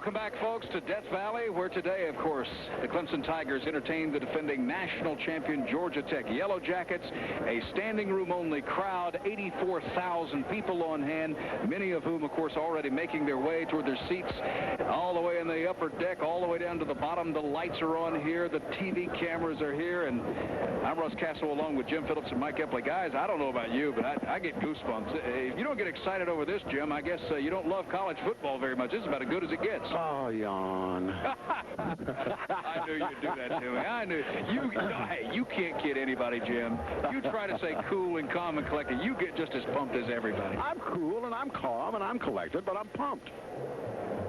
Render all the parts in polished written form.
Welcome back, folks, to Death Valley, where today, of course, the Clemson Tigers entertain the defending national champion Georgia Tech Yellow Jackets. A standing room only crowd, 84,000 people on hand, many of whom, of course, already making their way toward their seats all the way in the upper deck, all the way down to the bottom. The lights are on here. The TV cameras are here. And I'm Russ Castle along with Jim Phillips and Mike Epley. Guys, I don't know about you, but I get goosebumps. If you don't get excited over this, Jim, I guess you don't love college football very much. This is about as good as it gets. Oh, yawn. I knew you'd do that to me. I knew. Hey, you can't kid anybody, Jim. You try to say cool and calm and collected, you get just as pumped as everybody. I'm cool and I'm calm and I'm collected, but I'm pumped.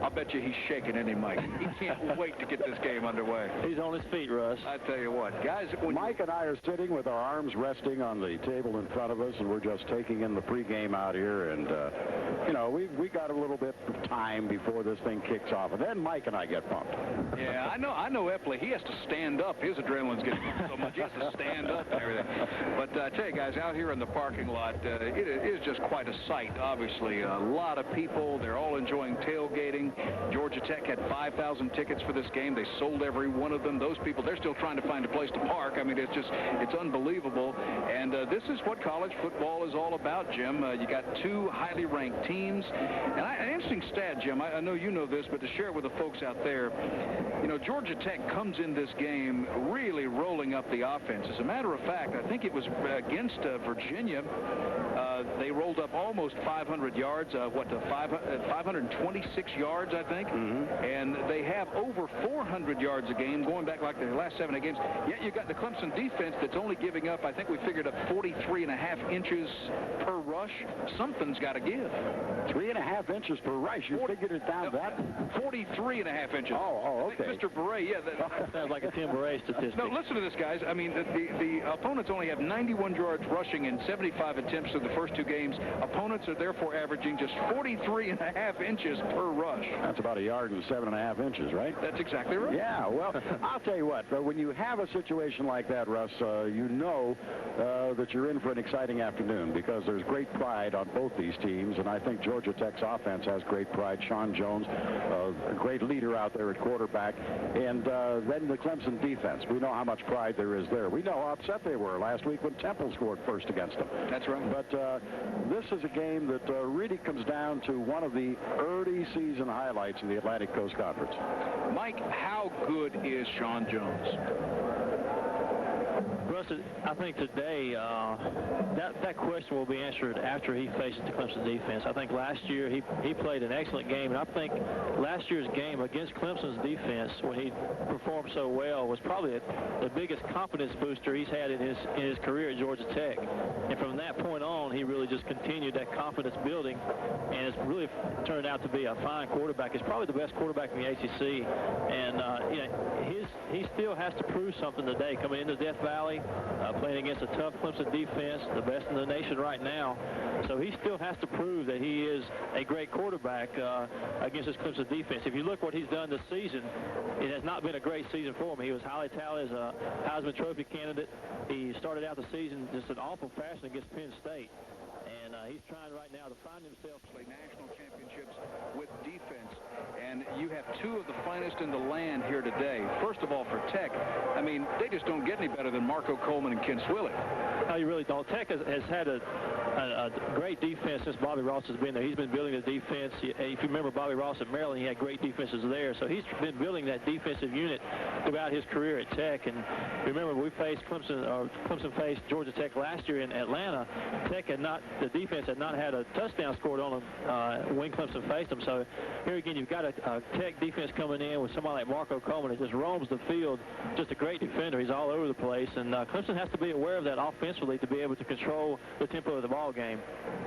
I'll bet you he's shaking, isn't he, Mike? He can't wait to get this game underway. He's on his feet, Russ. I tell you what, guys. Mike and I are sitting with our arms resting on the table in front of us, and we're just taking in the pregame out here. And, you know, we got a little bit of time before this thing kicks off. And then Mike and I get pumped. Yeah, I know Epley. He has to stand up. His adrenaline's getting so much. He has to stand up and everything. But I tell you, guys, out here in the parking lot, it is just quite a sight, obviously. A lot of people. They're all enjoying tailgating. Georgia Tech had 5,000 tickets for this game. They sold every one of them. Those people, they're still trying to find a place to park. I mean, it's unbelievable. And this is what college football is all about, Jim. You got two highly ranked teams. And an interesting stat, Jim, I know you know this, but to share it with the folks out there, you know, Georgia Tech comes in this game really rolling up the offense. As a matter of fact, I think it was against Virginia. They rolled up almost 500 yards, 526 yards, I think. And they have over 400 yards a game going back like the last 7 games. Yet you got the Clemson defense that's only giving up, I think we figured up 43.5 inches per rush. Something's got to give. 3.5 inches per rush. You figured it down that? 43.5 inches. Oh, okay. Mr. Beret, yeah. That sounds like a Tim Beret statistic. No, listen to this, guys. I mean, the opponents only have 91 yards rushing in 75 attempts through the first 2 games. Opponents are therefore averaging just 43.5 inches per rush. That's about 1.7.5 yards, right? That's exactly right. Yeah, well, I'll tell you what, when you have a situation like that, Russ, you know that you're in for an exciting afternoon because there's great pride on both these teams, and I think Georgia Tech's offense has great pride. Sean Jones, a great leader out there at quarterback, and then the Clemson defense. We know how much pride there is there. We know how upset they were last week when Temple scored first against them. That's right. But this is a game that really comes down to one of the early season highlights in the Atlantic Coast Conference. Mike, how good is Sean Jones? Russ, I think today that question will be answered after he faces the Clemson defense. I think last year he played an excellent game, and I think last year's game against Clemson's defense, when he performed so well, was probably the biggest confidence booster he's had in his career at Georgia Tech. And from that point on, he really just continued that confidence building, and it's really turned out to be a fine quarterback. He's probably the best quarterback in the ACC, and you know, he still has to prove something today coming into Death Valley. Playing against a tough Clemson defense, the best in the nation right now. So he still has to prove that he is a great quarterback against this Clemson defense. If you look what he's done this season, it has not been a great season for him. He was highly touted as a Heisman Trophy candidate. He started out the season just in awful fashion against Penn State. And he's trying right now to find himself. Play national championships with defense. And you have 2 of the finest in the land here today. First of all, for Tech, I mean, they just don't get any better than Marco Coleman and Ken Swilly. No, you really don't. Tech has had a great defense since Bobby Ross has been there. He's been building the defense. If you remember Bobby Ross at Maryland, he had great defenses there. So he's been building that defensive unit throughout his career at Tech. And remember, we faced Clemson faced Georgia Tech last year in Atlanta. The defense had not had a touchdown scored on them when Clemson faced them. So here again, you've got a Tech defense coming in with somebody like Marco Coleman that just roams the field. Just a great defender. He's all over the place. And Clemson has to be aware of that offensively to be able to control the tempo of the ball game.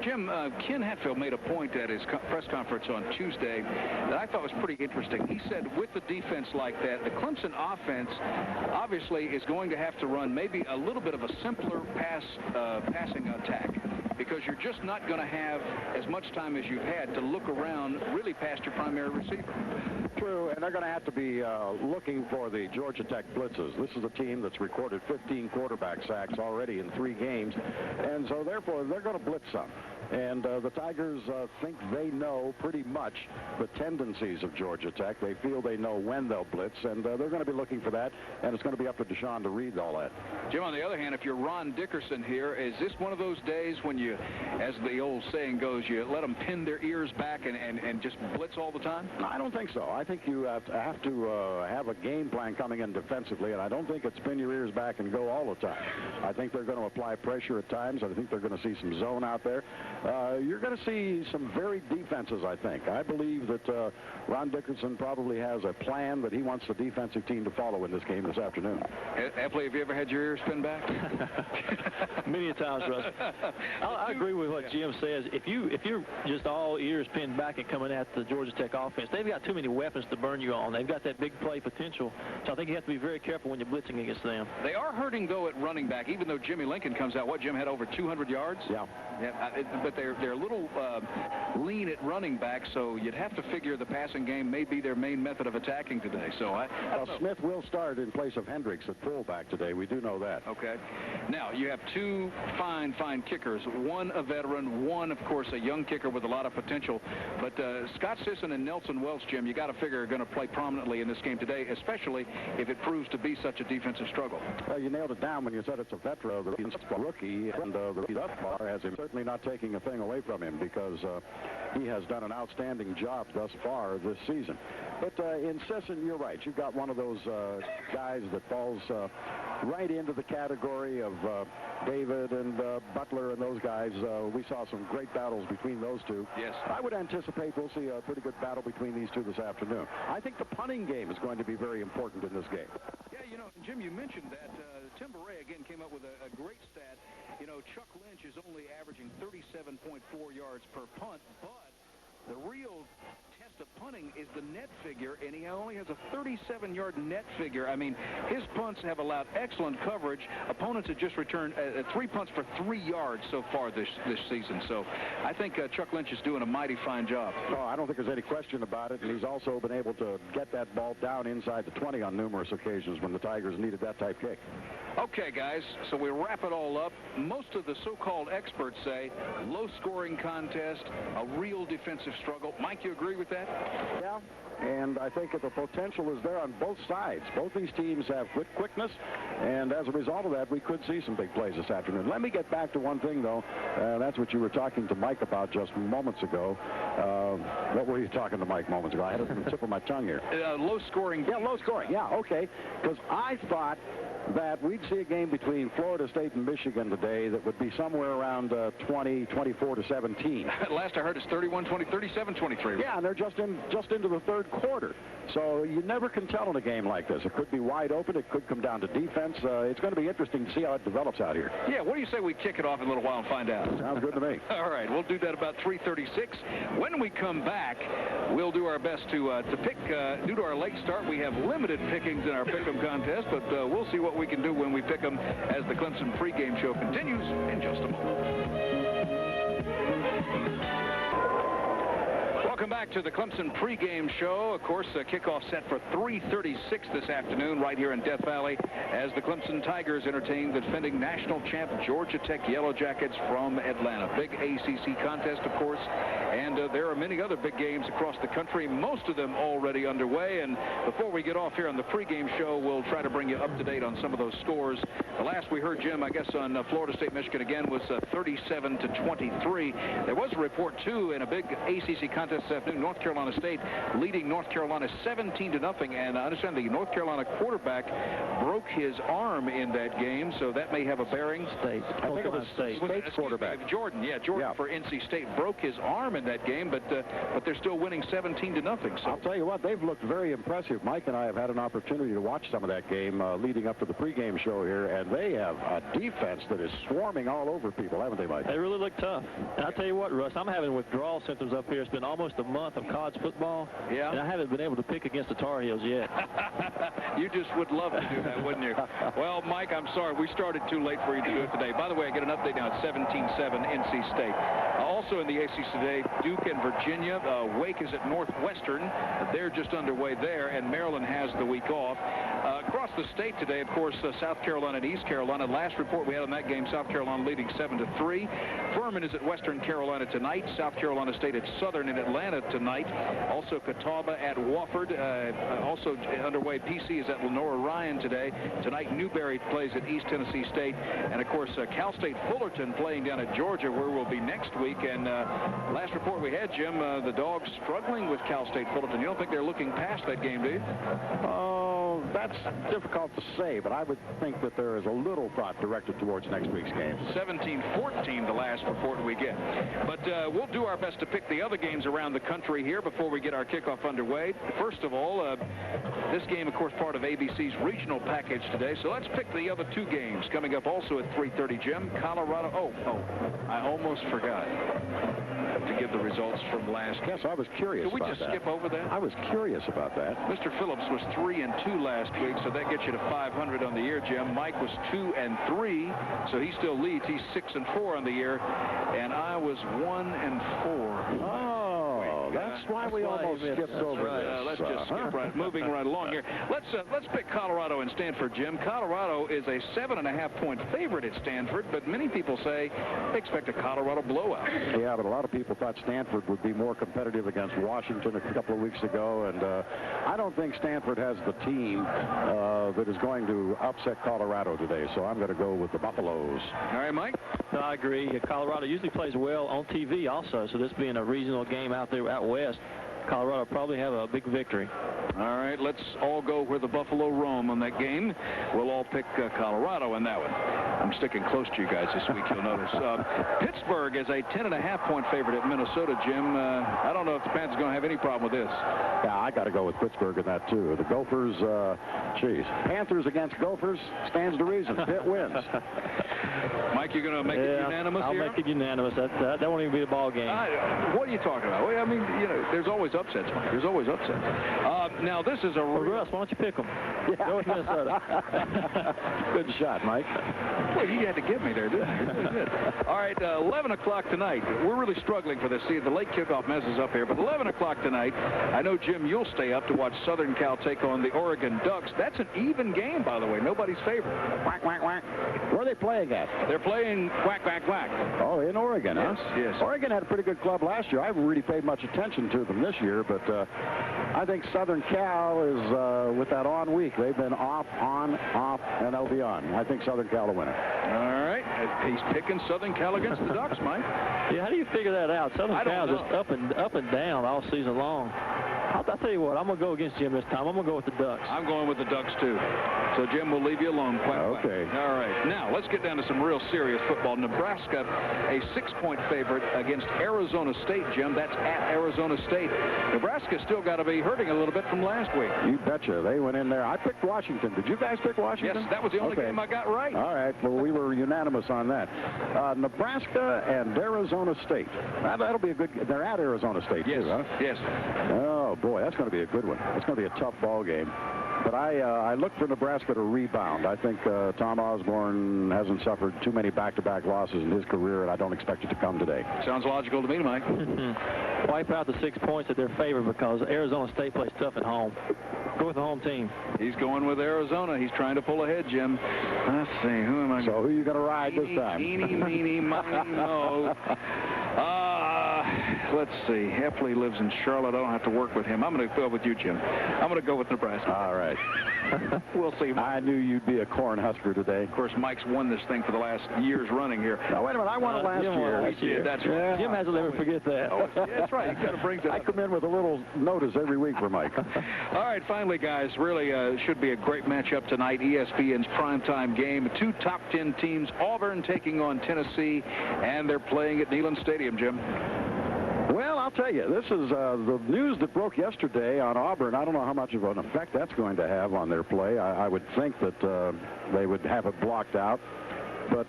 Jim, Ken Hatfield made a point at his press conference on Tuesday that I thought was pretty interesting. He said with the defense like that, the Clemson offense obviously is going to have to run maybe a little bit of a simpler passing attack, because you're just not going to have as much time as you've had to look around really past your primary receiver. True, and they're going to have to be looking for the Georgia Tech blitzes. This is a team that's recorded 15 quarterback sacks already in 3 games, and so therefore they're going to blitz some. And the Tigers think they know pretty much the tendencies of Georgia Tech. They feel they know when they'll blitz, and they're going to be looking for that, and it's going to be up to Deshaun to read all that. Jim, on the other hand, if you're Ron Dickerson here, is this one of those days when you, as the old saying goes, you let them pin their ears back and just blitz all the time? I don't think so. I think you have to have a game plan coming in defensively, and I don't think it's pin your ears back and go all the time. I think they're going to apply pressure at times. I think they're going to see some zone out there. You're going to see some varied defenses, I think. I believe that Ron Dickerson probably has a plan that he wants the defensive team to follow in this game this afternoon. Epley, have you ever had your ears pinned back? Many times, Russ. I agree with what Jim says. If you're just all ears pinned back and coming at the Georgia Tech offense, they've got too many weapons to burn you on. They've got that big play potential, so I think you have to be very careful when you're blitzing against them. They are hurting, though, at running back, even though Jimmy Lincoln comes out. What, Jim had over 200 yards? Yeah. But they're a little lean at running back, so you'd have to figure the passing game may be their main method of attacking today. So Smith will start in place of Hendricks at fullback today. We do know that. Okay. Now, you have two fine kickers, one a veteran, one, of course, a young kicker with a lot of potential. But Scott Sisson and Nelson Welch, Jim, you got to figure are going to play prominently in this game today, especially if it proves to be such a defensive struggle. Well, you nailed it down when you said it's a veteran, the rookie, and the rookie thus far has him certainly not taking a thing away from him because he has done an outstanding job thus far this season. But in Sisson, you're right. You've got one of those guys that falls right into the category of David and Butler and those guys. We saw some great battles between those two. Yes. I would anticipate we'll see a pretty good battle between these two this afternoon. I think the punting game is going to be very important in this game. Yeah, you know, Jim, you mentioned that. Tim Beret, again, came up with a great stat. You know, Chuck Lynch is only averaging 37.4 yards per punt, but the real test of punting is the net figure, and he only has a 37-yard net figure. I mean, his punts have allowed excellent coverage. Opponents have just returned 3 punts for 3 yards so far this season. So I think Chuck Lynch is doing a mighty fine job. Oh, I don't think there's any question about it, and he's also been able to get that ball down inside the 20 on numerous occasions when the Tigers needed that type kick. Okay, guys, so we wrap it all up. Most of the so-called experts say low-scoring contest, a real defensive struggle. Mike, you agree with that? Yeah, and I think that the potential is there on both sides. Both these teams have good quickness, and as a result of that, we could see some big plays this afternoon. Let me get back to one thing, though. That's what you were talking to Mike about just moments ago. What were you talking to Mike moments ago? I had it on the tip of my tongue here. Low-scoring. Yeah, low-scoring. Yeah, okay. Because I thought that we'd see a game between Florida State and Michigan today that would be somewhere around 24-17. Last I heard it's 31-20, 37-23. Yeah, and they're just into the third quarter. So you never can tell in a game like this. It could be wide open. It could come down to defense. It's going to be interesting to see how it develops out here. Yeah, what do you say we kick it off in a little while and find out? Sounds good to me. All right, we'll do that about 3:36. When we come back, we'll do our best to pick. Due to our late start, we have limited pickings in our pick'em contest, but we'll see what we can do when we pick them as the Clemson pregame show continues in just a moment. Welcome back to the Clemson pregame show. Of course, kickoff set for 3:36 this afternoon right here in Death Valley as the Clemson Tigers entertain the defending national champ Georgia Tech Yellow Jackets from Atlanta. Big ACC contest, of course, and there are many other big games across the country, most of them already underway. And before we get off here on the pregame show, we'll try to bring you up to date on some of those scores. The last we heard, Jim, I guess on Florida State, Michigan again was 37-23. There was a report, too, in a big ACC contest this afternoon, North Carolina State leading North Carolina 17-0, and I understand the North Carolina quarterback broke his arm in that game, so that may have a bearing. State. I think it was State's quarterback. Jordan for NC State broke his arm in that game, but they're still winning 17-0. So I'll tell you what, they've looked very impressive. Mike and I have had an opportunity to watch some of that game leading up to the pregame show here, and they have a defense that is swarming all over people, haven't they, Mike? They really look tough. And I'll tell you what, Russ, I'm having withdrawal symptoms up here. It's been almost the month of college football. Yeah. And I haven't been able to pick against the Tar Heels yet. You just would love to do that, wouldn't you? Well, Mike, I'm sorry. We started too late for you to do it today. By the way, I get an update now at 17-7 NC State. Also in the ACC today, Duke and Virginia. Wake is at Northwestern. They're just underway there, and Maryland has the week off. Across the state today, of course, South Carolina and East Carolina. Last report we had on that game, South Carolina leading 7-3. Furman is at Western Carolina tonight. South Carolina State at Southern in Atlanta tonight. Also Catawba at Wofford. Also underway, PC is at Lenora Ryan today. Tonight, Newberry plays at East Tennessee State. And, of course, Cal State Fullerton playing down at Georgia, where we'll be next week. And last report we had, Jim, the Dogs struggling with Cal State Fullerton. You don't think they're looking past that game, do you? Oh, that's difficult to say, but I would think that there is a little thought directed towards next week's game. 17-14, the last report we get. But we'll do our best to pick the other games around the country here before we get our kickoff underway. First of all, this game, of course, part of ABC's regional package today. So let's pick the other two games coming up also at 3:30, Jim. Colorado. Oh, I almost forgot to give the results from last. Yes, I was curious about that. Did we just skip over that? I was curious about that. Mr. Phillips was 3-2 last week, so that gets you to 500 on the year, Jim. Mike was 2-3, so he still leads. He's 6-4 on the year, and I was 1-4. Oh, that's why we almost skipped over this. Let's just skip right, moving right along here. Let's pick Colorado and Stanford, Jim. Colorado is a 7.5-point favorite at Stanford, but many people say they expect a Colorado blowout. Yeah, but a lot of people thought Stanford would be more competitive against Washington a couple of weeks ago, and I don't think Stanford has the team that is going to upset Colorado today, so I'm going to go with the Buffaloes. All right, Mike? No, I agree. Colorado usually plays well on TV also, so this being a regional game out there out west, Colorado probably have a big victory. All right, let's all go where the Buffalo roam on that game. We'll all pick Colorado in that one. I'm sticking close to you guys this week, you'll notice. Pittsburgh is a 10.5-point favorite at Minnesota, Jim. I don't know if the Panthers are going to have any problem with this. Yeah, I got to go with Pittsburgh in that, too. The Gophers, Panthers against Gophers stands to reason. Pitt wins. Mike, you're going to make it unanimous I'll here? make it unanimous. That won't even be a ball game. What are you talking about? Well, I mean, you know, there's always upsets, Mike. There's always upsets. Now, this is a... Well, Russ, why don't you pick them? Yeah. Go with Minnesota. Good shot, Mike. Well, you had to get me there, didn't you? Really good. All right, 11 o'clock tonight. We're really struggling for this. See, the late kickoff messes up here. But 11 o'clock tonight, I know, Jim, you'll stay up to watch Southern Cal take on the Oregon Ducks. That's an even game, by the way. Nobody's favorite. Quack, quack, quack. Where are they playing at? They're playing quack, quack, quack. Oh, in Oregon, yes, huh? Yes. Oregon had a pretty good club last year. I haven't really paid much attention to them this year, but I think Southern Cal is with that on week. They've been off, on, off, and they'll be on. I think Southern Cal will win it. All right. He's picking Southern Cal against the Ducks, Mike. Yeah, how do you figure that out? Southern Cal is just up and down all season long. I'll tell you what, I'm going to go against Jim this time. I'm going to go with the Ducks. I'm going with the Ducks, too. So, Jim, we'll leave you alone. Quack, okay. Quack. All right. Now, let's get down to some real serious football. Nebraska, a 6-point favorite against Arizona State, Jim. That's at Arizona State. Nebraska's still got to be hurting a little bit from last week. You betcha. They went in there. I picked Washington. Did you guys pick Washington? Yes, that was the only game I got right. All right. Well, we were unanimous on that. Nebraska and Arizona State. That'll be a good... They're at Arizona State, yes. too, huh? Yes. Oh, boy, that's going to be a good one. It's going to be a tough ball game. But I look for Nebraska to rebound. I think Tom Osborne hasn't suffered too many back-to-back losses in his career, and I don't expect it to come today. Sounds logical to me, Mike. Wipe out the 6 points at their favor because Arizona State plays tough at home. Go with the home team. He's going with Arizona. He's trying to pull ahead, Jim. Let's see. Who am I? So who are you going to ride this time? Eeny, meeny, miny, mo. Let's see. Heffley lives in Charlotte. I don't have to work with him. I'm going to go with you, Jim. I'm going to go with Nebraska. All right. We'll see. I knew you'd be a Cornhusker today. Of course, Mike's won this thing for the last years running here. Now, wait a minute. I won it last year. That's right. Jim hasn't let me forget that. Oh, yeah, that's right. You got to bring that I up. come in with a little notice every week for Mike. All right, finally, guys, really should be a great matchup tonight. ESPN's primetime game. 2 top 10 teams. Auburn taking on Tennessee, and they're playing at Neyland Stadium, Jim. Well, I'll tell you, this is the news that broke yesterday on Auburn. I don't know how much of an effect that's going to have on their play. I would think that they would have it blocked out. But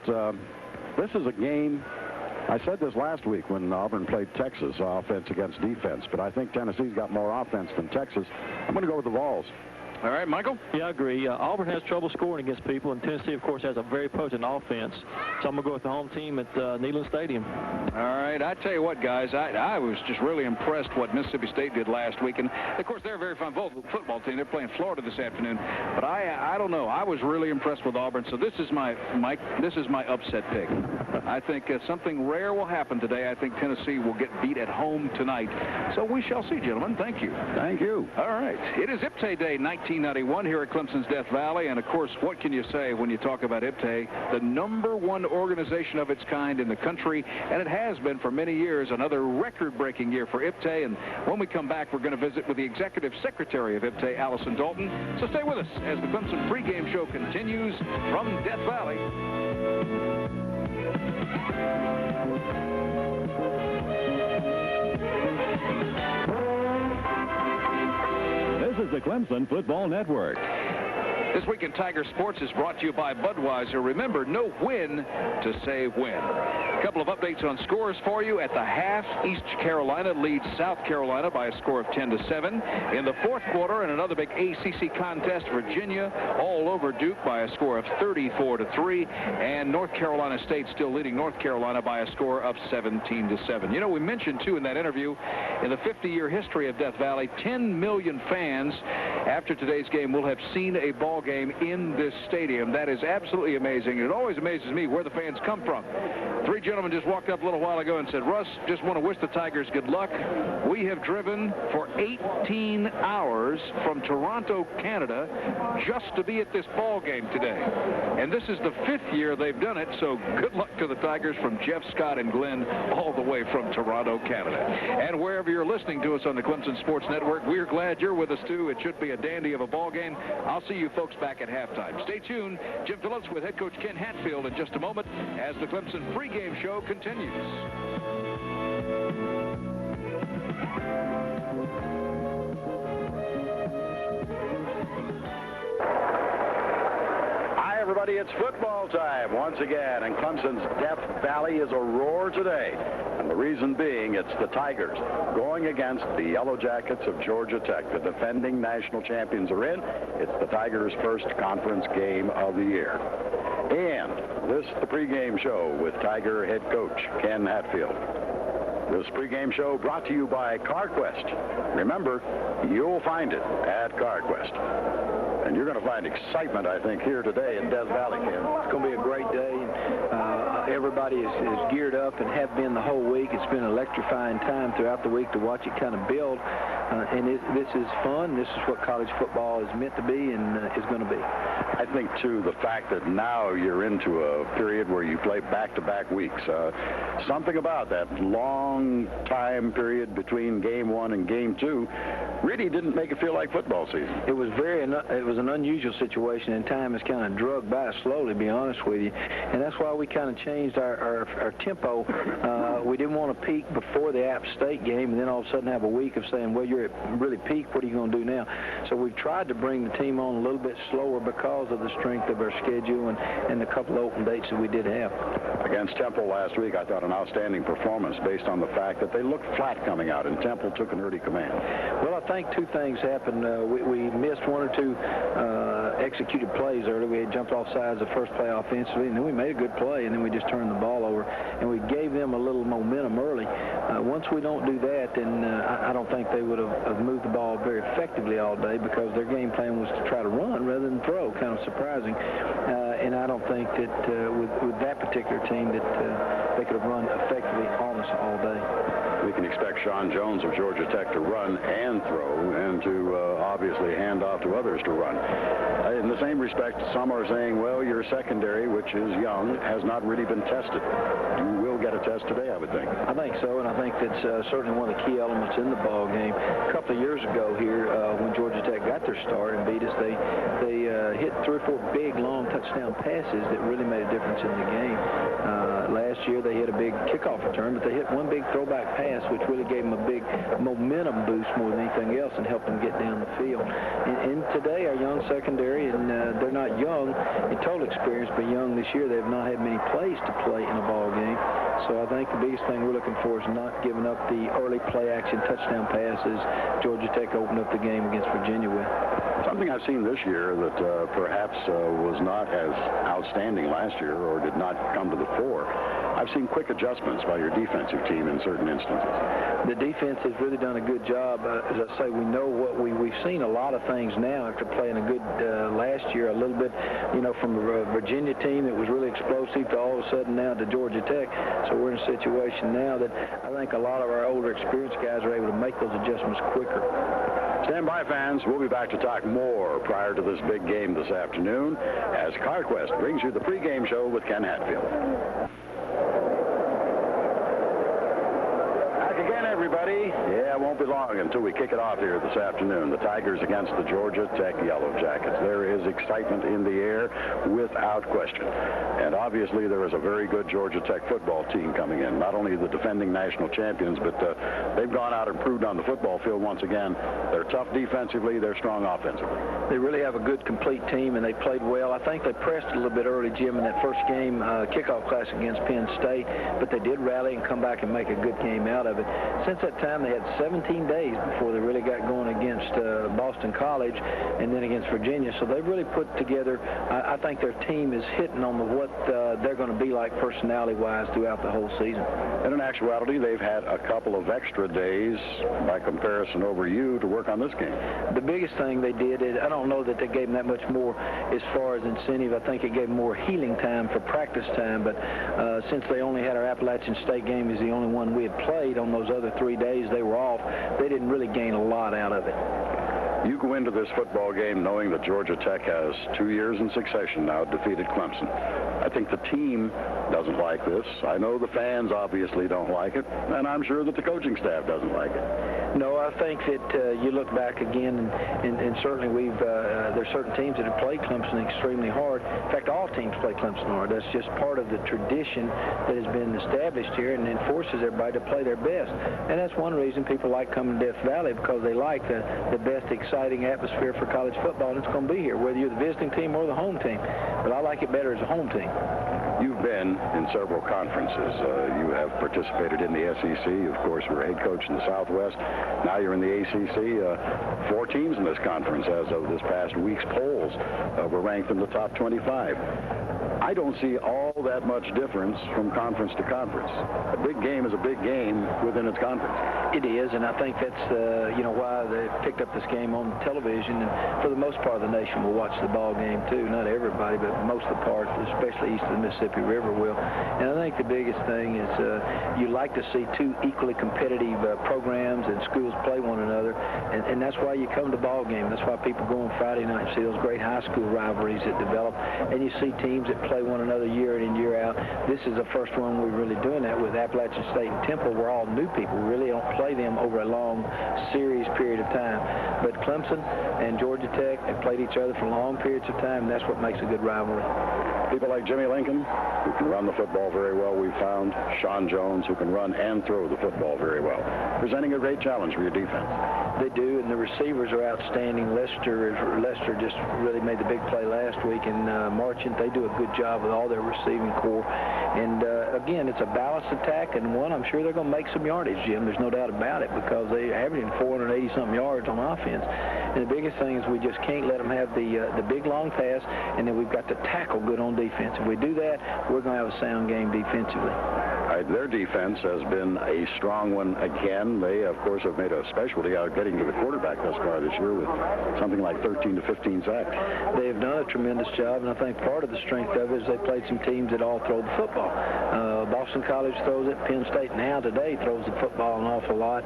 this is a game I said this last week when Auburn played Texas, offense against defense, but I think Tennessee's got more offense than Texas. I'm going to go with the Vols. All right, Michael? Yeah, I agree. Auburn has trouble scoring against people, and Tennessee, of course, has a very potent offense. So I'm going to go with the home team at Neyland Stadium. All right. I tell you what, guys, I was just really impressed what Mississippi State did last week. And, of course, they're a very fine football team. They're playing Florida this afternoon. But I don't know. I was really impressed with Auburn. So this is my upset pick. I think something rare will happen today. I think Tennessee will get beat at home tonight. So we shall see, gentlemen. Thank you. Thank you. All right. It is IPTAY Day 1991 here at Clemson's Death Valley. And, of course, what can you say when you talk about IPTAY? The #1 organization of its kind in the country. And it has been for many years. Another record-breaking year for IPTAY. And when we come back, we're going to visit with the Executive Secretary of IPTAY, Allison Dalton. So stay with us as the Clemson pregame show continues from Death Valley. This is the Clemson Football Network. This Week in Tiger Sports is brought to you by Budweiser. Remember, no win to say win. A couple of updates on scores for you. At the half, East Carolina leads South Carolina by a score of 10-7. In the fourth quarter, in another big ACC contest, Virginia all over Duke by a score of 34-3. And North Carolina State still leading North Carolina by a score of 17-7. You know, we mentioned, too, in that interview, in the 50-year history of Death Valley, 10 million fans after today's game will have seen a ball game in this stadium. That is absolutely amazing. It always amazes me where the fans come from. Three gentlemen just walked up a little while ago and said, Russ, just want to wish the Tigers good luck. We have driven for 18 hours from Toronto, Canada, just to be at this ball game today. And this is the 5th year they've done it, so good luck to the Tigers from Jeff, Scott, and Glenn, all the way from Toronto, Canada. And wherever you're listening to us on the Clemson Sports Network, we're glad you're with us, too. It should be a dandy of a ball game. I'll see you folks back at halftime. Stay tuned. Jim Phillips with head coach Ken Hatfield in just a moment as the Clemson pregame show continues. Hi, everybody. It's football time once again, and Clemson's Death Valley is a roar today. And the reason being, it's the Tigers going against the Yellow Jackets of Georgia Tech. The defending national champions are in. It's the Tigers' first conference game of the year. And this is the pregame show with Tiger head coach Ken Hatfield. This pregame show brought to you by CarQuest. Remember, you'll find it at CarQuest. And you're going to find excitement, I think, here today in Death Valley, Ken. It's going to be a great day. Everybody is geared up and have been the whole week. It's been an electrifying time throughout the week to watch it kind of build. And this is fun. This is what college football is meant to be and is going to be. I think, too, the fact that now you're into a period where you play back-to-back weeks. Something about that long time period between game 1 and game 2 really didn't make it feel like football season. It was an unusual situation, and time has kind of drugged by slowly, to be honest with you. And that's why we kind of changed our tempo. We didn't want to peak before the App State game and then all of a sudden have a week of saying, well, you're at really peak. What are you going to do now? So we've tried to bring the team on a little bit slower because of the strength of our schedule and the couple of open dates that we did have. Against Temple last week, I thought an outstanding performance based on the fact that they looked flat coming out, and Temple took an early command. Well, I think two things happened. We missed one or two executed plays early. We had jumped off sides the first play offensively, and then we made a good play, and then we just turned the ball over, and we gave them a little momentum early. Once we don't do that, then I don't think they would have moved the ball very effectively all day because their game plan was to try to run rather than throw, kind of surprising. And I don't think that with that particular team that they could have run effectively on us all day. We can expect Sean Jones of Georgia Tech to run and throw and to obviously hand off to others to run. In the same respect, some are saying, well, your secondary, which is young, has not really been tested. You will get a test today, I would think. I think so, and I think that's certainly one of the key elements in the ball game. A couple of years ago here, when Georgia Tech got got their start and beat us. They hit 3 or 4 big, long touchdown passes that really made a difference in the game. Last year they hit a big kickoff return, but they hit one big throwback pass, which really gave them a big momentum boost more than anything else and helped them get down the field. And today our young secondary, and they're not young in total experience, but young this year, they have not had many plays to play in a ball game. So I think the biggest thing we're looking for is not giving up the early play action touchdown passes Georgia Tech opened up the game against Virginia with. Something I've seen this year that perhaps was not as outstanding last year or did not come to the fore. I've seen quick adjustments by your defensive team in certain instances. The defense has really done a good job. As I say, we know what we've seen a lot of things now after playing a good last year, a little bit, from a Virginia team that was really explosive to all of a sudden now to Georgia Tech. So we're in a situation now that I think a lot of our older experienced guys are able to make those adjustments quicker. Stand by, fans. We'll be back to talk more prior to this big game this afternoon as CarQuest brings you the pregame show with Ken Hatfield. Again, everybody. Yeah, it won't be long until we kick it off here this afternoon. The Tigers against the Georgia Tech Yellow Jackets. There is excitement in the air without question. And obviously there is a very good Georgia Tech football team coming in. Not only the defending national champions, but they've gone out and proved on the football field once again. They're tough defensively. They're strong offensively. They really have a good, complete team, and they played well. I think they pressed a little bit early, Jim, in that first game, kickoff class against Penn State, but they did rally and come back and make a good game out of it. Since that time, they had 17 days before they really got going against Boston College and then against Virginia. So they've really put together, I think their team is hitting on what they're going to be like personality-wise throughout the whole season. And in actuality, they've had a couple of extra days by comparison over you to work on this game. The biggest thing they did is, I don't know that they gave them that much more as far as incentive. I think it gave them more healing time for practice time. But since they only had our Appalachian State game as the only one we had played on those other 3 days they were off, they didn't really gain a lot out of it. You go into this football game knowing that Georgia Tech has 2 years in succession now defeated Clemson. I think the team doesn't like this. I know the fans obviously don't like it, and I'm sure that the coaching staff doesn't like it. No, I think that you look back again, and certainly there's certain teams that have played Clemson extremely hard. In fact, all teams play Clemson hard. That's just part of the tradition that has been established here and enforces everybody to play their best. And that's one reason people like coming to Death Valley, because they like the best exciting atmosphere for college football, and it's going to be here, whether you're the visiting team or the home team. But I like it better as a home team. You've been in several conferences. You have participated in the SEC. Of course, you were head coach in the Southwest. Now you're in the ACC. 4 teams in this conference as of this past week's polls were ranked in the top 25. I don't see all that much difference from conference to conference. A big game is a big game within its conference. It is, and I think that's why they picked up this game on television. And for the most part of the nation will watch the ball game too. Not everybody, but most of the part, especially east of the Mississippi River, will. And I think the biggest thing is you like to see 2 equally competitive programs and schools play one another, and that's why you come to ball game. That's why people go on Friday night and see those great high school rivalries that develop, and you see teams that play one another year in and year out. This is the first one we're really doing that with. Appalachian State and Temple. We're all new people. We really don't play them over a long series period of time. But Clemson and Georgia Tech have played each other for long periods of time, and that's what makes a good rivalry. People like Jimmy Lincoln, who can run the football very well, we found. Sean Jones, who can run and throw the football very well, presenting a great challenge for your defense. They do, and the receivers are outstanding. Lester just really made the big play last week, and Marchant, they do a good job with all their receiving core. And again, it's a balanced attack, and one, I'm sure they're going to make some yardage, Jim. There's no doubt about it, because they're averaging 480-something yards on offense. And the biggest thing is we just can't let them have the big, long pass, and then we've got to tackle good on defense. If we do that, we're going to have a sound game defensively. Their defense has been a strong one again. They, of course, have made a specialty out of getting to the quarterback thus far this year with something like 13 to 15 sacks. They have done a tremendous job, and I think part of the strength of it is they played some teams that all throw the football. Boston College throws it. Penn State now today throws the football an awful lot.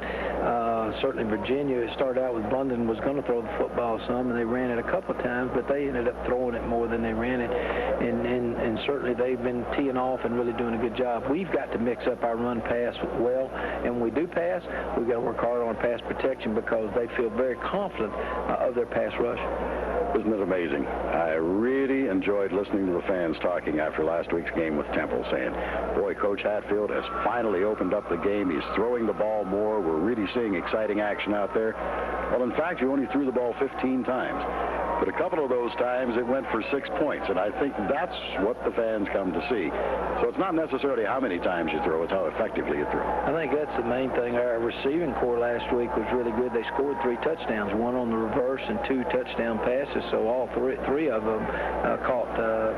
Certainly Virginia, it started out with London was going to throw the football some, and they ran it a couple of times, but they ended up throwing it more than they ran it. And certainly they've been teeing off and really doing a good job. We've got to mix up our run pass well, and when we do pass, we've got to work hard on pass protection because they feel very confident of their pass rush. Isn't it amazing? I really enjoyed listening to the fans talking after last week's game with Temple, saying, boy, Coach Hatfield has finally opened up the game. He's throwing the ball more. We're really seeing exciting action out there. Well, in fact, you only threw the ball 15 times. But a couple of those times it went for 6 points, and I think that's what the fans come to see. So it's not necessarily how many times you throw, it's how effectively you throw. I think that's the main thing. Our receiving core last week was really good. They scored 3 touchdowns, 1 on the reverse and 2 touchdown passes. So all three of them caught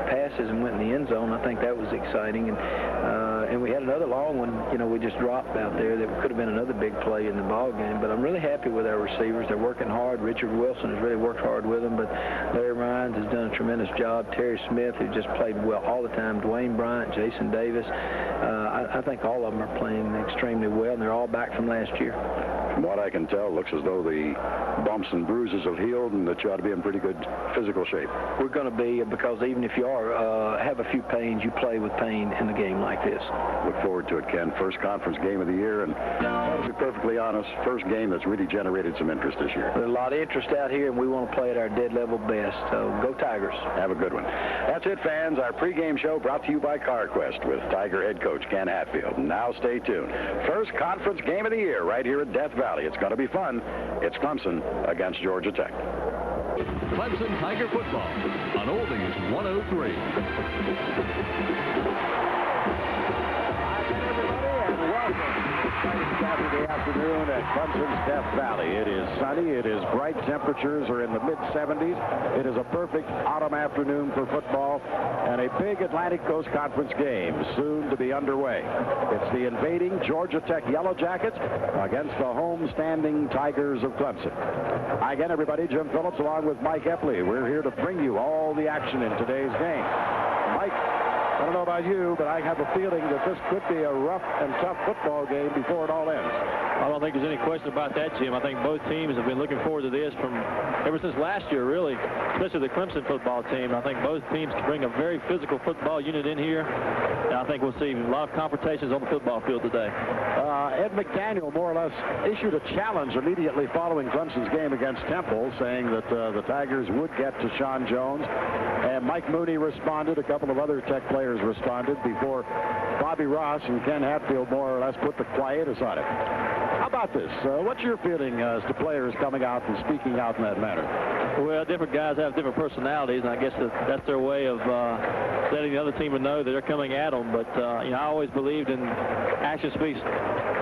passes and went in the end zone. I think that was exciting. And we had another long one, we just dropped out there that could have been another big play in the ball game. But I'm really happy with our receivers. They're working hard. Richard Wilson has really worked hard with them, but Larry Ryans has done a tremendous job. Terry Smith, who just played well all the time. Dwayne Bryant, Jason Davis. I think all of them are playing extremely well, and they're all back from last year. From what I can tell, it looks as though the bumps and bruises have healed and that you ought to be in pretty good physical shape. We're going to be, because even if you have a few pains, you play with pain in a game like this. Look forward to it, Ken. First conference game of the year, and to be perfectly honest, first game that's really generated some interest this year. There's a lot of interest out here, and we want to play at our dead level best. So go Tigers. Have a good one. That's it, fans. Our pregame show brought to you by CarQuest with Tiger head coach Ken Hatfield. Now stay tuned. First conference game of the year right here at Death Valley. It's going to be fun. It's Clemson against Georgia Tech. Clemson Tiger football on Oldies 103. Saturday afternoon at Clemson's Death Valley. It is sunny. It is bright. Temperatures are in the mid-70s. It is a perfect autumn afternoon for football, and a big Atlantic Coast Conference game soon to be underway. It's the invading Georgia Tech Yellow Jackets against the home-standing Tigers of Clemson. Hi again, everybody. Jim Phillips along with Mike Epley. We're here to bring you all the action in today's game. Mike, I don't know about you, but I have a feeling that this could be a rough and tough football game before it all ends. I don't think there's any question about that, Jim. I think both teams have been looking forward to this ever since last year, really, especially the Clemson football team. I think both teams can bring a very physical football unit in here, and I think we'll see a lot of confrontations on the football field today. Ed McDaniel more or less issued a challenge immediately following Clemson's game against Temple, saying that the Tigers would get to Sean Jones. And Mike Mooney responded. A couple of other Tech players responded before Bobby Ross and Ken Hatfield more or less put the quietus on it. How about this? What's your feeling as to players coming out and speaking out in that manner? Well, different guys have different personalities, and I guess that's their way of letting the other team know that they're coming at them. But I always believed in action speaks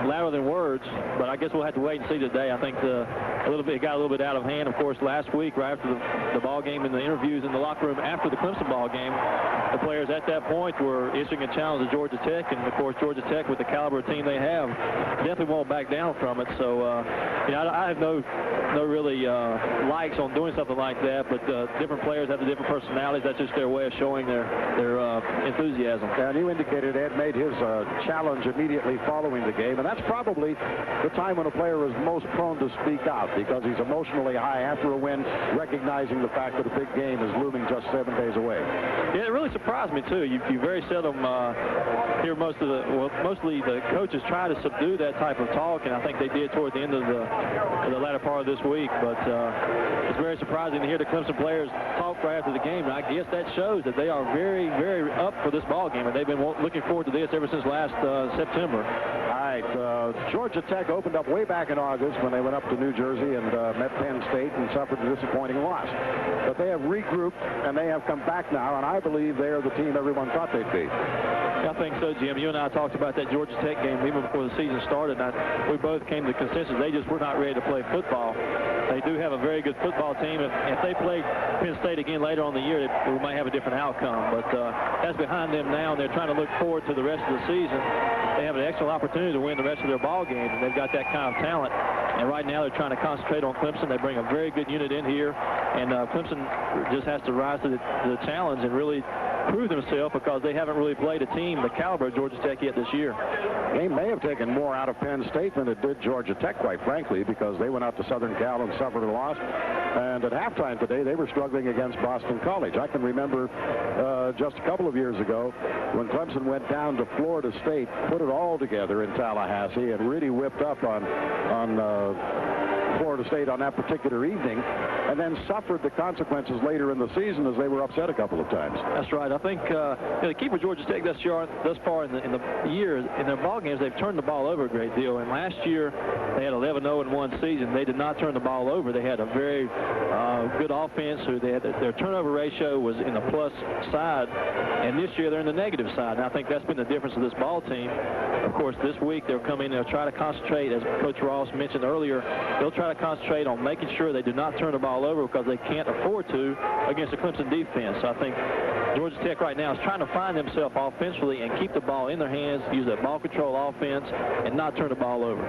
louder than words, but I guess we'll have to wait and see today. I think it got a little bit out of hand, of course, last week, right after the ball game and the interviews in the locker room after the Clemson ball game. The players at that point were issuing a challenge to Georgia Tech, and of course Georgia Tech, with the caliber of team they have, definitely won't back down from it. So I have no really likes on doing something like that, but different players have the different personalities. That's just their way of showing their enthusiasm. And you indicated Ed made his challenge immediately following the game, and that's probably the time when a player is most prone to speak out, because he's emotionally high after a win, recognizing the fact that a big game is looming just 7 days away. Yeah, it really surprised me too. You very seldom hear mostly the coaches try to subdue that type of talk, and I think they did toward the end of the latter part of this week. But it's very surprising to hear the Clemson players talk right after the game, and I guess that shows that they are very, very up for this ball game, and they've been looking forward to this ever since last September. All right, Georgia Tech opened up way back in August when they went up to New Jersey and met Penn State and suffered a disappointing loss. But they have regrouped, and they have come back now, and I believe they are the team everyone thought they'd be. I think so, Jim. You and I talked about that Georgia Tech game even before the season started, and we both came to the consensus they just were not ready to play football. They do have a very good football team. If they play Penn State again later on in the year, we might have a different outcome. But that's behind them now, and they're trying to look forward to the rest of the season. They have an excellent opportunity to win the rest of their ball games, and they've got that kind of talent. And right now they're trying to concentrate on Clemson. They bring a very good unit in here, and Clemson just has to rise to the challenge and really prove themselves because they haven't really played a team the caliber of Georgia Tech yet this year. They may have taken more out of Penn State than it did Georgia Tech, quite frankly, because they went out to Southern Cal and suffered a loss. And at halftime today, they were struggling against Boston College. I can remember just a couple of years ago when Clemson went down to Florida State, put it all together in Tallahassee, and really whipped up on Florida State on that particular evening, and then suffered the consequences later in the season as they were upset a couple of times. That's right. I think the key for Georgia Tech thus far in the year, in their ball games, they've turned the ball over a great deal. And last year, they had 11-0-1 season. They did not turn the ball over. They had a very good offense. Their turnover ratio was in the plus side, and this year they're in the negative side. And I think that's been the difference of this ball team. Of course, this week they'll come in, they'll try to concentrate, as Coach Ross mentioned earlier, they'll try to concentrate on making sure they do not turn the ball over because they can't afford to against the Clemson defense. So I think Georgia Tech right now is trying to find themselves offensively and keep the ball in their hands, use that ball control offense, and not turn the ball over.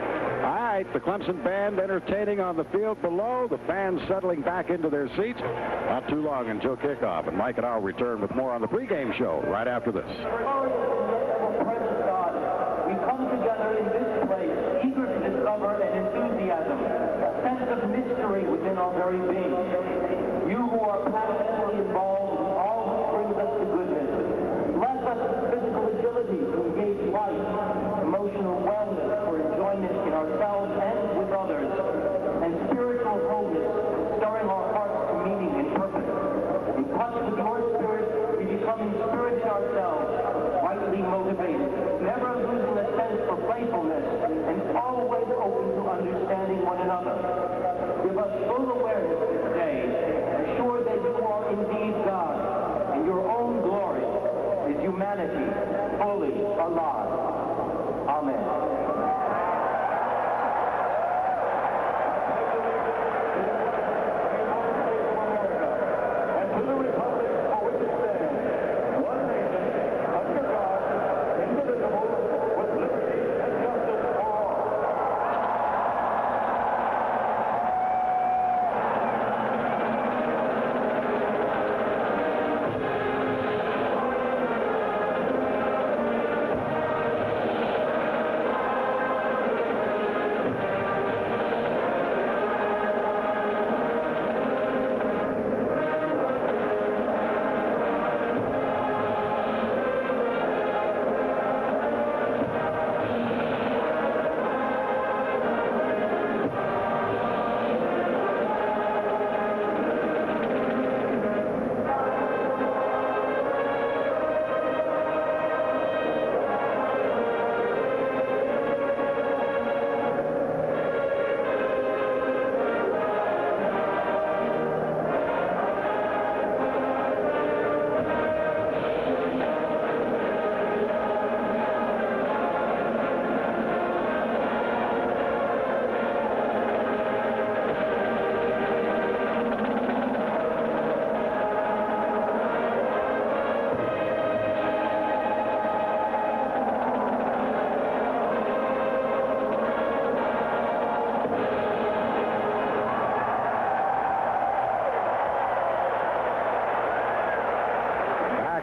All right, the Clemson band entertaining on the field below. The fans settling back into their seats. Not too long until kickoff. And Mike and I will return with more on the pregame show right after this. We come together in this place, eager to discover an enthusiasm, a sense of mystery within our very being. You who are passionately involved in all that brings us to goodness. Bless us with physical agility to engage life, emotional wellness for enjoyment in ourselves and with others, and spiritual wholeness, stirring our hearts to meaning and purpose. In touch with your spirit, we become inspirited ourselves, rightly motivated, never losing a sense for playfulness, and always open to understanding one another. Give us full awareness this day, assured that you are indeed God, and your own glory is humanity fully alive. Amen.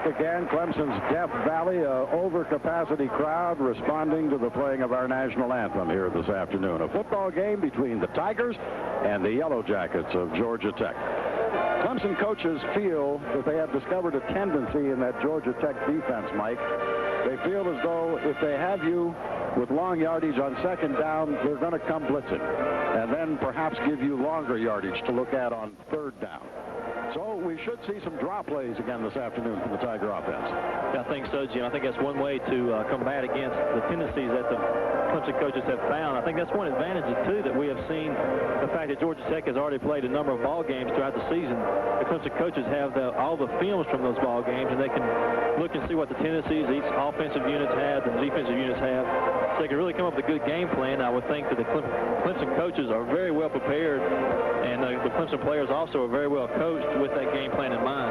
Again, Clemson's Death Valley, overcapacity crowd responding to the playing of our national anthem here this afternoon. A football game between the Tigers and the Yellow Jackets of Georgia Tech. Clemson coaches feel that they have discovered a tendency in that Georgia Tech defense, Mike. They feel as though if they have you with long yardage on second down, they're going to come blitzing, and then perhaps give you longer yardage to look at on third down. So we should see some drop plays again this afternoon from the Tiger offense. I think so, Jim. I think that's one way to combat against the tendencies that the Clemson coaches have found. I think that's one advantage, too, that we have seen the fact that Georgia Tech has already played a number of ball games throughout the season. The Clemson coaches have all the films from those ball games, and they can look and see what the tendencies each offensive units have and defensive units have. So they can really come up with a good game plan. I would think that the Clemson coaches are very well prepared, and the Clemson players also are very well coached with that game plan in mind.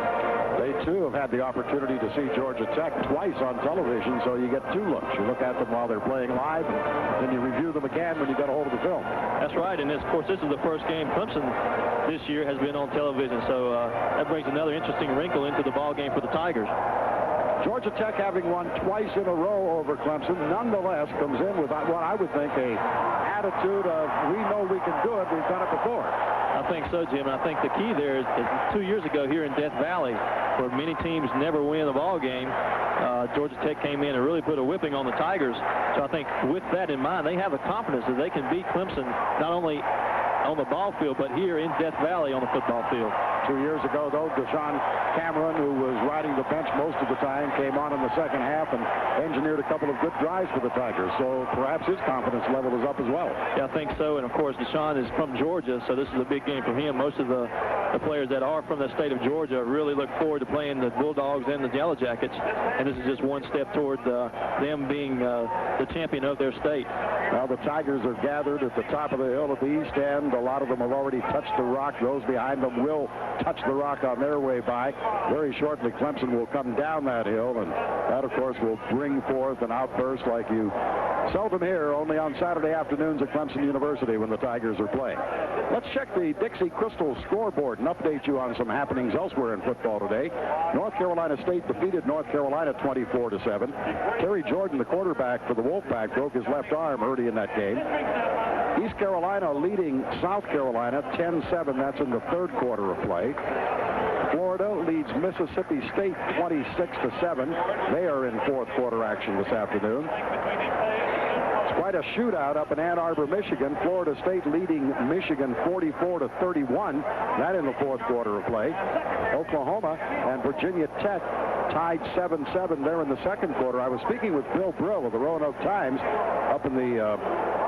They, too, have had the opportunity to see Georgia Tech twice on television, so you get 2 looks. You look at them while they're playing live, and then you review them again when you get a hold of the film. That's right, and of course, this is the first game Clemson this year has been on television, so that brings another interesting wrinkle into the ball game for the Tigers. Georgia Tech, having won twice in a row over Clemson, nonetheless comes in with what I would think a attitude of, we know we can do it, we've done it before. I think so, Jim, and I think the key there is 2 years ago here in Death Valley, where many teams never win a ball game, Georgia Tech came in and really put a whipping on the Tigers. So I think with that in mind, they have the confidence that they can beat Clemson not only on the ball field, but here in Death Valley on the football field. 2 years ago, though, Deshaun Cameron, who was riding the bench most of the time, came on in the second half and engineered a couple of good drives for the Tigers. So perhaps his confidence level is up as well. Yeah, I think so. And, of course, Deshaun is from Georgia, so this is a big game for him. Most of the players that are from the state of Georgia really look forward to playing the Bulldogs and the Yellow Jackets. And this is just one step toward them being the champion of their state. Well, the Tigers are gathered at the top of the hill at the east end. A lot of them have already touched the rock. Those behind them will touch the rock on their way by. Very shortly, Clemson will come down that hill, and that, of course, will bring forth an outburst like you seldom hear, only on Saturday afternoons at Clemson University when the Tigers are playing. Let's check the Dixie Crystal scoreboard and update you on some happenings elsewhere in football today. North Carolina State defeated North Carolina 24-7. Terry Jordan, the quarterback for the Wolfpack, broke his left arm early in that game. East Carolina leading South Carolina 10-7. That's in the third quarter of play. Florida leads Mississippi State 26-7. They are in fourth quarter action this afternoon. It's quite a shootout up in Ann Arbor, Michigan. Florida State leading Michigan 44-31. That in the fourth quarter of play. Oklahoma and Virginia Tech tied 7-7 there in the second quarter. I was speaking with Bill Brill of the Roanoke Times up in the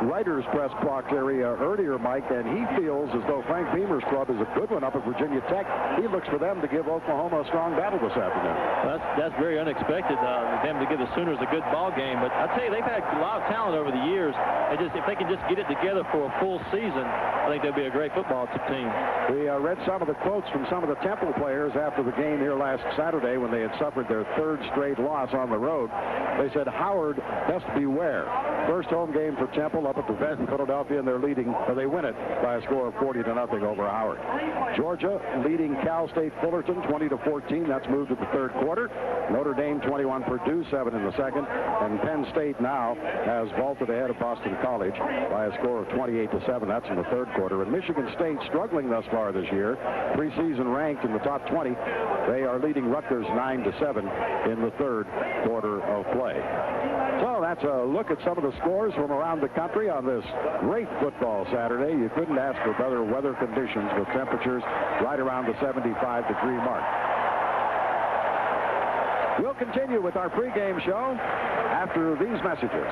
writers' press box area earlier, Mike, and he feels as though Frank Beamer's club is a good one up at Virginia Tech. He looks for them to give Oklahoma a strong battle this afternoon. Well, that's very unexpected, them to give the Sooners a good ball game. But I tell you, they've had a lot of talent over the years. If they can just get it together for a full season, I think they'll be a great football team. We read some of the quotes from some of the Temple players after the game here last Saturday when they had suffered their third straight loss on the road. They said, Howard, best beware. First home game for Temple up at the vet in Philadelphia, and they win it by a score of 40-0 over Howard. Georgia leading Cal State Fullerton 20-14. That's moved to the third quarter. Notre Dame 21, Purdue 7 in the second, and Penn State now has vaulted ahead of Boston College by a score of 28-7. That's in the third quarter. And Michigan State struggling thus far this year, preseason ranked in the top 20. They are leading Rutgers 9-7 in the third quarter of play. So that's a look at some of the scores from around the country on this great football Saturday. You couldn't ask for better weather conditions with temperatures right around the 75-degree mark. We'll continue with our pregame show after these messages.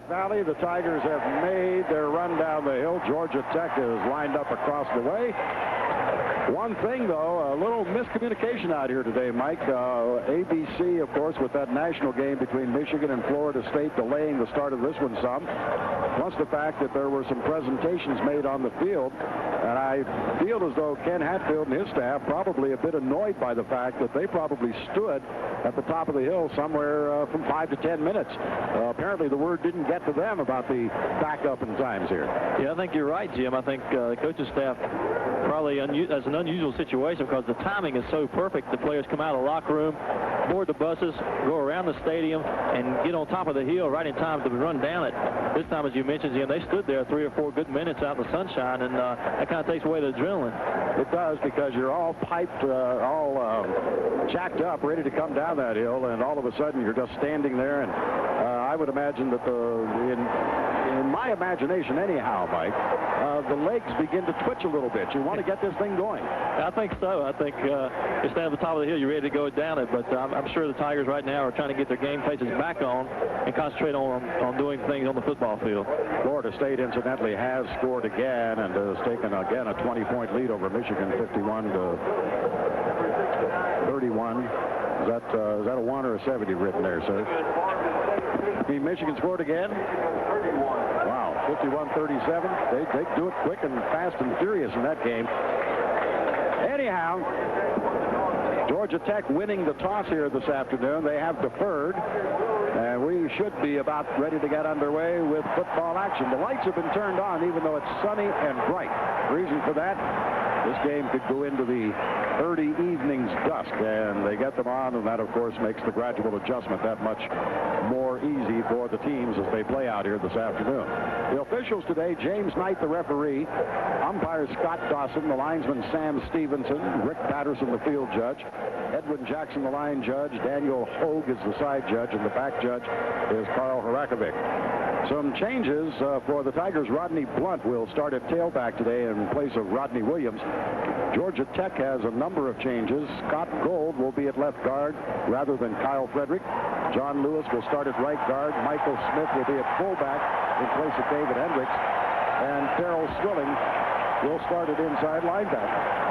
Valley, the Tigers have made their run down the hill. Georgia Tech is lined up across the way. One thing, though, a little miscommunication out here today, Mike. ABC, of course, with that national game between Michigan and Florida State delaying the start of this one some. Plus the fact that there were some presentations made on the field. And I feel as though Ken Hatfield and his staff probably a bit annoyed by the fact that they probably stood at the top of the hill somewhere from 5 to 10 minutes. Apparently the word didn't get to them about the backup in times here. Yeah, I think you're right, Jim. I think the coaching staff probably that's an unusual situation because the timing is so perfect. The players come out of the locker room, board the buses, go around the stadium, and get on top of the hill right in time to run down it. This time, as you mentioned, Jim, they stood there 3 or 4 good minutes out in the sunshine, and that kind of takes away the adrenaline. It does, because you're all piped, all jacked up, ready to come down that hill, and all of a sudden you're just standing there. And I would imagine that in my imagination anyhow, Mike, the legs begin to twitch a little bit. You want to get this thing going. I think so. I think you stand at the top of the hill, you're ready to go down it. But I'm sure the Tigers right now are trying to get their game faces back on and concentrate on doing things on the football field. Florida State, incidentally, has scored again and has taken again a 20-point lead over Michigan, 51-31. Is that a 1 or a 70 written there, sir? Michigan scored again. Wow, 51-37. They do it quick and fast and furious in that game. Anyhow, Georgia Tech winning the toss here this afternoon. They have deferred, and we should be about ready to get underway with football action. The lights have been turned on even though it's sunny and bright. Reason for that, this game could go into the early evening's dusk, and they get them on, and that, of course, makes the gradual adjustment that much more easy for the teams as they play out here this afternoon. The officials today, James Knight, the referee, umpire Scott Dawson, the linesman Sam Stevenson, Rick Patterson, the field judge, Edwin Jackson, the line judge, Daniel Hogue is the side judge, and the back judge is Carl Harakovic. Some changes for the Tigers. Rodney Blunt will start at tailback today in place of Rodney Williams. Georgia Tech has a number of changes. Scott Gold will be at left guard rather than Kyle Frederick. John Lewis will start at right guard. Michael Smith will be at fullback in place of David Hendricks. And Terrell Swilling will start at inside linebacker.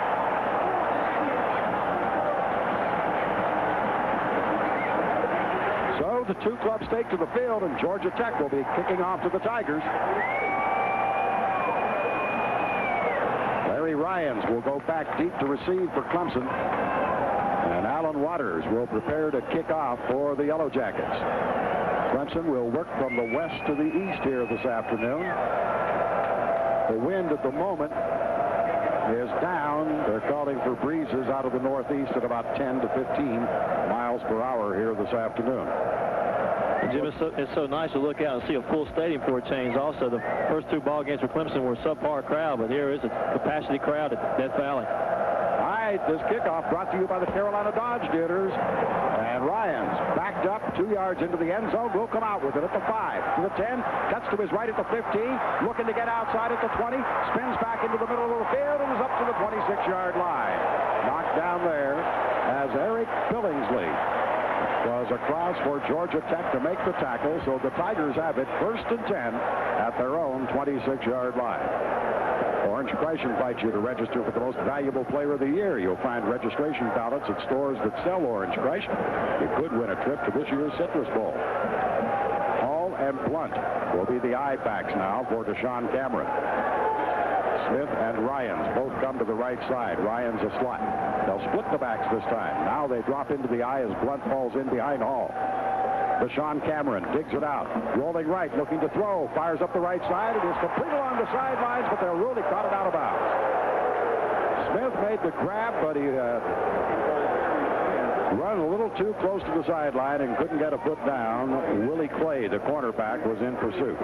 So the two clubs take to the field, and Georgia Tech will be kicking off to the Tigers. Larry Ryans will go back deep to receive for Clemson. And Alan Waters will prepare to kick off for the Yellow Jackets. Clemson will work from the west to the east here this afternoon. The wind at the moment is down. They're calling for breezes out of the northeast at about 10 to 15 miles per hour here this afternoon. Jim, it's so nice to look out and see a full stadium for a change. Also, the first two ball games for Clemson were a subpar crowd, but here is a capacity crowd at Death Valley. All right, this kickoff brought to you by the Carolina Dodge dealers. And Ryans backed up 2 yards into the end zone. Will come out with it at the 5, to the 10, cuts to his right at the 15, looking to get outside at the 20, spins back into the middle of the field and is up to the 26-yard line. Knocked down there as Eric Billingsley was across for Georgia Tech to make the tackle, so the Tigers have it 1st and 10 at their own 26-yard line. Orange Crush invites you to register for the most valuable player of the year. You'll find registration ballots at stores that sell Orange Crush. You could win a trip to this year's Citrus Bowl. Hall and Blunt will be the eye backs now for Deshaun Cameron. Smith and Ryans both come to the right side. Ryans a slot. They'll split the backs this time. Now they drop into the eye as Blunt falls in behind Hall. Deshaun Cameron digs it out. Rolling right, looking to throw. Fires up the right side. It is complete along the sidelines, but they'll really caught it out of bounds. Smith made the grab, but he run a little too close to the sideline and couldn't get a foot down. Willie Clay, the cornerback, was in pursuit.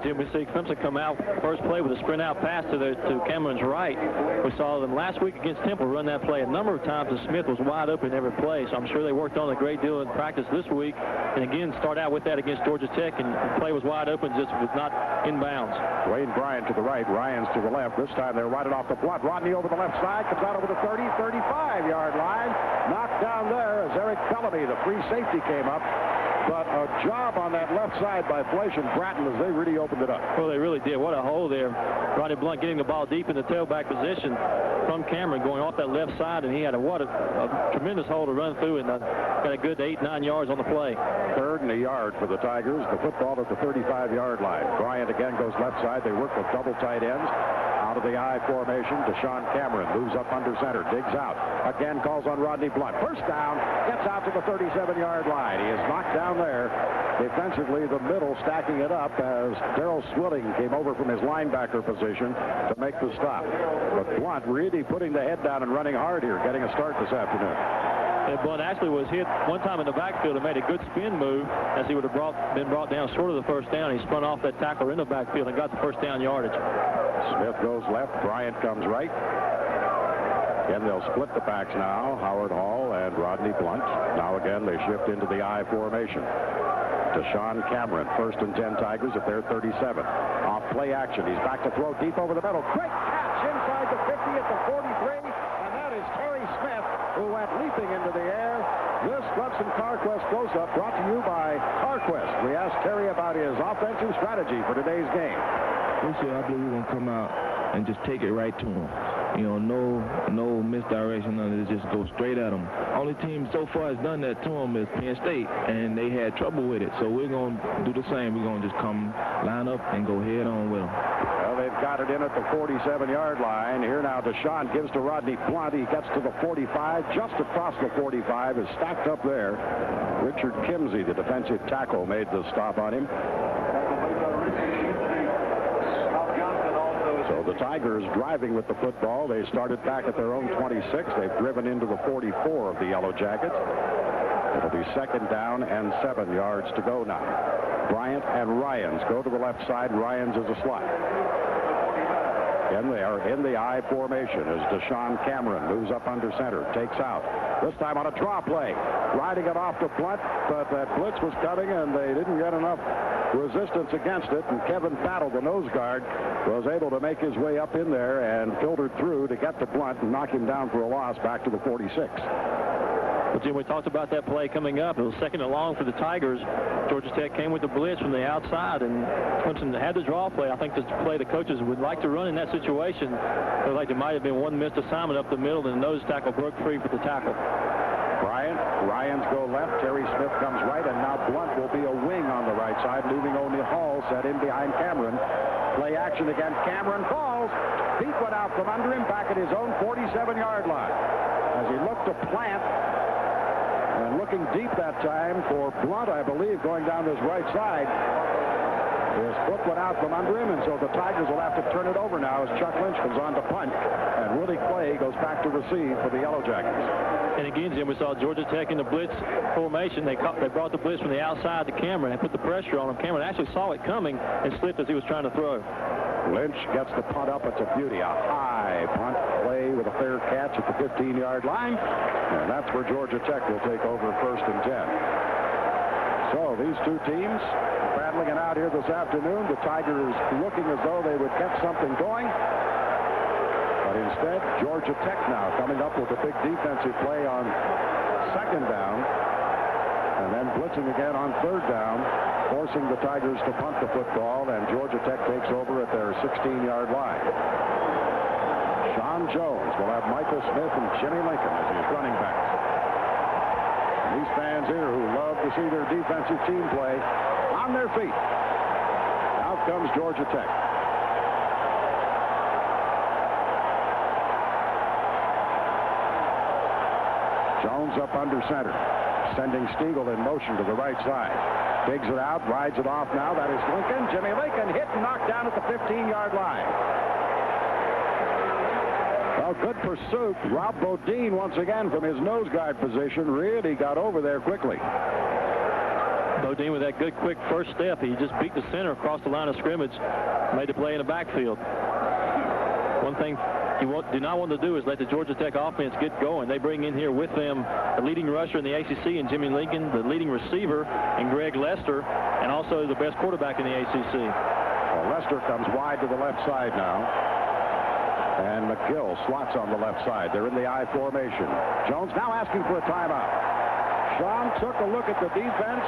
Jim, we see Clemson come out first play with a sprint out pass to Cameron's right. We saw them last week against Temple run that play a number of times, and Smith was wide open every play. So I'm sure they worked on a great deal in practice this week. And again, start out with that against Georgia Tech, and the play was wide open, just was not in bounds. Wayne Bryant to the right, Ryans to the left. This time they're right off the Blunt. Rodney over the left side, comes out over the 30, 35-yard line. Knocked down there as Eric Bellamy, the free safety, came up. But a job on that left side by Fleisch and Bratton as they really opened it up. Well, they really did. What a hole there. Rodney Blunt getting the ball deep in the tailback position from Cameron, going off that left side, and he had a tremendous hole to run through, and got a good 8-9 yards on the play. 3rd and a yard for the Tigers. The football at the 35-yard line. Bryant again goes left side. They work with double tight ends. Out of the I formation, Deshaun Cameron moves up under center, digs out. Again calls on Rodney Blunt. First down, gets out to the 37-yard line. He is knocked down there. Defensively, the middle stacking it up as Darrell Swilling came over from his linebacker position to make the stop. But Blunt really putting the head down and running hard here, getting a start this afternoon. And Blunt actually was hit one time in the backfield and made a good spin move as he would have been brought down short of the first down. He spun off that tackler in the backfield and got the first down yardage. Smith goes left. Bryant comes right. Again, they'll split the backs now. Howard Hall and Rodney Blunt. Now again, they shift into the I formation. Deshaun Cameron, 1st and 10 Tigers at their 37. Off play action. He's back to throw deep over the middle. Quick catch inside the 50 at the 43. And that is Terry Smith, who went leaping into the air. This Clemson CarQuest close-up brought to you by CarQuest. We asked Terry about his offensive strategy for today's game. This year, I believe we're going to come out and just take it right to him. no misdirection, none of it. Just go straight at them. Only team so far has done that to them is Penn State, and they had trouble with it. So we're going to do the same. We're going to just come line up and go head on with them. Well, they've got it in at the 47-yard line. Here now, Deshaun gives to Rodney Blunt. He gets to the 45. Just across the 45 is stacked up there. Richard Kimsey, the defensive tackle, made the stop on him. So the Tigers driving with the football. They started back at their own 26. They've driven into the 44 of the Yellow Jackets. It'll be 2nd down and 7 yards to go now. Bryant and Ryans go to the left side. Ryans is a slot. Again, they are in the I formation as Deshaun Cameron moves up under center, takes out. This time on a draw play. Riding it off to Blunt, but that blitz was coming and they didn't get enough resistance against it. And Kevin Battle, the nose guard, was able to make his way up in there and filtered through to get to Blunt and knock him down for a loss back to the 46. Well, Jim, we talked about that play coming up. It was 2nd and long for the Tigers. Georgia Tech came with the blitz from the outside, and Clemson had the draw play. I think this play the coaches would like to run in that situation. It looked like there might have been one missed assignment up the middle, and the nose tackle broke free for the tackle. Ryans go left. Terry Smith comes right, and now Blunt will be a wing on the right side, leaving O'Neal Hall set in behind Cameron. Play action again. Cameron falls. Feet went out from under him back at his own 47-yard line. As he looked to plant, and looking deep that time for Blunt, I believe, going down his right side. His foot went out from under him, and so the Tigers will have to turn it over now as Chuck Lynch comes on to punt, and Willie Clay goes back to receive for the Yellow Jackets. And again, Jim, we saw Georgia Tech in the blitz formation. They brought the blitz from the outside to Cameron and put the pressure on him. Cameron actually saw it coming and slipped as he was trying to throw. Lynch gets the punt up. It's a beauty. A high punt play with a fair catch at the 15-yard line. And that's where Georgia Tech will take over 1st and 10. So these two teams battling it out here this afternoon. The Tigers looking as though they would get something going. But instead, Georgia Tech now coming up with a big defensive play on 2nd down. And then blitzing again on 3rd down, forcing the Tigers to punt the football, and Georgia Tech takes over at their 16-yard line. Sean Jones will have Michael Smith and Jimmy Lincoln as his running backs. And these fans here who love to see their defensive team play on their feet. Out comes Georgia Tech. Jones up under center, sending Stiegel in motion to the right side. Digs it out, rides it off now. That is Lincoln. Jimmy Lincoln hit and knocked down at the 15-yard line. Well, good pursuit. Rob Bodine, once again, from his nose guard position, really got over there quickly. Bodine with that good, quick first step. He just beat the center across the line of scrimmage, made the play in the backfield. One thing you do not want to do is let the Georgia Tech offense get going. They bring in here with them the leading rusher in the ACC in Jimmy Lincoln, the leading receiver in Greg Lester, and also the best quarterback in the ACC. Well, Lester comes wide to the left side now. And McGill slots on the left side. They're in the I formation. Jones now asking for a timeout. Sean took a look at the defense,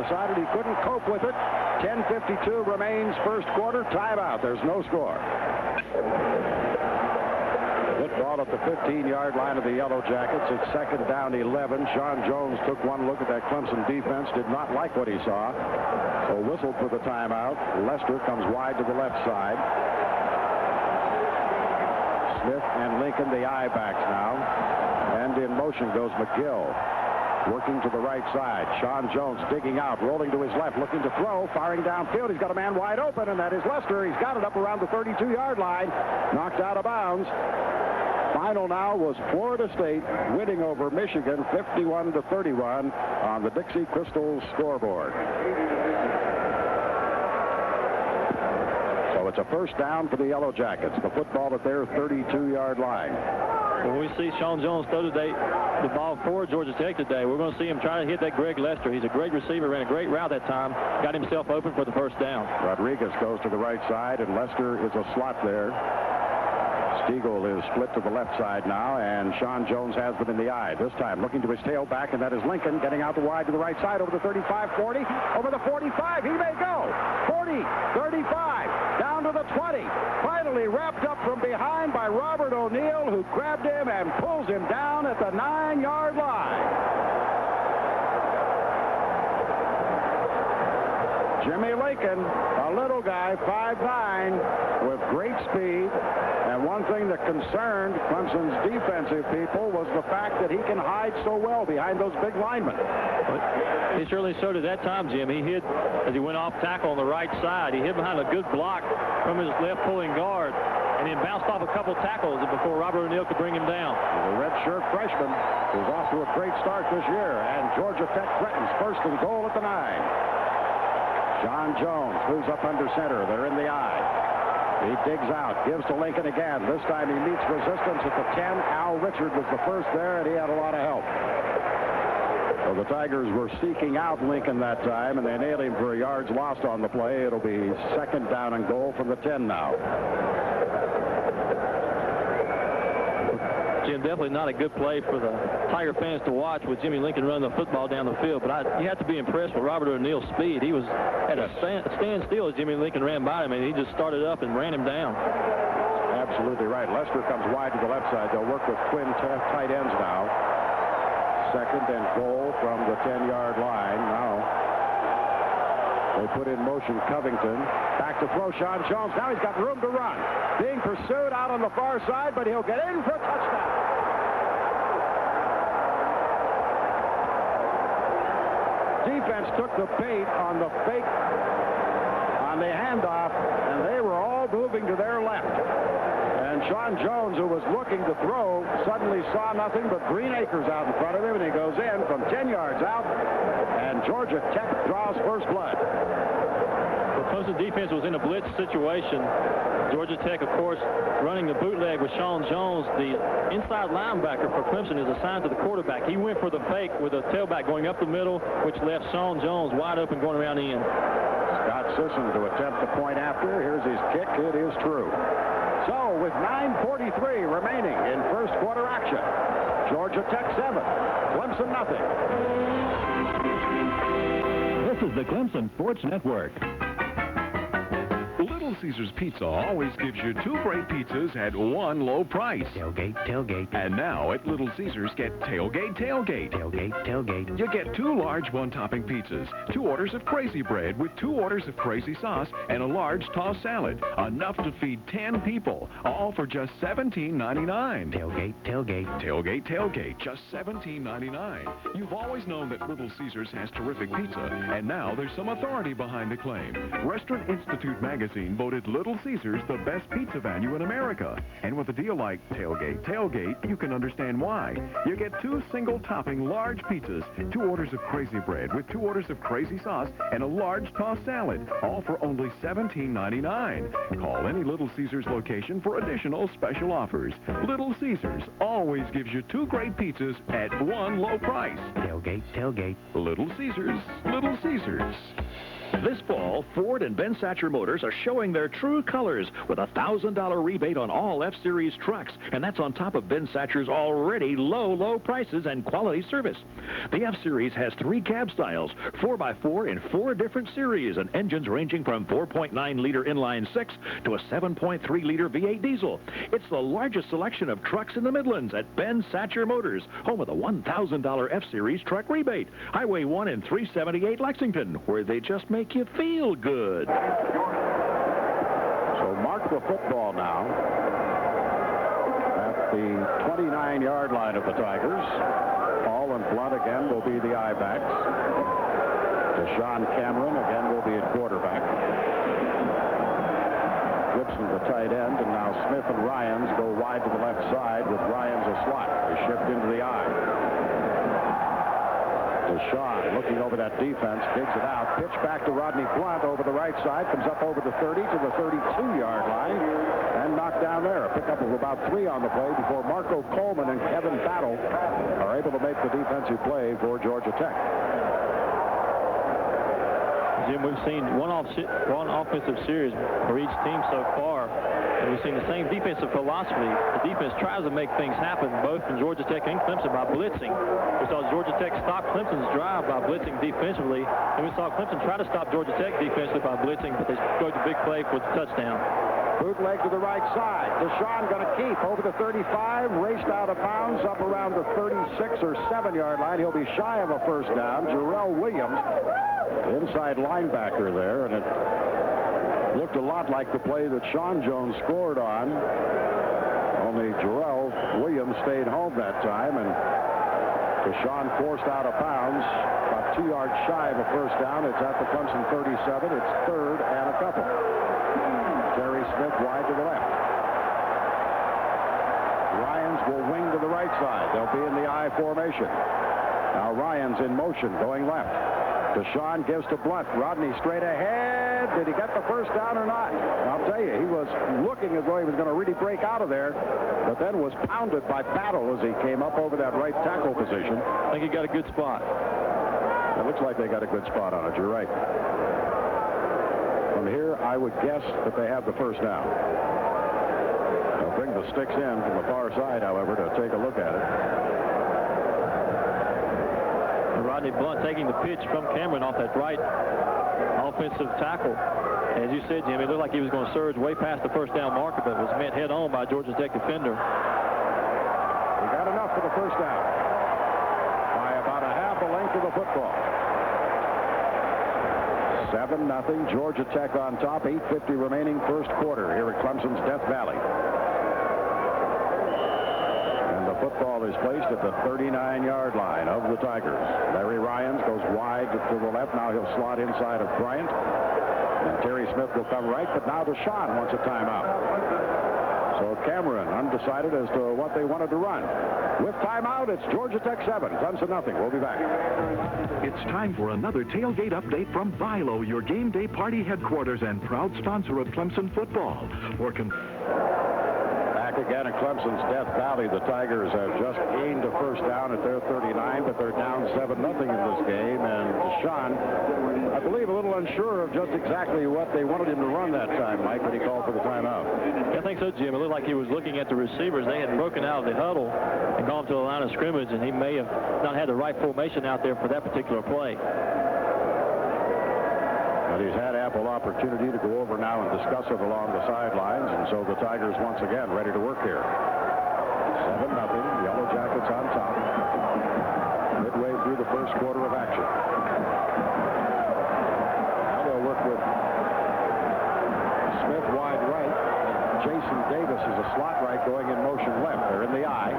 decided he couldn't cope with it. 10:52 remains first quarter. Timeout. There's no score. Good ball at the 15-yard line of the Yellow Jackets. It's 2nd down 11. Sean Jones took one look at that Clemson defense, did not like what he saw, so whistled for the timeout. Lester comes wide to the left side. Smith and Lincoln, the I backs now. And in motion goes McGill. Working to the right side. Sean Jones digging out, rolling to his left, looking to throw, firing downfield. He's got a man wide open, and that is Lester. He's got it up around the 32-yard line. Knocked out of bounds. Final now was Florida State winning over Michigan 51-31 on the Dixie Crystal scoreboard. So it's a first down for the Yellow Jackets. The football at their 32-yard line. When we see Sean Jones throw today, the ball for Georgia Tech today, we're going to see him trying to hit that Greg Lester. He's a great receiver, ran a great route that time, got himself open for the first down. Rodriguez goes to the right side, and Lester is a slot there. Stiegel is split to the left side now, and Sean Jones has them in the eye. This time looking to his tailback, and that is Lincoln getting out the wide to the right side over the 35-40, over the 45. He may go. 40, 35, down to the 20. Finally wrapped up from behind by Robert O'Neill, who grabbed him and pulls him down at the 9-yard line. Jimmy Lincoln, a little guy, 5'9", with great speed. And one thing that concerned Clemson's defensive people was the fact that he can hide so well behind those big linemen. But he certainly showed at that time, Jim. He hid, as he went off tackle on the right side, he hid behind a good block from his left pulling guard, and then bounced off a couple tackles before Robert O'Neill could bring him down. The redshirt freshman is off to a great start this year, and Georgia Tech threatens first and goal at the 9. John Jones moves up under center. They're in the eye. He digs out, gives to Lincoln again. This time he meets resistance at the 10. Al Richard was the first there, and he had a lot of help. So the Tigers were seeking out Lincoln that time, and they nailed him for a yards lost on the play. It'll be second down and goal from the 10 now. Jim, definitely not a good play for the Tiger fans to watch with Jimmy Lincoln running the football down the field. But you have to be impressed with Robert O'Neill's speed. He was at a standstill as Jimmy Lincoln ran by him, and he just started up and ran him down. Absolutely right. Lester comes wide to the left side. They'll work with twin tight ends now. Second and goal from the 10-yard line. Now they put in motion Covington. Back to throw Sean Jones. Now he's got room to run. Being pursued out on the far side, but he'll get in for a touchdown. Defense took the bait on the fake, on the handoff, and they were all moving to their left. And Sean Jones, who was looking to throw, suddenly saw nothing but Green Acres out in front of him, and he goes in from 10 yards out, and Georgia Tech draws first blood. The Clemson defense was in a blitz situation. Georgia Tech, of course, running the bootleg with Sean Jones. The inside linebacker for Clemson is assigned to the quarterback. He went for the fake with a tailback going up the middle, which left Sean Jones wide open going around the end. Scott Sisson to attempt the point after. Here's his kick. It is true. So, with 9:43 remaining in first quarter action, Georgia Tech 7, Clemson nothing. This is the Clemson Sports Network. Little Caesars Pizza always gives you two great pizzas at one low price. Tailgate, tailgate. And now at Little Caesars, get tailgate, tailgate. Tailgate, tailgate. You get two large one-topping pizzas, 2 orders of crazy bread with 2 orders of crazy sauce, and a large tossed salad. Enough to feed 10 people, all for just $17.99. Tailgate, tailgate. Tailgate, tailgate, just $17.99. You've always known that Little Caesars has terrific pizza, and now there's some authority behind the claim. Restaurant Institute magazine voted Little Caesars the best pizza venue in America. And with a deal like tailgate, tailgate, you can understand why. You get 2 single-topping large pizzas, 2 orders of crazy bread with 2 orders of crazy sauce, and a large tossed salad, all for only $17.99. Call any Little Caesars location for additional special offers. Little Caesars always gives you 2 great pizzas at one low price. Tailgate, tailgate. Little Caesars, Little Caesars. This fall, Ford and Ben Satcher Motors are showing their true colors with a $1,000 rebate on all F-Series trucks. And that's on top of Ben Satcher's already low prices and quality service. The F-Series has 3 cab styles, 4x4 in 4 different series, and engines ranging from 4.9-liter inline 6 to a 7.3-liter V8 diesel. It's the largest selection of trucks in the Midlands at Ben Satcher Motors, home of the $1,000 F-Series truck rebate. Highway 1 and 378 Lexington, where they just make you feel good. So mark the football now at the 29-yard line of the Tigers. Paul and Blunt again will be the I-backs. Deshaun Cameron again will be at quarterback. Gibson the tight end, and now Smith and Ryans go wide to the left side with Ryans a slot. They shift into the I. Deshaun looking over that defense, digs it out, pitch back to Rodney Blunt over the right side, comes up over the 30 to the 32-yard line, and knocked down there. A pickup of about 3 on the play before Marco Coleman and Kevin Battle are able to make the defensive play for Georgia Tech. Jim, we've seen one offensive series for each team so far. And we've seen the same defensive philosophy. The defense tries to make things happen both in Georgia Tech and Clemson by blitzing. We saw Georgia Tech stop Clemson's drive by blitzing defensively, and we saw Clemson try to stop Georgia Tech defensively by blitzing, but they scored the big play for the touchdown. Bootleg to the right side. Deshaun going to keep over the 35, raced out of bounds up around the 36 or 7-yard line. He'll be shy of a first down. Jarrell Williams, inside linebacker there, and it looked a lot like the play that Sean Jones scored on. Only Jarrell Williams stayed home that time, and Deshaun forced out of bounds, about 2 yards shy of a first down. It's at the Clemson 37. It's third and a couple. Terry Smith wide to the left. Ryans will wing to the right side. They'll be in the I formation. Now Ryans in motion going left. Deshaun gives to Blunt. Rodney straight ahead. Did he get the first down or not? I'll tell you, he was looking as though he was going to really break out of there, but then was pounded by Battle as he came up over that right tackle position. I think he got a good spot. It looks like they got a good spot on it. You're right. From here, I would guess that they have the first down. They'll bring the sticks in from the far side, however, to take a look at it. Rodney Blunt taking the pitch from Cameron off that right offensive tackle. As you said, Jim, it looked like he was going to surge way past the first down marker, but was met head on by Georgia Tech defender. He got enough for the first down by about a half a length of the football. 7-0, Georgia Tech on top, 8:50 remaining first quarter here at Clemson's Death Valley. And the football is placed at the 39-yard line of the Tigers. Larry Ryans goes wide to the left. Now he'll slot inside of Bryant. And Terry Smith will come right, but now Deshaun wants a timeout. So Cameron undecided as to what they wanted to run. With timeout, it's Georgia Tech 7, Clemson nothing. We'll be back. It's time for another tailgate update from Bilo, your game day party headquarters and proud sponsor of Clemson football. Back again at Clemson's Death Valley. The Tigers have just gained a first down at their 39, but they're down 7-0 in this game. And Deshaun, I believe, a little unsure of just exactly what they wanted him to run that time, Mike, when he called for the timeout. I think so, Jim. It looked like he was looking at the receivers. They had broken out of the huddle and gone to the line of scrimmage, and he may have not had the right formation out there for that particular play. But he's had ample opportunity to go over now and discuss it along the sidelines, and so the Tigers once again ready to work here. 7-0, Yellow Jackets on top. Midway through the first quarter of action. Now they'll work with Smith wide right. Jason Davis is a slot right going in motion left. They're in the I.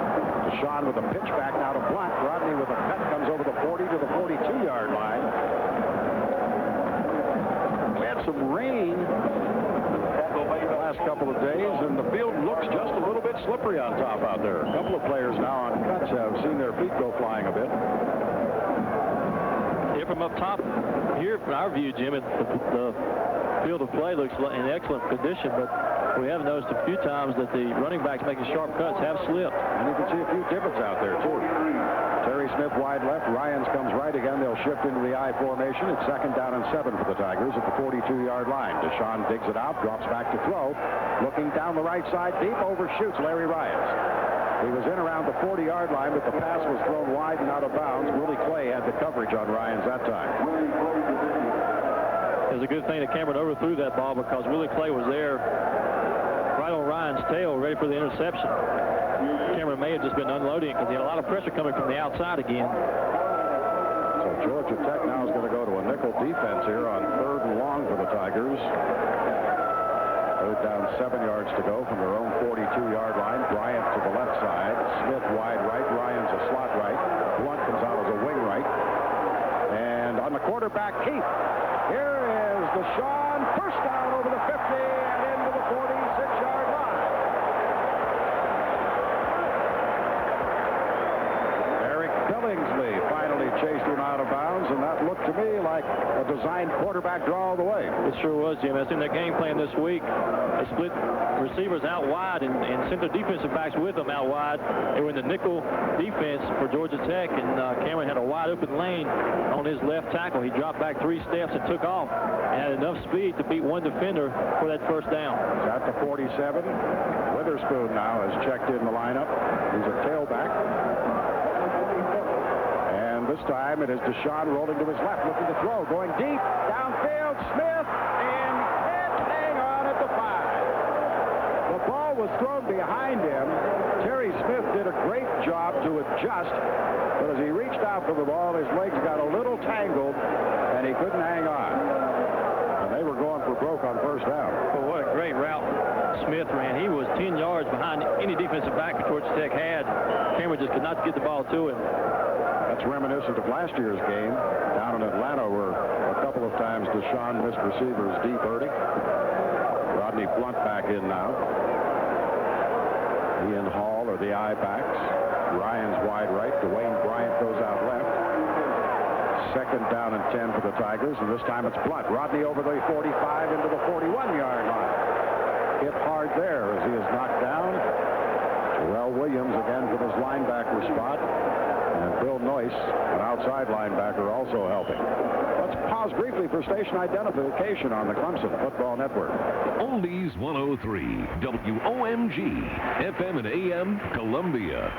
Deshaun with a pitch back now to Blunt. Rodney with a cut comes over the 40 to the 42-yard line. We had some rain the last couple of days, and the field looks just a little bit slippery on top out there. A couple of players now on cuts have seen their feet go flying a bit. Yeah, from up top here, from our view, Jim, the field of play looks in excellent condition, but we have noticed a few times that the running backs making sharp cuts have slipped. And you can see a few divots out there, too. Terry Smith wide left. Ryans comes right again. They'll shift into the I formation. It's 2nd down and 7 for the Tigers at the 42-yard line. Deshaun digs it out, drops back to throw. Looking down the right side, deep, overshoots Larry Ryans. He was in around the 40-yard line, but the pass was thrown wide and out of bounds. Willie Clay had the coverage on Ryans that time. It was a good thing that Cameron overthrew that ball because Willie Clay was there right on Ryan's tail, ready for the interception. Cameron may have just been unloading it because he had a lot of pressure coming from the outside again. So Georgia Tech now is going to go to a nickel defense here on 3rd and long for the Tigers. 3rd down, 7 yards to go from their own 42-yard line. Bryant to the left side. Smith wide right. Ryan's a slot right. Blunt comes out as a wing right. And on the quarterback keep, here is Deshaun. First down over the 50 and into the 46-yard line. Eric Billingsley finally chased him out of bounds, and that looked to me like a designed quarterback draw all the way. It sure was, Jim. That's in their game plan this week. They split receivers out wide and sent their defensive backs with them out wide. They were in the nickel defense for Georgia Tech, and Cameron had a wide open lane on his left tackle. He dropped back 3 steps and took off and had enough speed to beat one defender for that first down. He's at the 47. Witherspoon now has checked in the lineup. He's a tailback. And this time it is Deshaun rolling to his left, looking to throw, going deep, downfield, Smith, and can't hang on at the 5. The ball was thrown behind him. Terry Smith did a great job to adjust, but as he reached out for the ball, his legs got a little tangled, and he couldn't hang on. And they were going for broke on first down. Well, what a great route Smith ran. He was 10 yards behind any defensive back Georgia Tech had. Cameron just could not get the ball to him. That's reminiscent of last year's game down in Atlanta, where a couple of times Deshaun missed receivers deep early. Rodney Blunt back in now. He and Hall are the I backs. Ryan's wide right. Dwayne Bryant goes out left. Second down and 10 for the Tigers, and this time it's Blunt. Rodney over the 45 into the 41-yard line. Hit hard there as he is knocked down. Terrell Williams again from his linebacker spot. And Bill Noyce, an outside linebacker, also helping. Let's pause briefly for station identification on the Clemson Football Network. Oldies 103, WOMG, FM and AM, Columbia.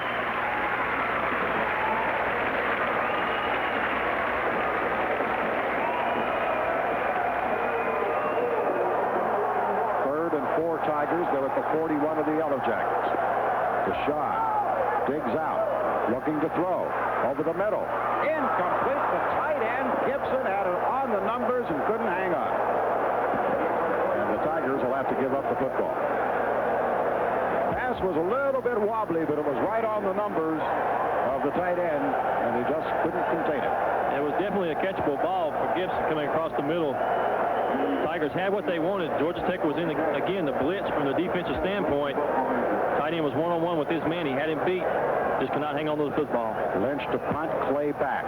Third and 4 Tigers. They're at the 41 of the Yellow Jackets. Deshaun digs out, looking to throw over the middle. Incomplete. The tight end Gibson had it on the numbers and couldn't hang on. And the Tigers will have to give up the football. Pass was a little bit wobbly, but it was right on the numbers of the tight end, and he just couldn't contain it. It was definitely a catchable ball for Gibson coming across the middle. Tigers had what they wanted. Georgia Tech was in, again, the blitz from the defensive standpoint. Tight end was one-on-one with his man. He had him beat. Just could not hang on to the football. Lynch to punt, Clay back.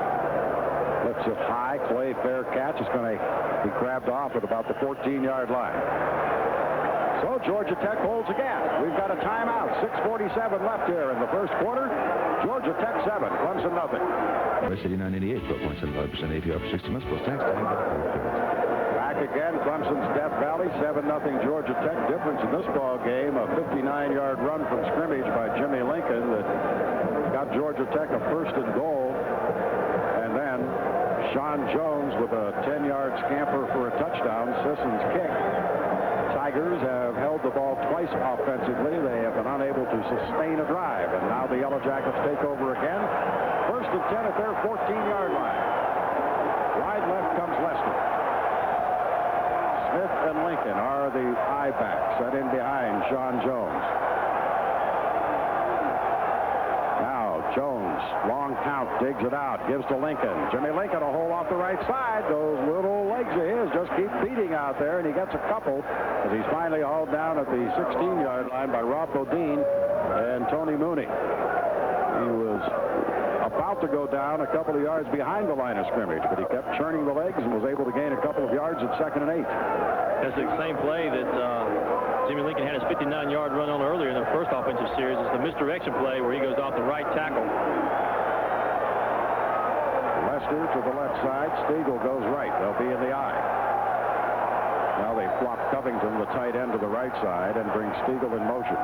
Lifts it high. Clay, fair catch. It's going to be grabbed off at about the 14-yard line. So Georgia Tech holds again. We've got a timeout. 6:47 left here in the first quarter. Georgia Tech 7, Clemson nothing. West 8988, 12.75% APR for 60 months plus tax. Back again, Clemson's Death Valley, 7-0 Georgia Tech. Difference in this ball game, a 59-yard run from scrimmage by Jimmy Lincoln that got Georgia Tech a first and goal. And then Sean Jones with a 10-yard scamper for a touchdown. Sisson's kick. Tigers have held the ball twice offensively. They have been unable to sustain a drive. And now the Yellow Jackets take over again. First and 10 at their 14-yard line. Wide left comes Lester. Smith and Lincoln are the I backs. Set in behind Sean Jones. Now Jones, long count, digs it out, gives to Lincoln. Jimmy Lincoln a hole off the right side. Those little legs of his just keep beating out there, and he gets a couple as he's finally hauled down at the 16-yard line by Rob Bodine and Tony Mooney. He was about to go down a couple of yards behind the line of scrimmage, but he kept churning the legs and was able to gain a couple of yards at 2nd and 8. That's the same play that Jimmy Lincoln had his 59-yard run on earlier in their first offensive series. It's the misdirection play where he goes off the right tackle. Lester to the left side. Stiegel goes right. They'll be in the eye. Now they flop Covington, the tight end, to the right side and bring Stiegel in motion.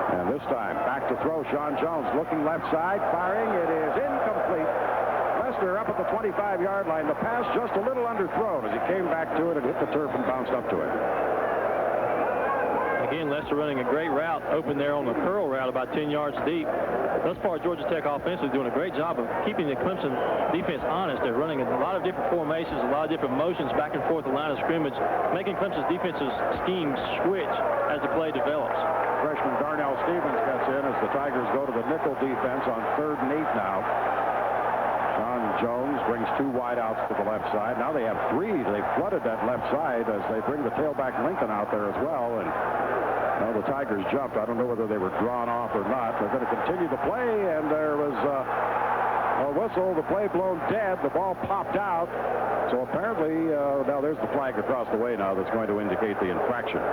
And this time, back to throw. Sean Jones looking left side, firing. It is incomplete. Lester up at the 25-yard line. The pass just a little underthrown as he came back to it and hit the turf and bounced up to it. Again, Lester running a great route, open there on the curl route about 10 yards deep. Thus far, Georgia Tech offense is doing a great job of keeping the Clemson defense honest. They're running a lot of different formations, a lot of different motions back and forth the line of scrimmage, making Clemson's defensive scheme switch as the play develops. Freshman Darnell Stevens gets in as the Tigers go to the nickel defense on 3rd and 8 now. Sean Jones brings 2 wideouts to the left side. Now they have 3. They flooded that left side as they bring the tailback Lincoln out there as well. And Well, the Tigers jumped. I don't know whether they were drawn off or not. They're going to continue the play, and there was a whistle. The play blown dead. The ball popped out. So apparently, now there's the flag across the way now that's going to indicate the infraction.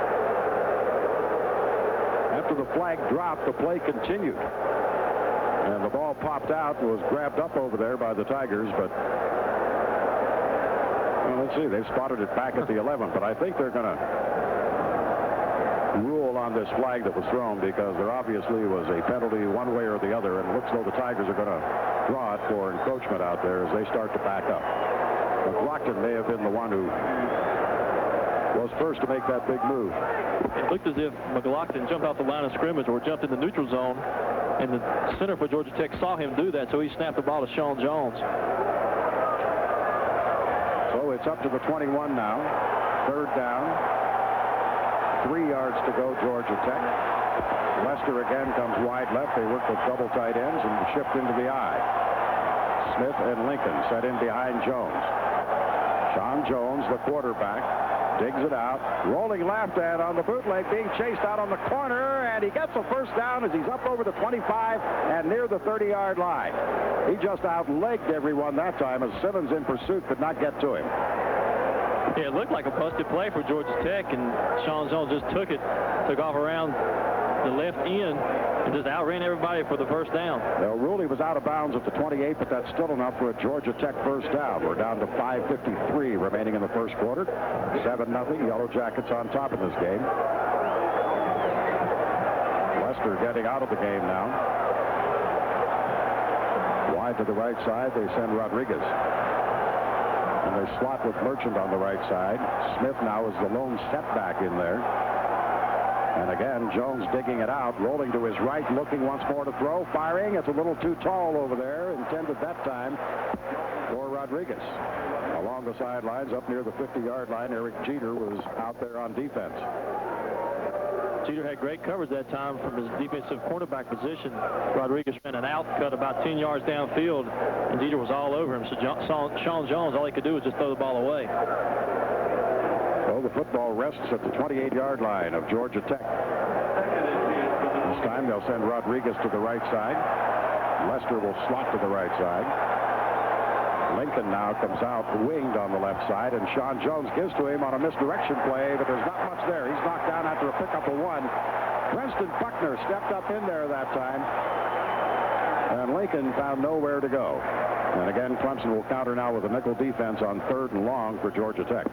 After the flag dropped, the play continued. And the ball popped out and was grabbed up over there by the Tigers, but well, let's see. They've spotted it back at the 11, but I think they're going to rule on this flag that was thrown because there obviously was a penalty one way or the other, and it looks like the Tigers are going to draw it for encroachment out there as they start to back up. McLaughlin may have been the one who was first to make that big move. It looked as if McLaughlin jumped off the line of scrimmage or jumped in the neutral zone, and the center for Georgia Tech saw him do that, so he snapped the ball to Sean Jones. So it's up to the 21 now. Third down. 3 yards to go, Georgia Tech. Lester again comes wide left. They work with double tight ends and shift into the I. Smith and Lincoln set in behind Jones. Sean Jones, the quarterback, digs it out, rolling left, and on the bootleg, being chased out on the corner, and he gets a first down as he's up over the 25 and near the 30-yard line. He just outlegged everyone that time as Simmons in pursuit could not get to him. Yeah, it looked like a busted play for Georgia Tech, and Sean Jones just took off around the left end and just outran everybody for the first down. Well, Ruley was out of bounds at the 28, but that's still enough for a Georgia Tech first down. We're down to 5:53 remaining in the first quarter. 7-0. Yellow Jackets on top in this game. Lester getting out of the game now. Wide to the right side, they send Rodriguez. And they slot with Merchant on the right side. Smith now is the lone setback in there. And again, Jones digging it out, rolling to his right, looking once more to throw, firing. It's a little too tall over there, intended that time for Rodriguez. Along the sidelines, up near the 50-yard line, Eric Jeter was out there on defense. Jeter had great coverage that time from his defensive cornerback position. Rodriguez ran an out cut about 10 yards downfield, and Jeter was all over him. So Sean Jones, all he could do was just throw the ball away. So the football rests at the 28-yard line of Georgia Tech. This time they'll send Rodriguez to the right side. Lester will slot to the right side. Lincoln now comes out winged on the left side, and Sean Jones gives to him on a misdirection play, but there's not much there. He's knocked down after a pickup of 1. Preston Buckner stepped up in there that time, and Lincoln found nowhere to go. And again, Clemson will counter now with a nickel defense on 3rd and long for Georgia Tech.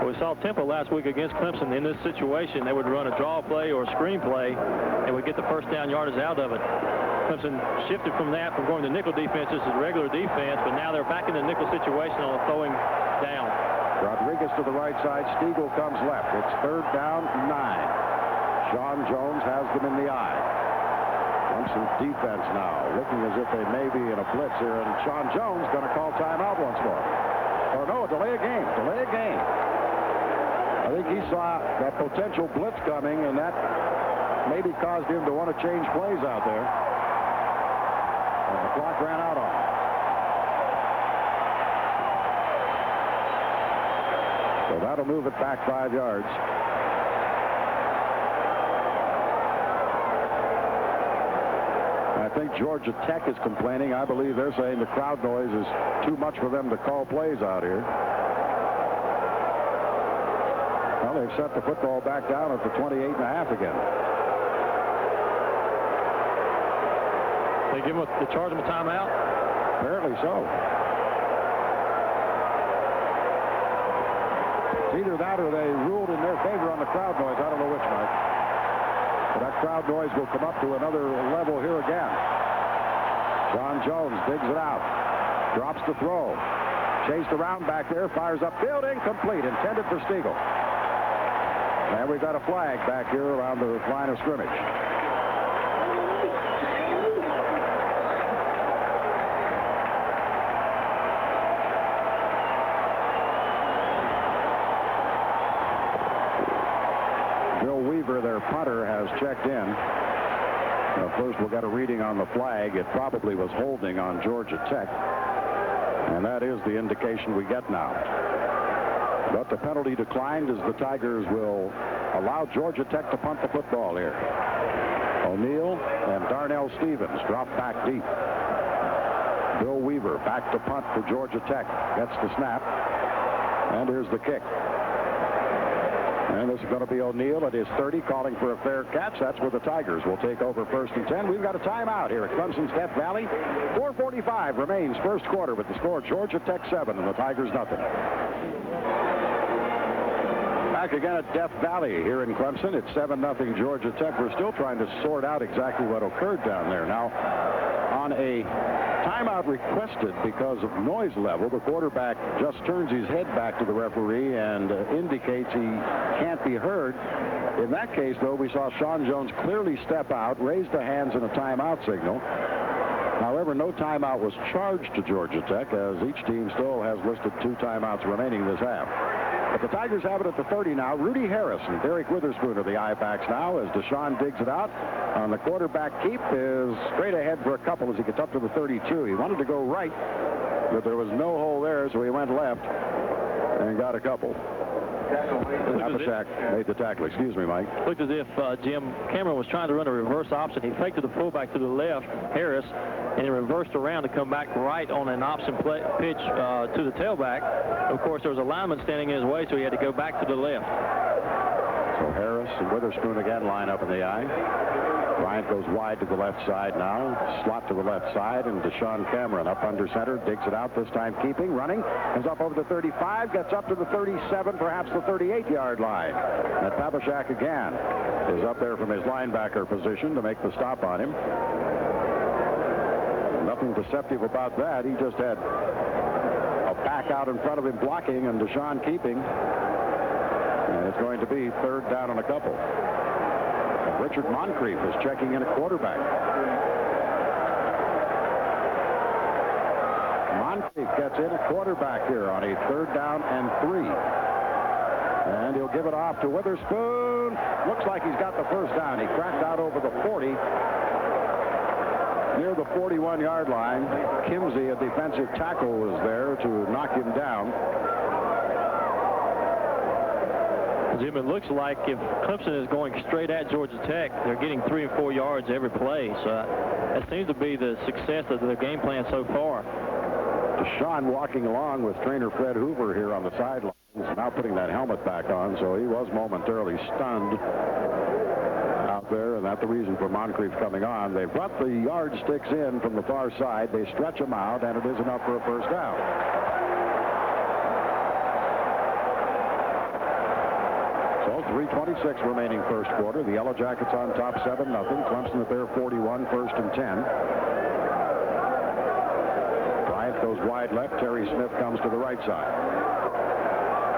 We saw Temple last week against Clemson. In this situation, they would run a draw play or a screen play and would get the first down yardage out of it. Clemson shifted from going to nickel defense. This is regular defense, but now they're back in the nickel situation on a throwing down. Rodriguez to the right side. Stiegel comes left. It's 3rd down, 9. Sean Jones has them in the eye. Clemson defense now looking as if they may be in a blitz here, and Sean Jones going to call timeout once more. Or no, delay a game. Delay a game. I think he saw that potential blitz coming, and that maybe caused him to want to change plays out there. And the clock ran out on him. So that'll move it back 5 yards. I think Georgia Tech is complaining. I believe they're saying the crowd noise is too much for them to call plays out here. Well, they've set the football back down at the 28.5 again. They charge him a timeout? Apparently so. It's either that or they ruled in their favor on the crowd noise. I don't know which, Mike. But that crowd noise will come up to another level here again. Sean Jones digs it out. Drops the throw. Chased around back there. Fires upfield. Incomplete. Intended for Stiegel. And we've got a flag back here around the line of scrimmage. Bill Weaver, their punter, has checked in. First, we'll get a reading on the flag. It probably was holding on Georgia Tech. And that is the indication we get now. But the penalty declined as the Tigers will allow Georgia Tech to punt the football here. O'Neill and Darnell Stevens drop back deep. Bill Weaver back to punt for Georgia Tech. Gets the snap. And here's the kick. And this is going to be O'Neill at his 30, calling for a fair catch. That's where the Tigers will take over 1st and 10. We've got a timeout here at Clemson's Death Valley. 4:45 remains first quarter with the score Georgia Tech 7 and the Tigers nothing. Back again at Death Valley here in Clemson. It's 7-0 Georgia Tech. We're still trying to sort out exactly what occurred down there. Now, on a timeout requested because of noise level, the quarterback just turns his head back to the referee and indicates he can't be heard. In that case, though, we saw Sean Jones clearly step out, raise the hands in a timeout signal. However, no timeout was charged to Georgia Tech, as each team still has listed 2 timeouts remaining this half. But the Tigers have it at the 30 now. Rudy Harris and Derek Witherspoon are the I-backs now as Deshaun digs it out. On the quarterback keep is straight ahead for a couple as he gets up to the 32. He wanted to go right, but there was no hole there, so he went left and got a couple. Abishak made the tackle. Excuse me, Mike. Looked as if Jim Cameron was trying to run a reverse option. He faked to the fullback to the left, Harris, and he reversed around to come back right on an option pitch to the tailback. Of course, there was a lineman standing in his way, so he had to go back to the left. So Harris and Witherspoon again line up in the I. Bryant goes wide to the left side now. Slot to the left side, and Deshaun Cameron up under center. Digs it out, this time keeping, running. Comes up over the 35, gets up to the 37, perhaps the 38-yard line. And Abishak again is up there from his linebacker position to make the stop on him. Nothing deceptive about that. He just had a back out in front of him blocking and Deshaun keeping. And it's going to be 3rd down and a couple. And Richard Moncrief is checking in at quarterback. Moncrief gets in at quarterback here on a 3rd down and 3. And he'll give it off to Witherspoon. Looks like he's got the first down. He cracked out over the 40. Near the 41-yard line, Kimsey, a defensive tackle, was there to knock him down. Jim, it looks like if Clemson is going straight at Georgia Tech, they're getting 3 and 4 yards every play. So that seems to be the success of their game plan so far. Deshaun walking along with trainer Fred Hoover here on the sidelines, now putting that helmet back on, so he was momentarily stunned out there, and that's the reason for Moncrief coming on. They've brought the yardsticks in from the far side. They stretch them out, and it is enough for a first down. So 3:26 remaining first quarter. The Yellow Jackets on top 7-0. Clemson at their 41, 1st and 10. Bryant goes wide left. Terry Smith comes to the right side.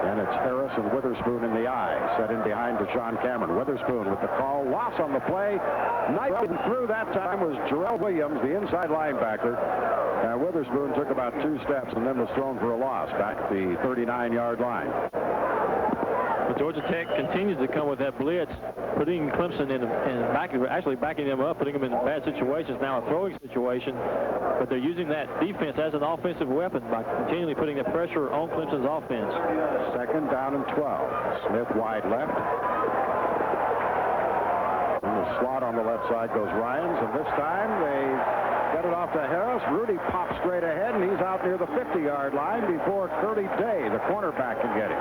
And it's Harris and Witherspoon in the I. Set in behind Deshaun Cameron. Witherspoon with the call. Loss on the play. Knifing through that time was Jarrell Williams, the inside linebacker. And Witherspoon took about 2 steps and then was thrown for a loss back at the 39-yard line. But Georgia Tech continues to come with that blitz, putting Clemson actually backing them up, putting them in bad situations, now a throwing situation. But they're using that defense as an offensive weapon by continually putting the pressure on Clemson's offense. 2nd down and 12. Smith wide left. In the slot on the left side goes Ryans, and this time they get it off to Harris. Rudy pops straight ahead, and he's out near the 50-yard line before Curly Day, the cornerback, can get him.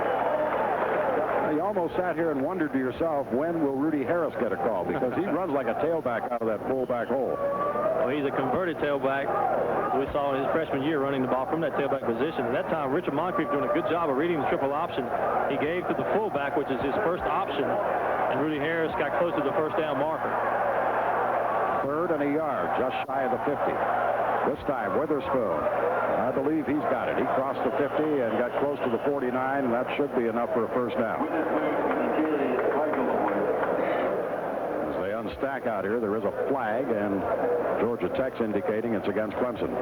You almost sat here and wondered to yourself, when will Rudy Harris get a call? Because he runs like a tailback out of that fullback hole. Well, he's a converted tailback. We saw in his freshman year running the ball from that tailback position. At that time, Richard Moncrief doing a good job of reading the triple option. He gave to the fullback, which is his first option, and Rudy Harris got close to the first down marker. 3rd and a yard, just shy of the 50. This time, Witherspoon. I believe he's got it. He crossed the 50 and got close to the 49, and that should be enough for a first down. As they unstack out here, there is a flag, and Georgia Tech's indicating it's against Clemson.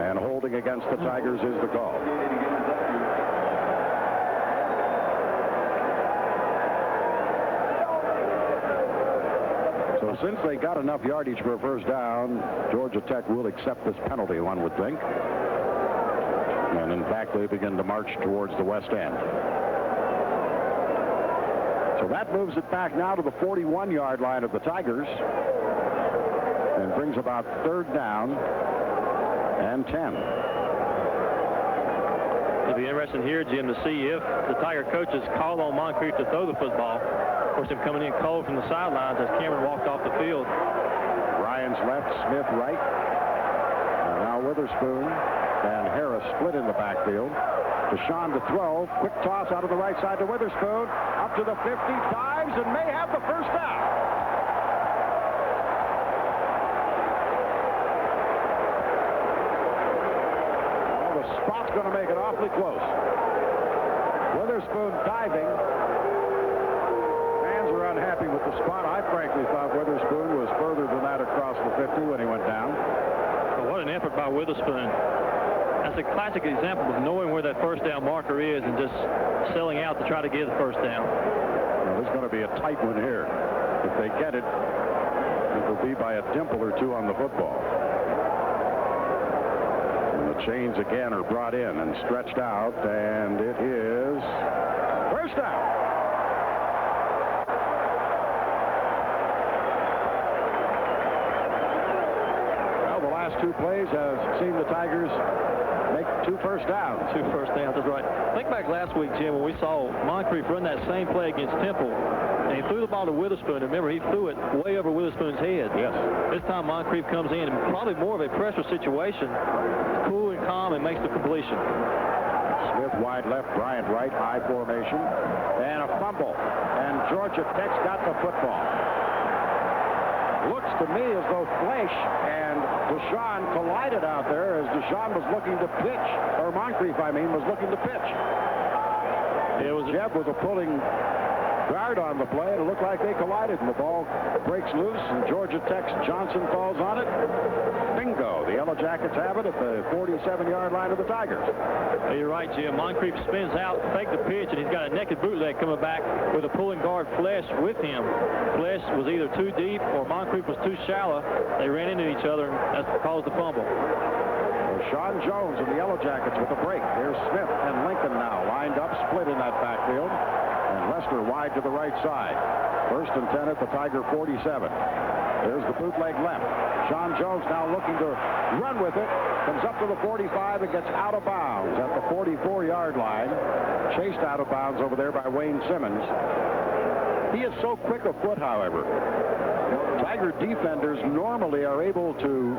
And holding against the Tigers is the call. So since they got enough yardage for a first down, Georgia Tech will accept this penalty, one would think. And in fact, they begin to march towards the west end. So that moves it back now to the 41-yard line of the Tigers and brings about 3rd down and 10. It'll be interesting here, Jim, to see if the Tiger coaches call on Moncrief to throw the football. Of course, him coming in cold from the sidelines as Cameron walked off the field. Ryan's left, Smith right. And now Witherspoon and Harris split in the backfield. Deshaun to throw. Quick toss out of the right side to Witherspoon. Up to the 50, dives, and may have the first down. Well, the spot's going to make it awfully close. Witherspoon diving. Fans are unhappy with the spot. I frankly thought Witherspoon was further than that across the 50 when he went down. Well, what an effort by Witherspoon. That's a classic example of knowing where that first down marker is and just selling out to try to get the first down. Well, there's going to be a tight one here. If they get it, it will be by a dimple or two on the football. And the chains again are brought in and stretched out, and it is first down. Well, the last 2 plays have seen the Tigers make 2 first downs. 2 first downs, that's right. Think back last week, Jim, when we saw Moncrief run that same play against Temple, and he threw the ball to Witherspoon. Remember, he threw it way over Witherspoon's head. Yes. This time Moncrief comes in, and probably more of a pressure situation, cool and calm, and makes the completion. Smith wide left, Bryant right, high formation, and a fumble. And Georgia Tech's got the football. Looks to me as though Flesh and Deshaun collided out there as Deshaun was looking to pitch, or Moncrief, I mean, was looking to pitch. It was Jeb with a pulling guard on the play, and it looked like they collided, and the ball breaks loose, and Georgia Tech's Johnson falls on it. Bingo. The Yellow Jackets have it at the 47-yard line of the Tigers. You're right, Jim. Moncrief spins out, faked the pitch, and he's got a naked bootleg coming back with a pulling guard, Flesh, with him. Flesh was either too deep or Moncrief was too shallow. They ran into each other, and that's caused the fumble. Sean Jones and the Yellow Jackets with a break. Here's Smith and Lincoln now lined up, split in that backfield. And Lester wide to the right side. 1st and 10 at the Tiger 47. There's the bootleg left. Sean Jones now looking to run with it. Comes up to the 45 and gets out of bounds at the 44-yard line. Chased out of bounds over there by Wayne Simmons. He is so quick of foot, however. Tiger defenders normally are able to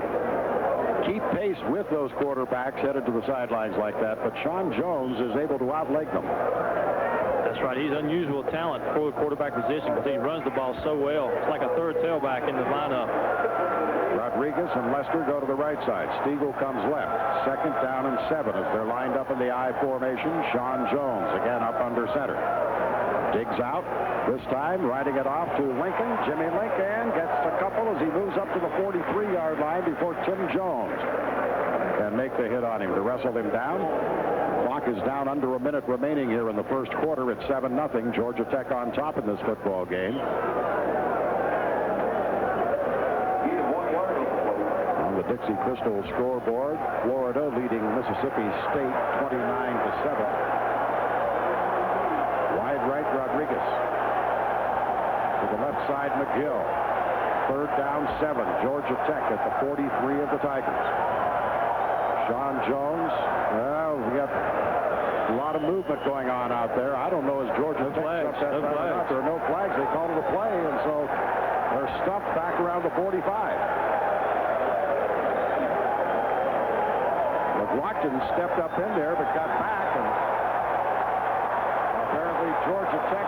keep pace with those quarterbacks headed to the sidelines like that, but Sean Jones is able to outleg them. That's right. He's unusual talent for the quarterback position because he runs the ball so well. It's like a third tailback in the lineup. Rodriguez and Lester go to the right side. Stiegel comes left. 2nd down and 7 as they're lined up in the I formation. Sean Jones again up under center. Digs out. This time riding it off to Lincoln. Jimmy Lincoln gets a couple as he moves up to the 43-yard line before Tim Jones can make the hit on him to wrestle him down. Clock is down under a minute remaining here in the first quarter. It's 7-0. Georgia Tech on top in this football game. On the Dixie Crystal scoreboard, Florida leading Mississippi State 29-7. Wide right, Rodriguez. To the left side, McGill. 3rd down, 7. Georgia Tech at the 43 of the Tigers. Sean Jones. Well, we got a lot of movement going on out there. I don't know as Georgia Tech stuffed that time or not. There are no flags. They called it a play, and so they're stuffed back around the 45. McLaughlin stepped up in there, but got back, and apparently Georgia Tech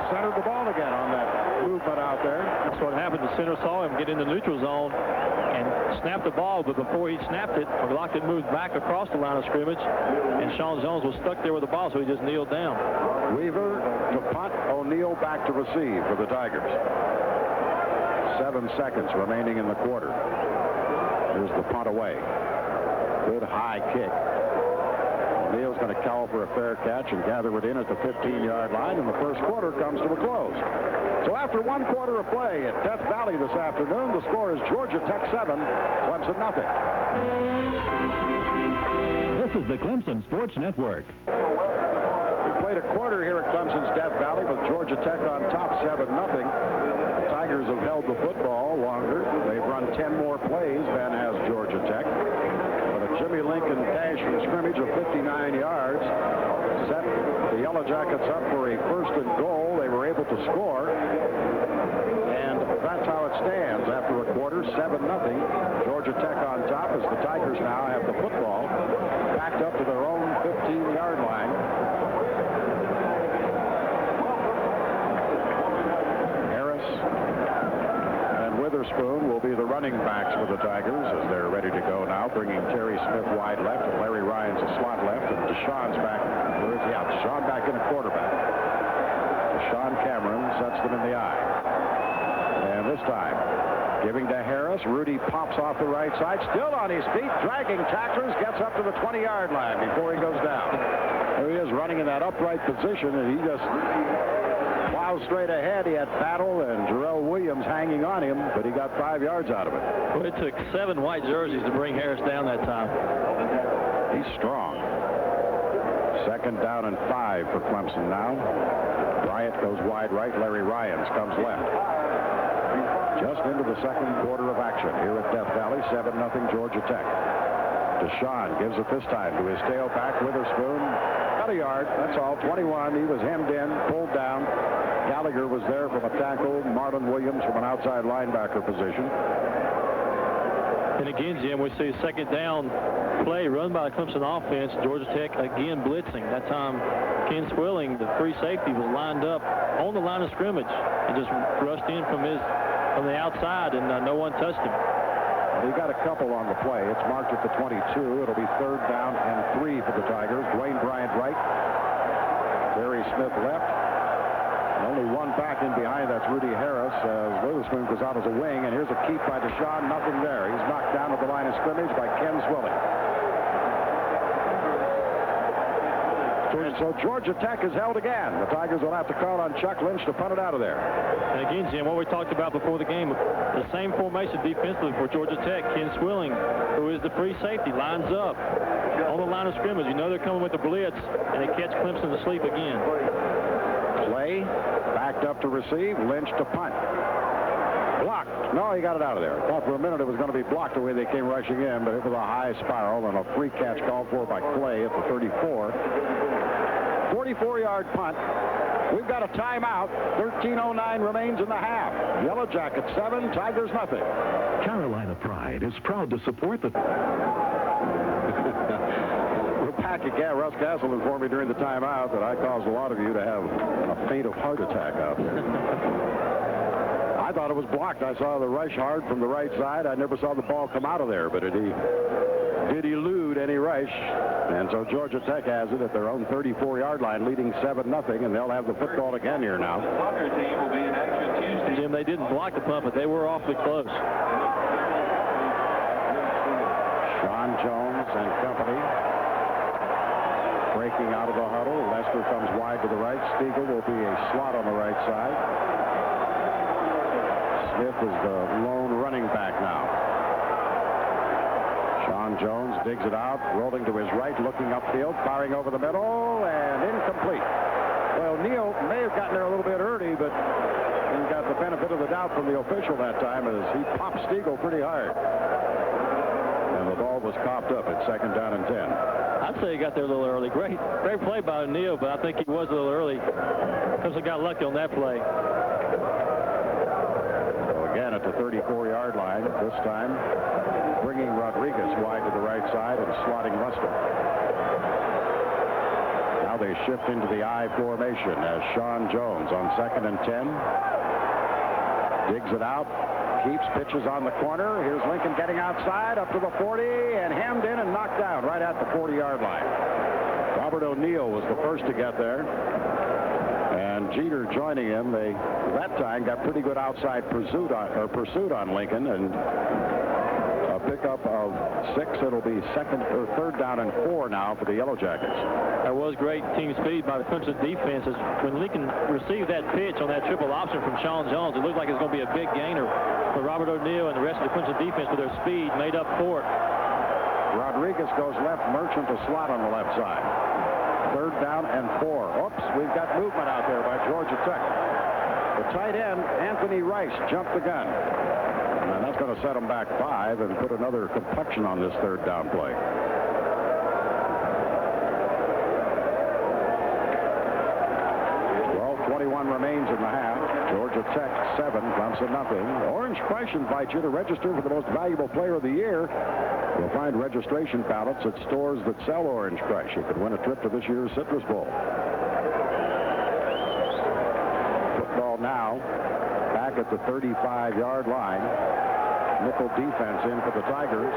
centered the ball again on that movement out there. That's what happened. The center saw him get in the neutral zone and snap the ball, but before he snapped it, McLaughlin moved back across the line of scrimmage, and Sean Jones was stuck there with the ball, so he just kneeled down. Weaver to punt, O'Neal back to receive for the Tigers. 7 seconds remaining in the quarter. Here's the punt away. Good high kick. O'Neal's going to call for a fair catch and gather it in at the 15-yard line, and the first quarter comes to a close. So after 1 quarter of play at Death Valley this afternoon, the score is Georgia Tech 7, Clemson nothing. This is the Clemson Sports Network. We played a quarter here at Clemson's Death Valley with Georgia Tech on top 7-0. The Tigers have held the football longer. They've run 10 more plays than has Georgia Tech. With a Jimmy Lincoln dash from scrimmage of 59 yards, set the Yellow Jackets up for a 1st and goal. They were able to score. And that's how it stands after a quarter, 7-0. Georgia Tech on top as the Tigers now have the football backed up to their own 15-yard line. Harris and Witherspoon will be the running backs for the Tigers as they're ready to go now, bringing Terry Smith wide left and Larry Ryan's a slot left, and Deshaun's back. Where is he out? Deshaun back in a quarterback. Deshaun Cameron sets them in the eye. And this time, giving to Harris. Rudy pops off the right side, still on his feet, dragging tacklers, gets up to the 20-yard line before he goes down. There he is running in that upright position, and he just plows straight ahead. He had Battle and Jarrell Williams hanging on him, but he got 5 yards out of it. Well, it took 7 white jerseys to bring Harris down that time. He's strong. 2nd down and 5 for Clemson now. Bryant goes wide right. Larry Ryans comes left. Just into the 2nd quarter of action here at Death Valley, 7-0 Georgia Tech. Deshaun gives it this time to his tailback, Witherspoon. Got a yard, that's all, 21. He was hemmed in, pulled down. Gallagher was there from a tackle. Marlon Williams from an outside linebacker position. And again, Jim, we see a 2nd down play run by the Clemson offense. Georgia Tech again blitzing. That time, Ken Swilling, the free safety, was lined up on the line of scrimmage and just rushed in from the outside, and no one touched him. He got a couple on the play. It's marked at the 22. It'll be 3rd down and 3 for the Tigers. Dwayne Bryant right. Terry Smith left. Only one back in behind. That's Rudy Harris as Witherspoon goes out as a wing. And here's a keep by Deshaun. Nothing there. He's knocked down at the line of scrimmage by Ken Swilling. And so Georgia Tech is held again. The Tigers will have to call on Chuck Lynch to punt it out of there. And again, Jim, what we talked about before the game, the same formation defensively for Georgia Tech. Ken Swilling, who is the free safety, lines up on the line of scrimmage. You know they're coming with the blitz, and they catch Clemson asleep again. Play, backed up to receive, Lynch to punt. Blocked. No, he got it out of there. Thought for a minute it was going to be blocked the way they came rushing in, but it was a high spiral and a free catch called for by Clay at the 34. 44-yard punt. We've got a timeout. 13:09 remains in the half. Yellow Jackets 7, Tigers nothing. Carolina Pride is proud to support the... We're back again. Russ Castle informed me during the timeout that I caused a lot of you to have a feint of heart attack out there. I thought it was blocked. I saw the rush hard from the right side. I never saw the ball come out of there, but did elude any rush. And so Georgia Tech has it at their own 34-yard line, leading 7-0, and they'll have the football again here now. Jim, they didn't block the punt, but they were awfully close. Sean Jones and company breaking out of the huddle. Lester comes wide to the right. Stiegel will be a slot on the right side. Smith is the lone running back now. Sean Jones digs it out, rolling to his right, looking upfield, firing over the middle, and incomplete. Well, Neal may have gotten there a little bit early, but he got the benefit of the doubt from the official that time as he popped Stiegel pretty hard. And the ball was coughed up at 2nd down and 10. I'd say he got there a little early. Great play by Neal, but I think he was a little early because he got lucky on that play. So again at the 34-yard line, this time bringing Rodriguez wide to the right side and slotting Russell. Now they shift into the I formation as Sean Jones on 2nd and 10 digs it out, keeps, pitches on the corner. Here's Lincoln getting outside up to the 40 and hemmed in and knocked down right at the 40-yard line. Robert O'Neill was the first to get there, and Jeter joining him. They that time got pretty good outside pursuit on Lincoln, and a pickup of 6. It'll be 3rd down and 4 now for the Yellow Jackets. That was great team speed by the Clemson defense. When Lincoln received that pitch on that triple option from Sean Jones, it looked like it was going to be a big gainer. But Robert O'Neill and the rest of the Clemson defense with their speed made up for it. Rodriguez goes left, Merchant a slot on the left side. 3rd down and 4. Oops, we've got movement out there by Georgia Tech. The tight end, Anthony Rice, jumped the gun. And that's going to set him back 5 and put another complexion on this 3rd down play. 12:21 remains in the half. Georgia Tech 7, Clemson nothing. Orange Crush invites you to register for the most valuable player of the year. You'll find registration ballots at stores that sell Orange Crush. You could win a trip to this year's Citrus Bowl. Football now back at the 35-yard line. Nickel defense in for the Tigers.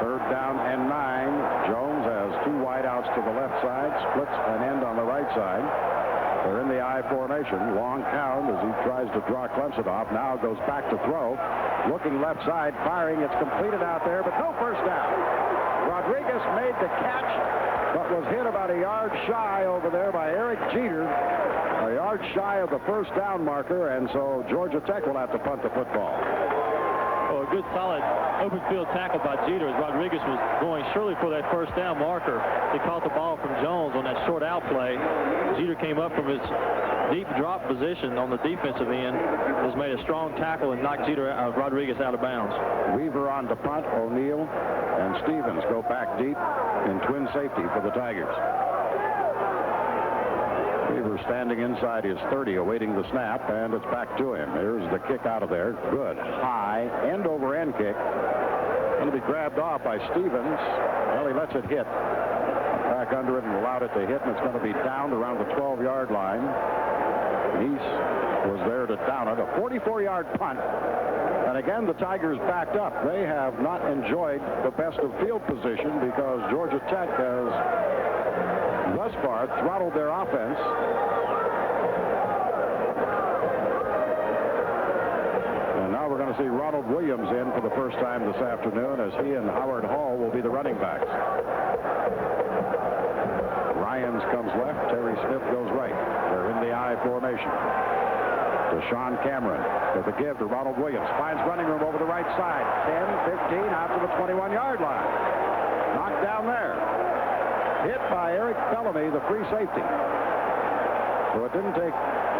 3rd down and 9. Jones has 2 wideouts to the left side, splits an end on the right side. They're in the I formation. Long count as he tries to draw Clemson off. Now goes back to throw. Looking left side, firing. It's completed out there, but no first down. Rodriguez made the catch, but was hit about a yard shy over there by Eric Jeter. A yard shy of the first down marker, and so Georgia Tech will have to punt the football. Oh, a good solid open field tackle by Jeter as Rodriguez was going surely for that first down marker. He caught the ball from Jones on that short out play. Jeter came up from his deep drop position on the defensive end, has made a strong tackle and knocked Rodriguez out of bounds. Weaver on to punt. O'Neal and Stevens go back deep in twin safety for the Tigers. Weaver standing inside his 30, awaiting the snap, and it's back to him. Here's the kick out of there. Good. High, end-over-end kick. Going to be grabbed off by Stevens. Well, he lets it hit. Back under it and allowed it to hit, and it's going to be downed around the 12-yard line. Neese was there to down it. A 44-yard punt. And again, the Tigers backed up. They have not enjoyed the best of field position because Georgia Tech has thus far throttled their offense. And now we're going to see Ronald Williams in for the first time this afternoon as he and Howard Hall will be the running backs. Ryans comes left, Terry Smith goes right. They're in the I formation. Deshaun Cameron with a give to Ronald Williams. Finds running room over the right side. 10, 15, out to the 21-yard line. Knocked down there. Hit by Eric Bellamy, the free safety. So it didn't take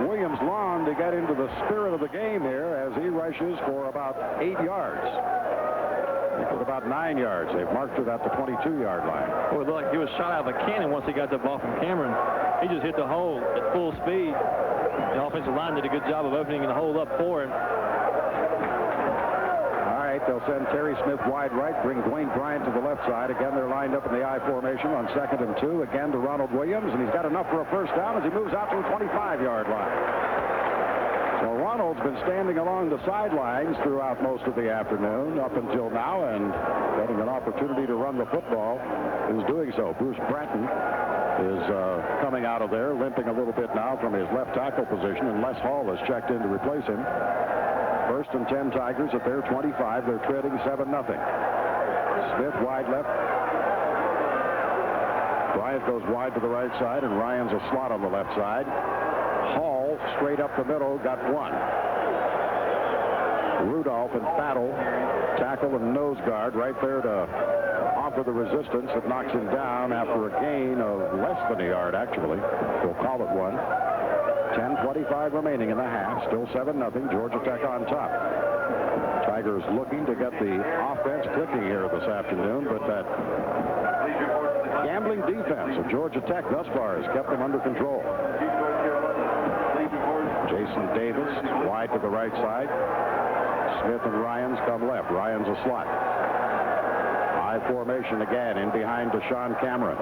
Williams long to get into the spirit of the game here as he rushes for about 8 yards. With about 9 yards. They've marked it at the 22-yard line. Well, it looked like he was shot out of a cannon once he got the ball from Cameron. He just hit the hole at full speed. The offensive line did a good job of opening the hole up for him. All right, they'll send Terry Smith wide right, bring Dwayne Bryant to the left side. Again, they're lined up in the I formation on 2nd and 2. Again to Ronald Williams, and he's got enough for a first down as he moves out to the 25-yard line. So Ronald's been standing along the sidelines throughout most of the afternoon up until now, and getting an opportunity to run the football is doing so. Bruce Bratton is coming out of there, limping a little bit now from his left tackle position, and Les Hall has checked in to replace him. 1st and 10 Tigers at their 25. They're trailing 7-0. Smith wide left. Bryant goes wide to the right side, and Ryan's a slot on the left side. Hall straight up the middle, got 1. Rudolph and Battle, tackle and nose guard right there to offer the resistance that knocks him down after a gain of less than a yard, actually. We'll call it 1. 10:25 remaining in the half. Still 7-0. Georgia Tech on top. Tigers looking to get the offense clicking here this afternoon, but that gambling defense of Georgia Tech thus far has kept them under control. Jason Davis wide to the right side. Smith and Ryans come left. Ryans a slot. I formation again in behind Deshaun Cameron.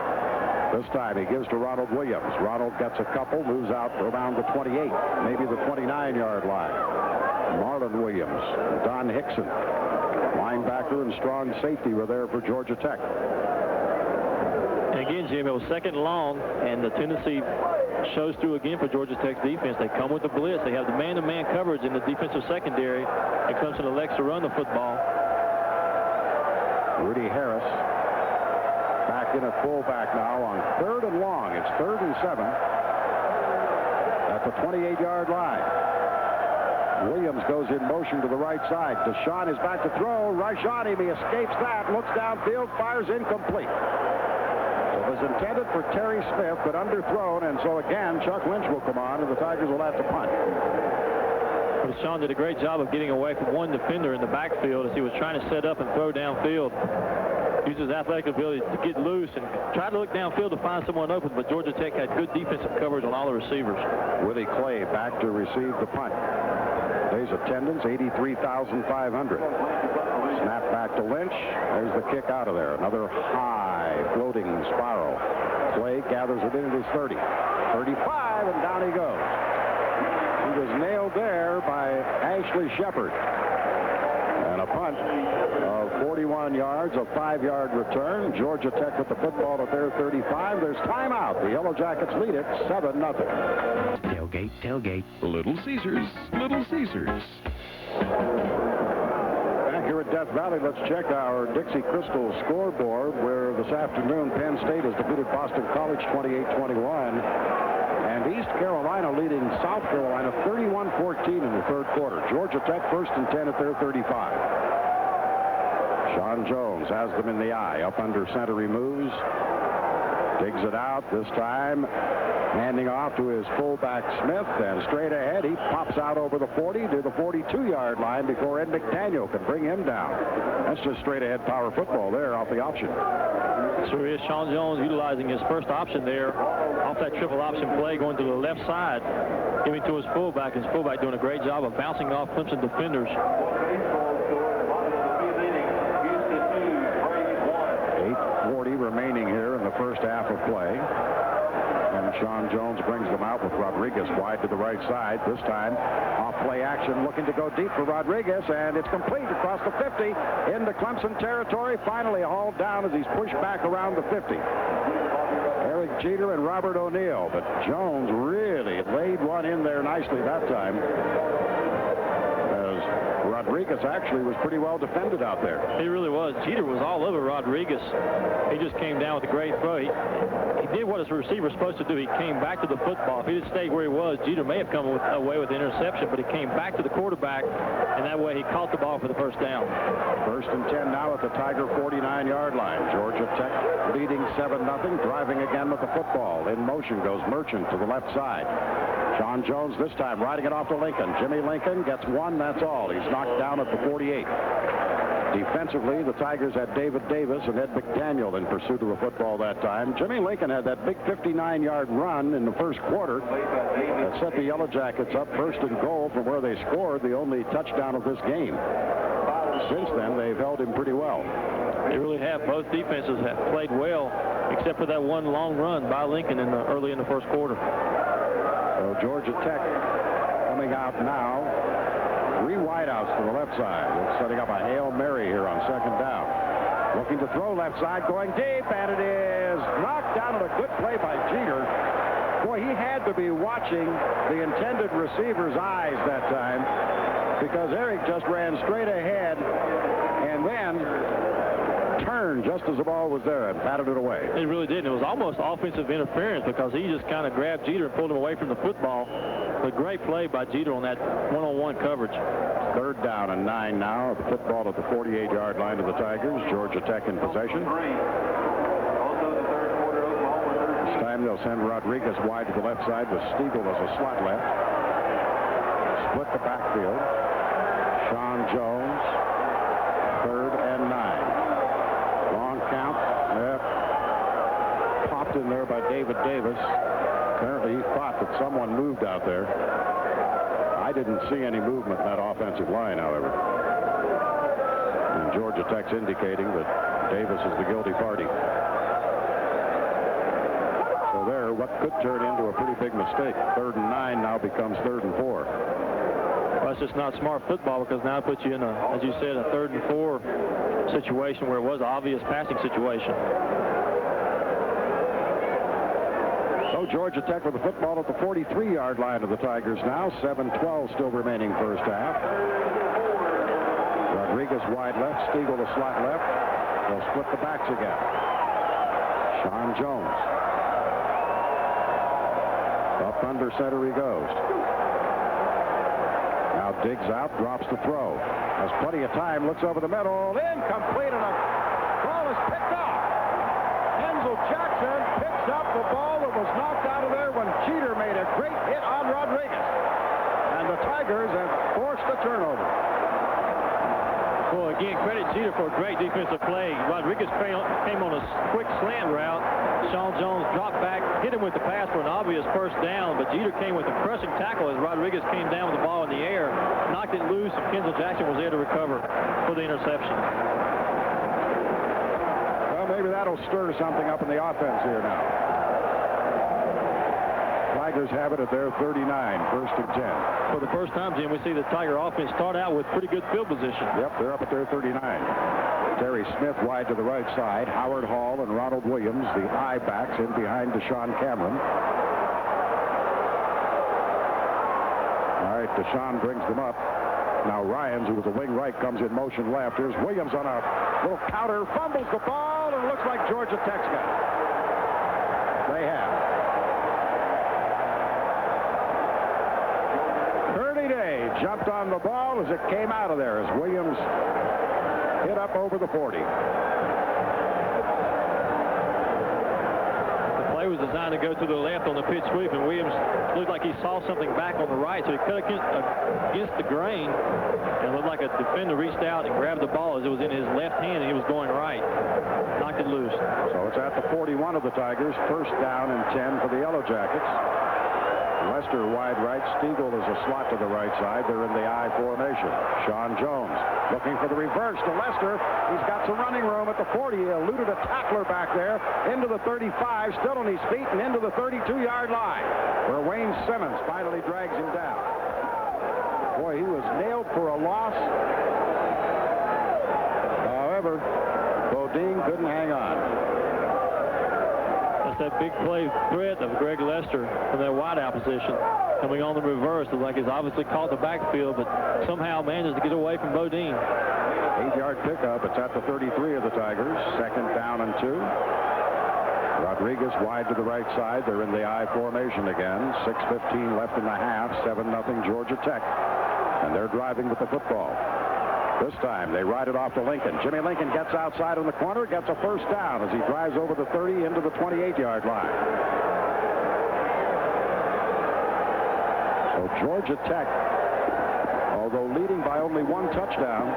This time he gives to Ronald Williams. Ronald gets a couple, moves out around the 28, maybe the 29-yard line. Marlon Williams, Don Hickson, linebacker and strong safety were there for Georgia Tech. And again, Jim, it was 2nd and long, and the tendency shows through again for Georgia Tech's defense. They come with the blitz. They have the man-to-man coverage in the defensive secondary, and Clemson elects to run the football. Rudy Harris back in at fullback now on 3rd and long. It's 3rd and 7 at the 28-yard line. Williams goes in motion to the right side. Deshaun is back to throw. Rush on him. He escapes that. Looks downfield. Fires incomplete. It was intended for Terry Smith, but underthrown. And so again, Chuck Lynch will come on, and the Tigers will have to punt. Deshaun did a great job of getting away from one defender in the backfield as he was trying to set up and throw downfield. Used his athletic ability to get loose and try to look downfield to find someone open, but Georgia Tech had good defensive coverage on all the receivers. Willie Clay back to receive the punt. Today's attendance, 83,500. Snap back to Lynch. There's the kick out of there. Another high floating spiral. Clay gathers it in at his 30. 35, and down he goes. He was nailed there by Ashley Shepard. And a punt of 41 yards, a 5-yard return. Georgia Tech with the football at their 35. There's timeout. The Yellow Jackets lead it 7-0. Tailgate, tailgate. Little Caesars, Little Caesars. Back here at Death Valley, let's check our Dixie Crystal scoreboard, where this afternoon Penn State has defeated Boston College 28-21. And East Carolina leading South Carolina 31-14 in the third quarter. Georgia Tech first and 10 at their 35. Sean Jones has them in the eye. Up under center he moves. Digs it out this time. Handing off to his fullback Smith, and straight ahead he pops out over the 40 to the 42-yard line before Ed McDaniel can bring him down. That's just straight ahead power football there off the option. So here's Sean Jones utilizing his first option there off that triple option play, going to the left side, giving to his fullback. His fullback doing a great job of bouncing off Clemson defenders. 8:40 remaining here in the first half of play. And Sean Jones brings them out with Rodriguez wide to the right side. This time off play action, looking to go deep for Rodriguez, and it's complete across the 50 into Clemson territory. Finally hauled down as he's pushed back around the 50. Eric Jeter and Robert O'Neill, but Jones really laid one in there nicely that time. Rodriguez actually was pretty well defended out there. He really was. Jeter was all over Rodriguez. He just came down with a great throw. He did what his receiver was supposed to do. He came back to the football. If he had stayed where he was, Jeter may have come away with the interception, but he came back to the quarterback, and that way he caught the ball for the first down. First and 10 now at the Tiger 49-yard line. Georgia Tech leading 7-0, driving again with the football. In motion goes Merchant to the left side. Sean Jones this time riding it off to Lincoln. Jimmy Lincoln gets one, that's all. He's knocked down at the 48. Defensively, the Tigers had David Davis and Ed McDaniel in pursuit of the football that time. Jimmy Lincoln had that big 59-yard run in the first quarter that set the Yellow Jackets up first and goal from where they scored the only touchdown of this game. Since then, they've held him pretty well. They really have. Both defenses have played well, except for that one long run by Lincoln early in the first quarter. So Georgia Tech coming out now. 3 wideouts to the left side. It's setting up a Hail Mary here on second down. Looking to throw left side, going deep, and it is knocked down at a good play by Jeter. Boy, he had to be watching the intended receiver's eyes that time, because Eric just ran straight ahead and then turned just as the ball was there and batted it away. It really did. It was almost offensive interference because he just kind of grabbed Jeter and pulled him away from the football. A great play by Jeter on that one-on-one coverage. Third down and 9 now. The football at the 48-yard line of the Tigers. Georgia Tech in possession. This time they'll send Rodriguez wide to the left side with Stiegel as a slot left. Split the backfield. Sean Jones. Third and 9. Long count. Popped in there by David Davis. Apparently he thought that someone moved out there. I didn't see any movement in that offensive line, however. And Georgia Tech's indicating that Davis is the guilty party. So there, what could turn into a pretty big mistake. Third and 9 now becomes third and 4. Well, that's just not smart football, because now it puts you in as you said, a 3rd and 4 situation where it was an obvious passing situation. So Georgia Tech with the football at the 43-yard line of the Tigers now. 7:12 still remaining first half. Rodriguez wide left, Stiegel the slot left. They'll split the backs again. Sean Jones. Up under center he goes. Now digs out, drops the throw. Has plenty of time, looks over the middle, incomplete, and a ball is picked off. Enzo Jackson picks up the ball that was knocked out of there when Jeter made a great hit on Rodriguez. And the Tigers have forced a turnover. Well, again, credit Jeter for a great defensive play. Rodriguez came on a quick slant route. Sean Jones dropped back, hit him with the pass for an obvious first down, but Jeter came with a crushing tackle as Rodriguez came down with the ball in the air, knocked it loose, and Kenzel Jackson was there to recover for the interception. Well, maybe that'll stir something up in the offense here now. Tigers have it at their 39, first and 10. For the first time, Jim, we see the Tiger offense start out with pretty good field position. Yep, they're up at their 39. Terry Smith wide to the right side. Howard Hall and Ronald Williams, the I backs, in behind Deshaun Cameron. All right, Deshaun brings them up. Now Ryans, who was a wing right, comes in motion left. Here's Williams on a little counter, fumbles the ball, and it looks like Georgia Tech's got it. They have. Jumped on the ball as it came out of there as Williams hit up over the 40. The play was designed to go to the left on the pitch sweep, and Williams looked like he saw something back on the right, so he cut against the grain, and it looked like a defender reached out and grabbed the ball as it was in his left hand, and he was going right. Knocked it loose. So it's at the 41 of the Tigers. First down and 10 for the Yellow Jackets. Lester wide right. Stiegel is a slot to the right side. They're in the I formation. Sean Jones looking for the reverse to Lester. He's got some running room at the 40. He eluded a tackler back there into the 35, still on his feet, and into the 32-yard line, where Wayne Simmons finally drags him down. Boy, he was nailed for a loss. However, Bodine couldn't hang on. That big play threat of Greg Lester from that wideout position coming on the reverse. Looked like he's obviously caught the backfield, but somehow manages to get away from Bodine. 8-yard pickup. It's at the 33 of the Tigers. Second down and 2. Rodriguez wide to the right side. They're in the I formation again. 6:15 left in the half. 7-0 Georgia Tech. And they're driving with the football. This time, they ride it off to Lincoln. Jimmy Lincoln gets outside in the corner, gets a first down as he drives over the 30 into the 28-yard line. So Georgia Tech, although leading by only one touchdown,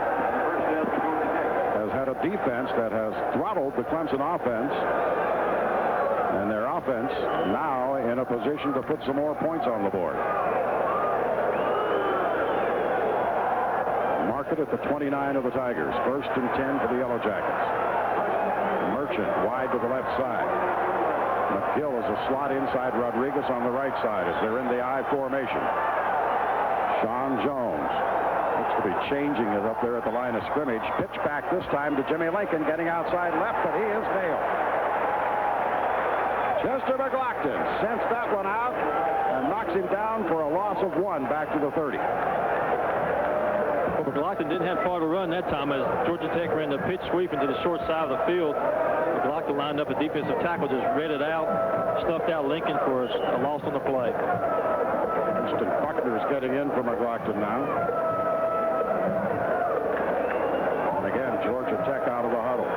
has had a defense that has throttled the Clemson offense. And their offense now in a position to put some more points on the board. Mark it at the 29 of the Tigers. First and 10 for the Yellow Jackets. Merchant wide to the left side. McGill is a slot inside Rodriguez on the right side as they're in the I formation. Sean Jones looks to be changing it up there at the line of scrimmage. Pitch back this time to Jimmy Lincoln, getting outside left, but he is nailed. Chester McLaughlin sends that one out and knocks him down for a loss of 1 back to the 30. Well, McLaughlin didn't have far to run that time as Georgia Tech ran the pitch sweep into the short side of the field. McLaughlin lined up a defensive tackle, just read it out, stuffed out Lincoln for a loss on the play. Winston Buckner is getting in for McLaughlin now. And again, Georgia Tech out of the huddle.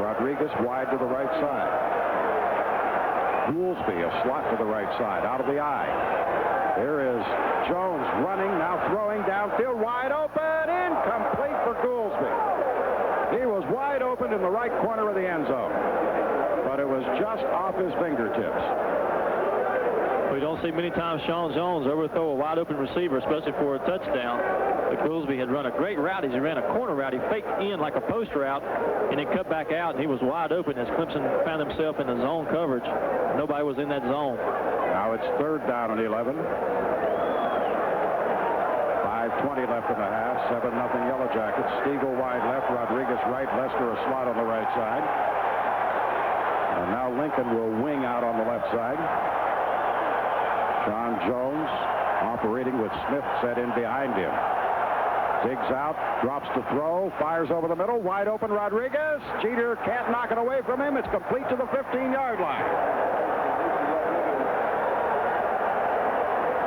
Rodriguez wide to the right side. Goolsby, a slot to the right side, out of the eye. There is Jones running, now throwing downfield, wide open, incomplete for Goolsby. He was wide open in the right corner of the end zone, but it was just off his fingertips. We don't see many times Sean Jones overthrow a wide open receiver, especially for a touchdown. But Goolsby had run a great route. He ran a corner route. He faked in like a post route and then cut back out, and he was wide open as Clemson found himself in the zone coverage. Nobody was in that zone. Now it's third down and 11. 5:20 left in the half. 7-0 Yellow Jackets. Stiegel wide left, Rodriguez right, Lester a slot on the right side. And now Lincoln will wing out on the left side. Sean Jones operating with Smith set in behind him. Digs out, drops to throw, fires over the middle, wide open Rodriguez. Jeter can't knock it away from him. It's complete to the 15-yard line.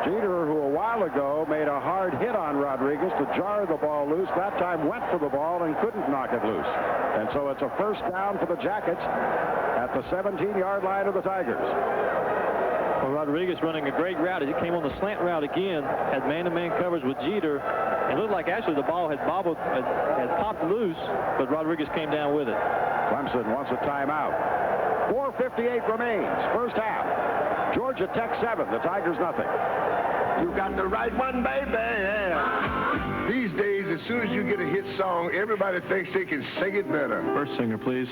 Jeter, who a while ago made a hard hit on Rodriguez to jar the ball loose, that time went for the ball and couldn't knock it loose. And so it's a first down for the Jackets at the 17-yard line of the Tigers. Well, Rodriguez running a great route. He came on the slant route again, had man-to-man coverage with Jeter. It looked like actually the ball had bobbled, had popped loose, but Rodriguez came down with it. Clemson wants a timeout. 4:58 remains, first half. Georgia Tech 7, the Tigers nothing. You got the right one, baby. These days, as soon as you get a hit song, everybody thinks they can sing it better. First singer, please.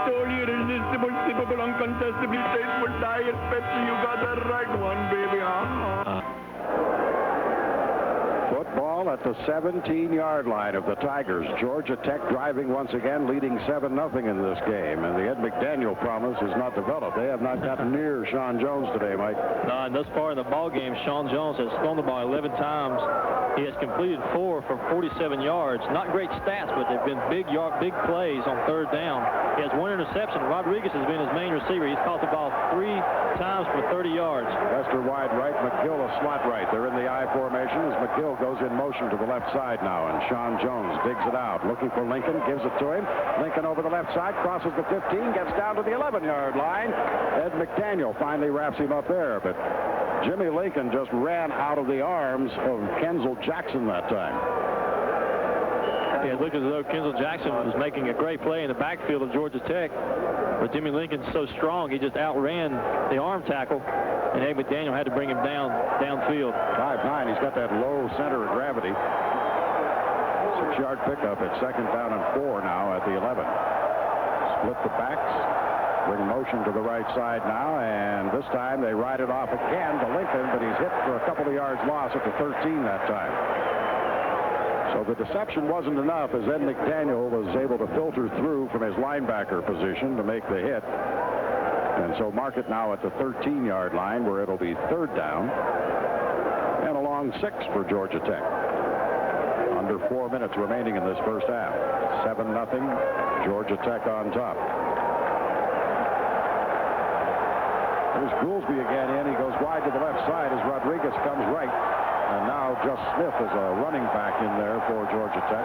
Irresistible, sippable, uncontestably tasteful diet Pepsi. You got the right one, baby. Football at the 17-yard line of the Tigers. Georgia Tech driving once again, leading 7-0 in this game. And the Ed McDaniel promise is not developed. They have not gotten near Sean Jones today, Mike. And thus far in the ball game, Sean Jones has thrown the ball 11 times. He has completed 4 for 47 yards. Not great stats, but they've been big plays on third down. He has 1 interception. Rodriguez has been his main receiver. He's caught the ball 3 times for 30 yards. Lester wide right, McGill a slot right. They're in the I formation as McGill goes in motion to the left side now, and Sean Jones digs it out, looking for Lincoln, gives it to him. Lincoln over the left side, crosses the 15, gets down to the 11-yard line. Ed McDaniel finally wraps him up there, but Jimmy Lincoln just ran out of the arms of Kenzel Jackson that time. Yeah, it looked as though Kenzel Jackson was making a great play in the backfield of Georgia Tech. But Jimmy Lincoln's so strong, he just outran the arm tackle, and Ed McDaniel had to bring him downfield. 5'9", he's got that low center of gravity. 6-yard pickup at 2nd down and 4 now at the 11. Split the backs, bring motion to the right side now, and this time they ride it off again to Lincoln, but he's hit for a couple of yards loss at the 13 that time. So the deception wasn't enough as Ed McDaniel was able to filter through from his linebacker position to make the hit. And so mark it now at the 13-yard line where it'll be 3rd down and a long 6 for Georgia Tech. Under 4 minutes remaining in this first half. 7-0, Georgia Tech on top. There's Goolsby again in. He goes wide to the left side as Rodriguez comes right. And now Just Smith is a running back in there for Georgia Tech.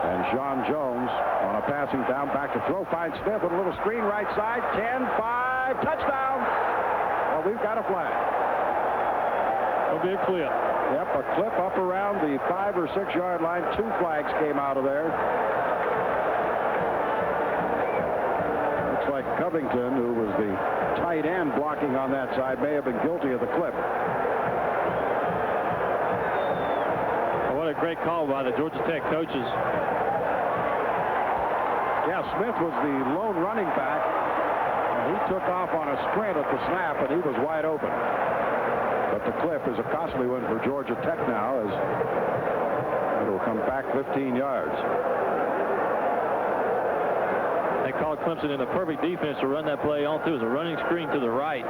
And Sean Jones on a passing down, back to throw, finds Smith with a little screen right side. 10-5, touchdown. Well, we've got a flag. It'll be a clip. Yep, a clip up around the 5 or 6 yard line. 2 flags came out of there. Looks like Covington, who was the tight end blocking on that side, may have been guilty of the clip. What a great call by the Georgia Tech coaches. Yeah, Smith was the lone running back, and he took off on a sprint at the snap, and he was wide open. But the clip is a costly one for Georgia Tech now, as it will come back 15 yards. They called Clemson in the perfect defense to run that play on through. It was a running screen to the right.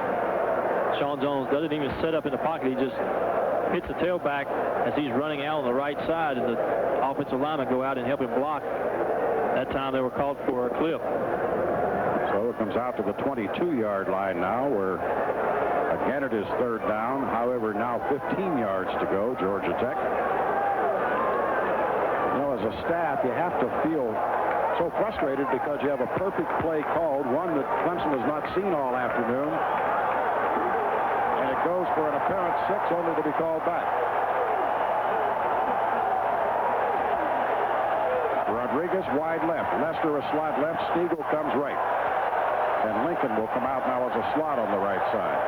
Sean Jones doesn't even set up in the pocket. He just hits the tailback as he's running out on the right side, and the offensive linemen go out and help him block. That time they were called for a clip. So it comes out to the 22-yard line now, where again it is 3rd down. However, now 15 yards to go, Georgia Tech. You know, as a staff, you have to feel so frustrated because you have a perfect play called, one that Clemson has not seen all afternoon. And it goes for an apparent 6, only to be called back. Rodriguez wide left, Lester a slot left, Stiegel comes right. And Lincoln will come out now as a slot on the right side.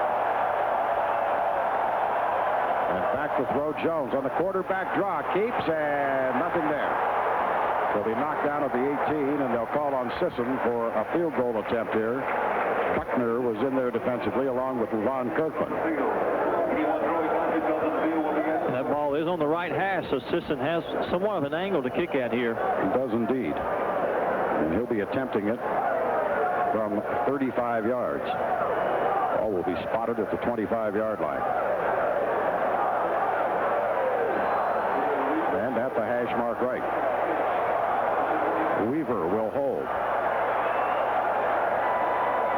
And back to throw Jones on the quarterback draw, keeps, and nothing there. He'll be knocked down at the 18, and they'll call on Sisson for a field goal attempt here. Buckner was in there defensively along with Ron Kirkland. That ball is on the right hash, so Sisson has somewhat of an angle to kick at here. He does indeed. And he'll be attempting it from 35 yards. Ball will be spotted at the 25-yard line. And at the hash mark right. Weaver will hold.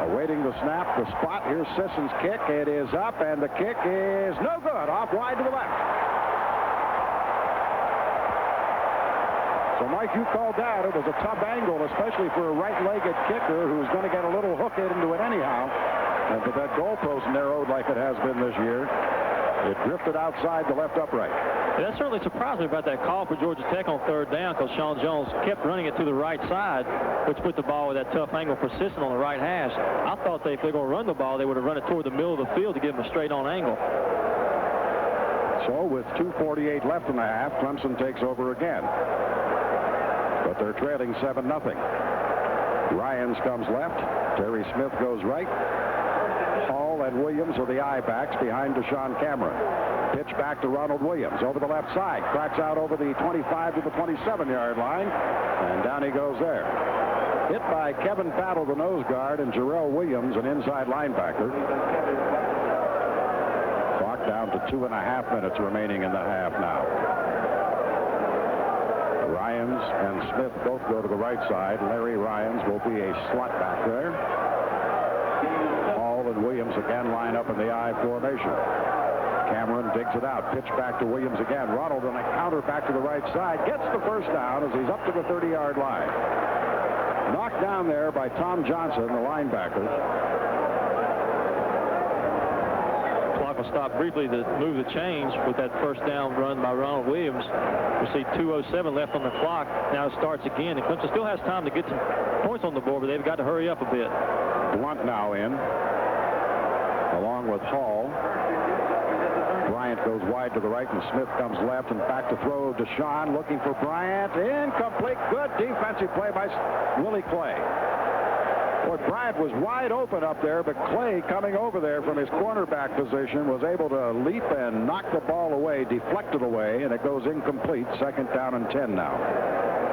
Awaiting the snap, the spot. Here's Sisson's kick. It is up, and the kick is no good. Off wide to the left. So, Mike, you called that. It was a tough angle, especially for a right-legged kicker who's going to get a little hook into it anyhow. And with that goalpost narrowed like it has been this year, it drifted outside the left upright. Yeah, that certainly surprised me about that call for Georgia Tech on third down, because Sean Jones kept running it to the right side, which put the ball with that tough angle persistent on the right hash. I thought if they're going to run the ball, they would have run it toward the middle of the field to give them a straight-on angle. So with 2:48 left in the half, Clemson takes over again. But they're trailing 7-0. Ryans comes left. Terry Smith goes right. Hall and Williams are the I-backs behind Deshaun Cameron. Pitch back to Ronald Williams over the left side. Cracks out over the 25 to the 27-yard line. And down he goes there. Hit by Kevin Battle, the nose guard, and Jarrell Williams, an inside linebacker. Clock down to 2.5 minutes remaining in the half now. Ryans and Smith both go to the right side. Larry Ryans will be a slot back there. Hall and Williams again line up in the I formation. Cameron digs it out. Pitch back to Williams again. Ronald on a counter back to the right side. Gets the first down as he's up to the 30-yard line. Knocked down there by Tom Johnson, the linebacker. Clock will stop briefly to move the chains with that first down run by Ronald Williams. We see 2:07 left on the clock. Now it starts again. And Clemson still has time to get some points on the board, but they've got to hurry up a bit. Blunt now in, along with Hall. Bryant goes wide to the right, and Smith comes left, and back to throw. Deshaun looking for Bryant. Incomplete. Good defensive play by Willie Clay. Boy, Bryant was wide open up there, but Clay, coming over there from his cornerback position, was able to leap and knock the ball away, deflect it away, and it goes incomplete. Second down and 10 now.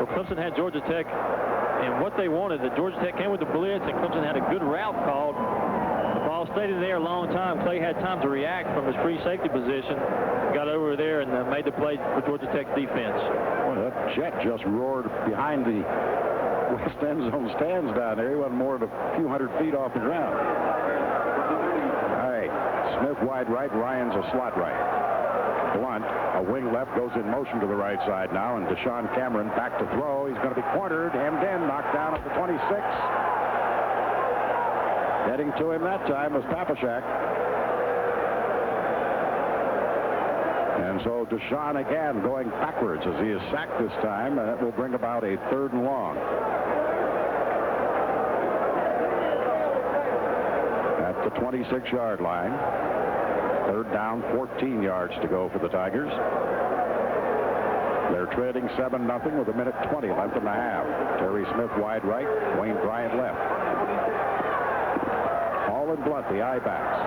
Well, Clemson had Georgia Tech, and what they wanted, the Georgia Tech came with the blitz, and Clemson had a good route called. The ball stayed in there a long time. Clay had time to react from his free safety position, got over there and made the play for Georgia Tech's defense. Boy, that jet just roared behind the West End Zone stands down there. He wasn't more than a few hundred feet off the ground. All right, Smith wide right, Ryans a slot right. Blunt, a wing left, goes in motion to the right side now, and Deshaun Cameron back to throw. He's going to be cornered, hemmed in, knocked down at the 26. Getting to him that time was Papashak. And so Deshaun again going backwards as he is sacked this time. That will bring about a 3rd and long. At the 26-yard line. 3rd down, 14 yards to go for the Tigers. They're trailing 7-0 with 1:20 left in the half. Terry Smith wide right, Wayne Bryant left. Hall and Blunt, the I-backs.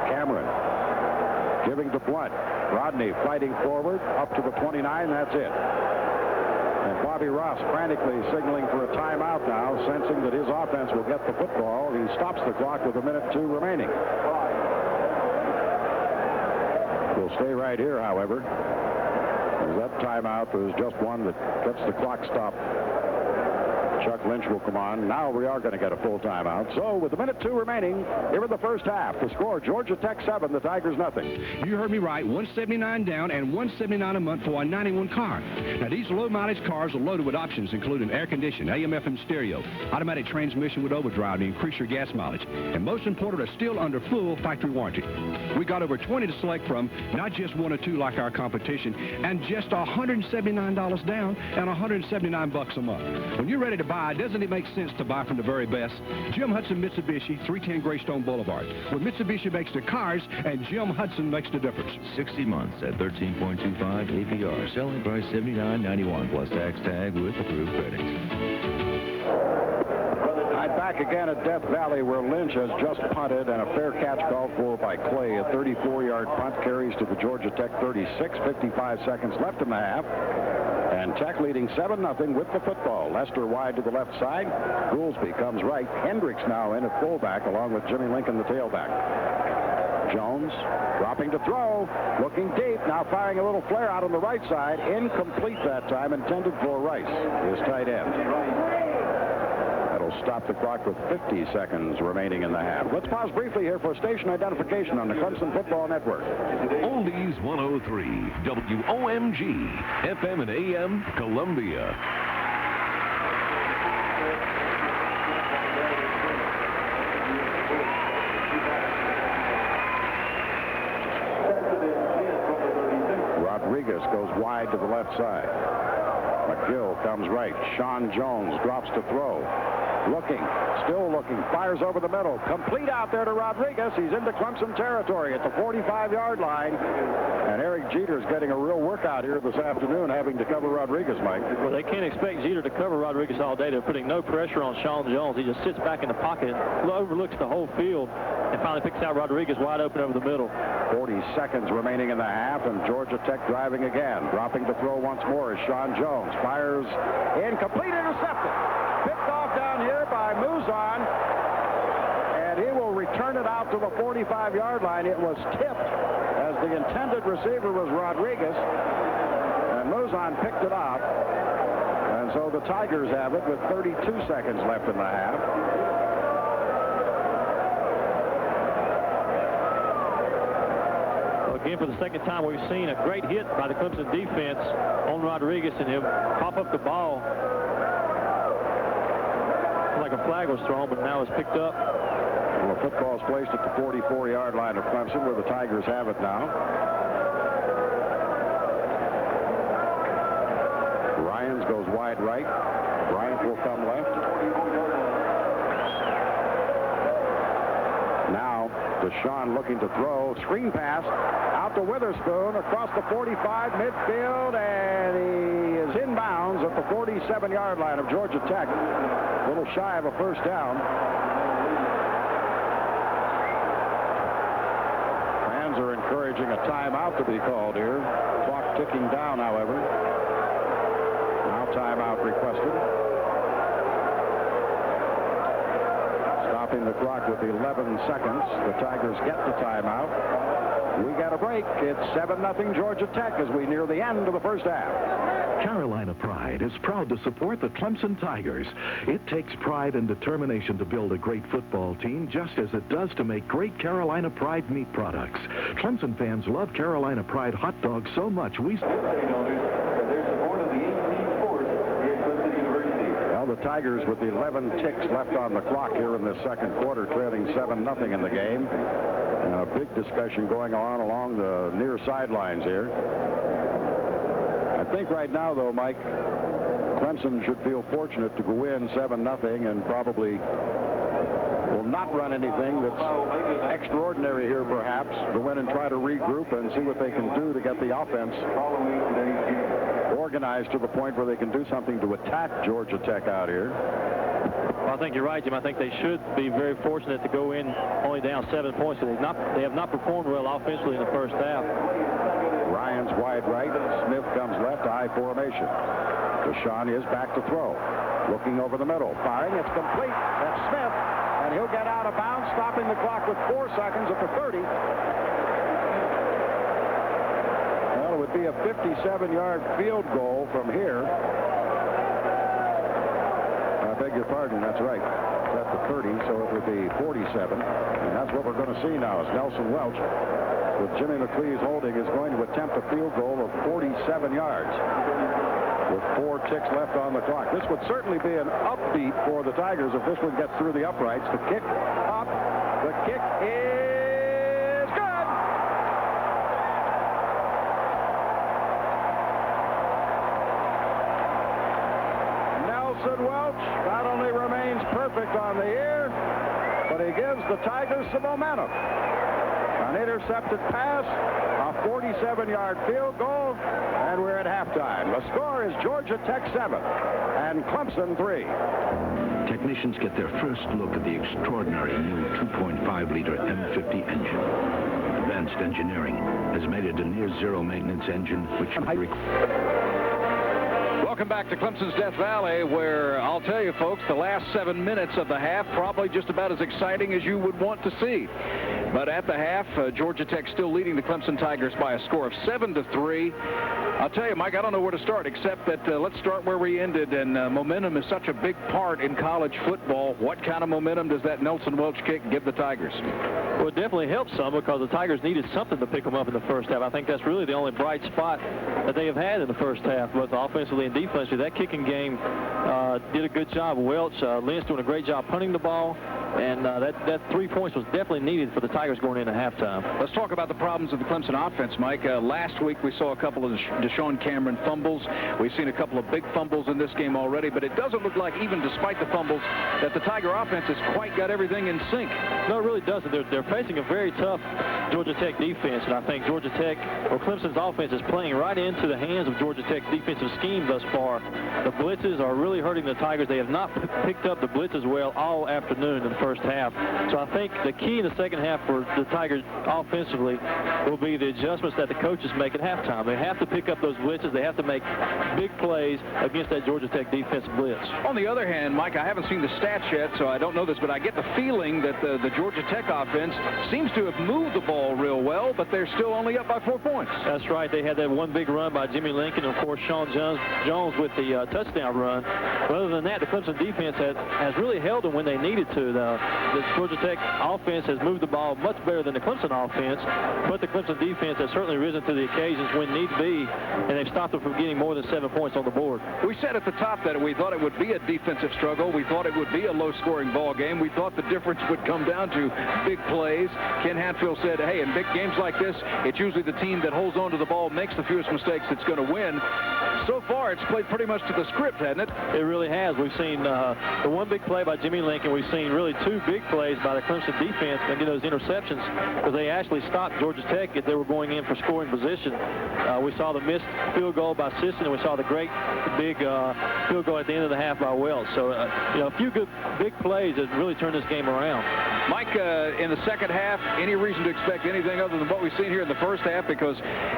Cameron giving to Blunt. Rodney fighting forward up to the 29. That's it. And Bobby Ross frantically signaling for a timeout now, sensing that his offense will get the football. He stops the clock with 1:02 remaining. We'll stay right here, however. As that timeout is just one that gets the clock stopped. Chuck Lynch will come on. Now we are going to get a full timeout. So with 1:02 remaining here in the first half, the score, Georgia Tech 7, the Tigers nothing. You heard me right, $179 down and $179 a month for a 91 car. Now these low mileage cars are loaded with options including air conditioning, AM/FM stereo, automatic transmission with overdrive to increase your gas mileage, and most important, are still under full factory warranty. We got over 20 to select from, not just 1 or 2 like our competition, and just $179 down and $179 a month. When you're ready to buy, doesn't it make sense to buy from the very best? Jim Hudson Mitsubishi, 310 Greystone Boulevard. Where Mitsubishi makes the cars and Jim Hudson makes the difference. 60 months at 13.25 APR. Selling price $79.91 plus tax tag with approved credit. Back again at Death Valley, where Lynch has just punted, and a fair catch called for by Clay. A 34-yard punt carries to the Georgia Tech 36. 55 seconds left in the half. And Tech leading 7-0 with the football. Lester wide to the left side. Goolsby comes right. Hendricks now in at fullback, along with Jimmy Lincoln, the tailback. Jones dropping to throw. Looking deep. Now firing a little flare out on the right side. Incomplete that time. Intended for Rice, his tight end. will stop the clock with 50 seconds remaining in the half. Let's pause briefly here for station identification on the Clemson Football Network. Oldies 103, WOMG, FM and AM, Columbia. Rodriguez goes wide to the left side. McGill comes right. Sean Jones drops to throw. Looking, still looking, fires over the middle. Complete out there to Rodriguez. He's into Clemson territory at the 45-yard line. And Eric Jeter's getting a real workout here this afternoon, having to cover Rodriguez, Mike. Well, they can't expect Jeter to cover Rodriguez all day. They're putting no pressure on Sean Jones. He just sits back in the pocket and overlooks the whole field and finally picks out Rodriguez wide open over the middle. 40 seconds remaining in the half, and Georgia Tech driving again. Dropping to throw once more is Sean Jones. Fires in, complete, intercepted. Picked off down here by Muzan, and he will return it out to the 45-yard line. It was tipped as the intended receiver was Rodriguez, and Muzan picked it up. And so the Tigers have it with 32 seconds left in the half. Again, for the second time, we've seen a great hit by the Clemson defense on Rodriguez, and him pop up the ball like a flag was thrown, but now it's picked up. Well, the football is placed at the 44-yard line of Clemson, where the Tigers have it now. Ryans goes wide right. Bryant will come left. Now, Deshaun looking to throw. Screen pass out to Witherspoon across the 45 midfield, and he is inbounds at the 47-yard line of Georgia Tech. A little shy of a first down. Fans are encouraging a timeout to be called here. Clock ticking down, however. Now timeout requested. Stopping the clock with 11 seconds. The Tigers get the timeout. We got a break. It's 7-0 Georgia Tech as we near the end of the first half. Carolina Pride is proud to support the Clemson Tigers. It takes pride and determination to build a great football team, just as it does to make great Carolina Pride meat products. Clemson fans love Carolina Pride hot dogs so much we... Well, the Tigers with the 11 ticks left on the clock here in the second quarter, trailing 7-0 in the game. A big discussion going on along the near sidelines here. I think right now, though, Mike, Clemson should feel fortunate to go in 7-0 and probably will not run anything that's extraordinary here, perhaps. Go in and try to regroup and see what they can do to get the offense organized to the point where they can do something to attack Georgia Tech out here. Well, I think you're right, Jim. I think they should be very fortunate to go in only down 7 points, because they have not performed well offensively in the first half. Ryan's wide right. Smith comes left. I formation. Deshaun is back to throw. Looking over the middle. Firing. It's complete. That's Smith. And he'll get out of bounds, stopping the clock with 4 seconds at the 30. Well, it would be a 57-yard field goal from here. I beg your pardon. That's right. It's at the 30, so it would be 47. And that's what we're going to see now as Nelson Welch, with Jimmy McLeese holding, is going to attempt a field goal of 47 yards with 4 ticks left on the clock. This would certainly be an upbeat for the Tigers if this one gets through the uprights. The kick up. The kick is good. Nelson Welch not only remains perfect on the air, but he gives the Tigers some momentum. An intercepted pass, a 47-yard field goal, and we're at halftime. The score is Georgia Tech 7 and Clemson 3. Technicians get their first look at the extraordinary new 2.5-liter M50 engine. Advanced engineering has made it a near-zero maintenance engine, which... Welcome back to Clemson's Death Valley, where I'll tell you, folks, the last 7 minutes of the half probably just about as exciting as you would want to see. But at the half, Georgia Tech still leading the Clemson Tigers by a score of 7-3. I'll tell you, Mike, I don't know where to start, except that let's start where we ended. And momentum is such a big part in college football. What kind of momentum does that Nelson Welch kick give the Tigers? Well, it definitely helps some because the Tigers needed something to pick them up in the first half. I think that's really the only bright spot that they have had in the first half, both offensively and defensively. That kicking game did a good job. Welch, Lynn's doing a great job punting the ball. And that 3 points was definitely needed for the Tigers going into halftime. Let's talk about the problems of the Clemson offense, Mike. Last week we saw a couple of Deshaun Cameron fumbles. We've seen a couple of big fumbles in this game already, but it doesn't look like, even despite the fumbles, that the Tiger offense has quite got everything in sync. No, it really doesn't. They're facing a very tough Georgia Tech defense, and I think Georgia Tech, or Clemson's offense, is playing right into the hands of Georgia Tech's defensive scheme thus far. The blitzes are really hurting the Tigers. They have not picked up the blitzes well all afternoon in the first half. So I think the key in the second half for the Tigers offensively will be the adjustments that the coaches make at halftime. They have to pick up those blitzes. They have to make big plays against that Georgia Tech defensive blitz. On the other hand, Mike, I haven't seen the stats yet, so I don't know this, but I get the feeling that the Georgia Tech offense seems to have moved the ball real well, but they're still only up by 4 points. That's right. They had that one big run by Jimmy Lincoln, and of course Sean Jones with the touchdown run. But other than that, the Clemson defense has really held them when they needed to. The Georgia Tech offense has moved the ball much better than the Clemson offense, but the Clemson defense has certainly risen to the occasions when need be, and they've stopped them from getting more than 7 points on the board. We said at the top that we thought it would be a defensive struggle. We thought it would be a low-scoring ball game. We thought the difference would come down to big plays. Ken Hatfield said, hey, in big games like this, it's usually the team that holds on to the ball, makes the fewest mistakes, that's going to win. So far, it's played pretty much to the script, hasn't it? It really has. We've seen the one big play by Jimmy Lincoln. We've seen really two big plays by the Clemson defense and get those interceptions because they actually stopped Georgia Tech if they were going in for scoring position. We saw the missed field goal by Sisson, and we saw the great big field goal at the end of the half by Welch. So, a few good big plays that really turned this game around. Mike, in the second half, any reason to expect anything other than what we've seen here in the first half? Because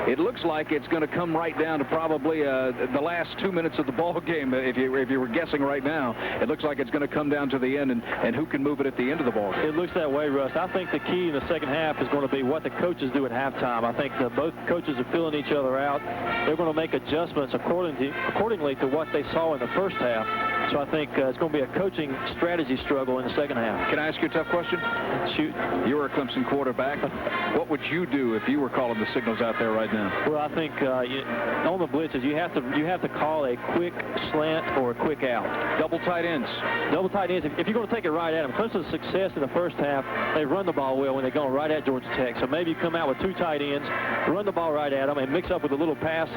it looks like it's going to come right down to probably the last 2 minutes of the ball game. If you were guessing right now, it looks like it's going to come down to the end and who can move it at the end of the ball game. It looks that way, Russ. I think the key in the second half is going to be what the coaches do at halftime. I think both coaches are filling each other out. They're going to make adjustments accordingly to what they saw in the first half. So I think it's going to be a coaching strategy struggle in the second half. Can I ask you a tough question? Shoot. You're a Clemson quarterback. What would you do if you were calling the signals out there right now? Well, I think on the blitzes, you have to call a quick slant or a quick out. Double tight ends. Double tight ends. If you're going to take it right at them, Clemson's success in the first half, they run the ball well when they're going right at Georgia Tech. So maybe you come out with two tight ends, run the ball right at them, and mix up with a little pass,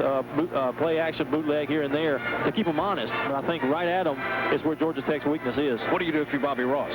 play action bootleg here and there to keep them honest. But I think right at them is where Georgia Tech's weakness is. What do you do if you're Bobby Ross?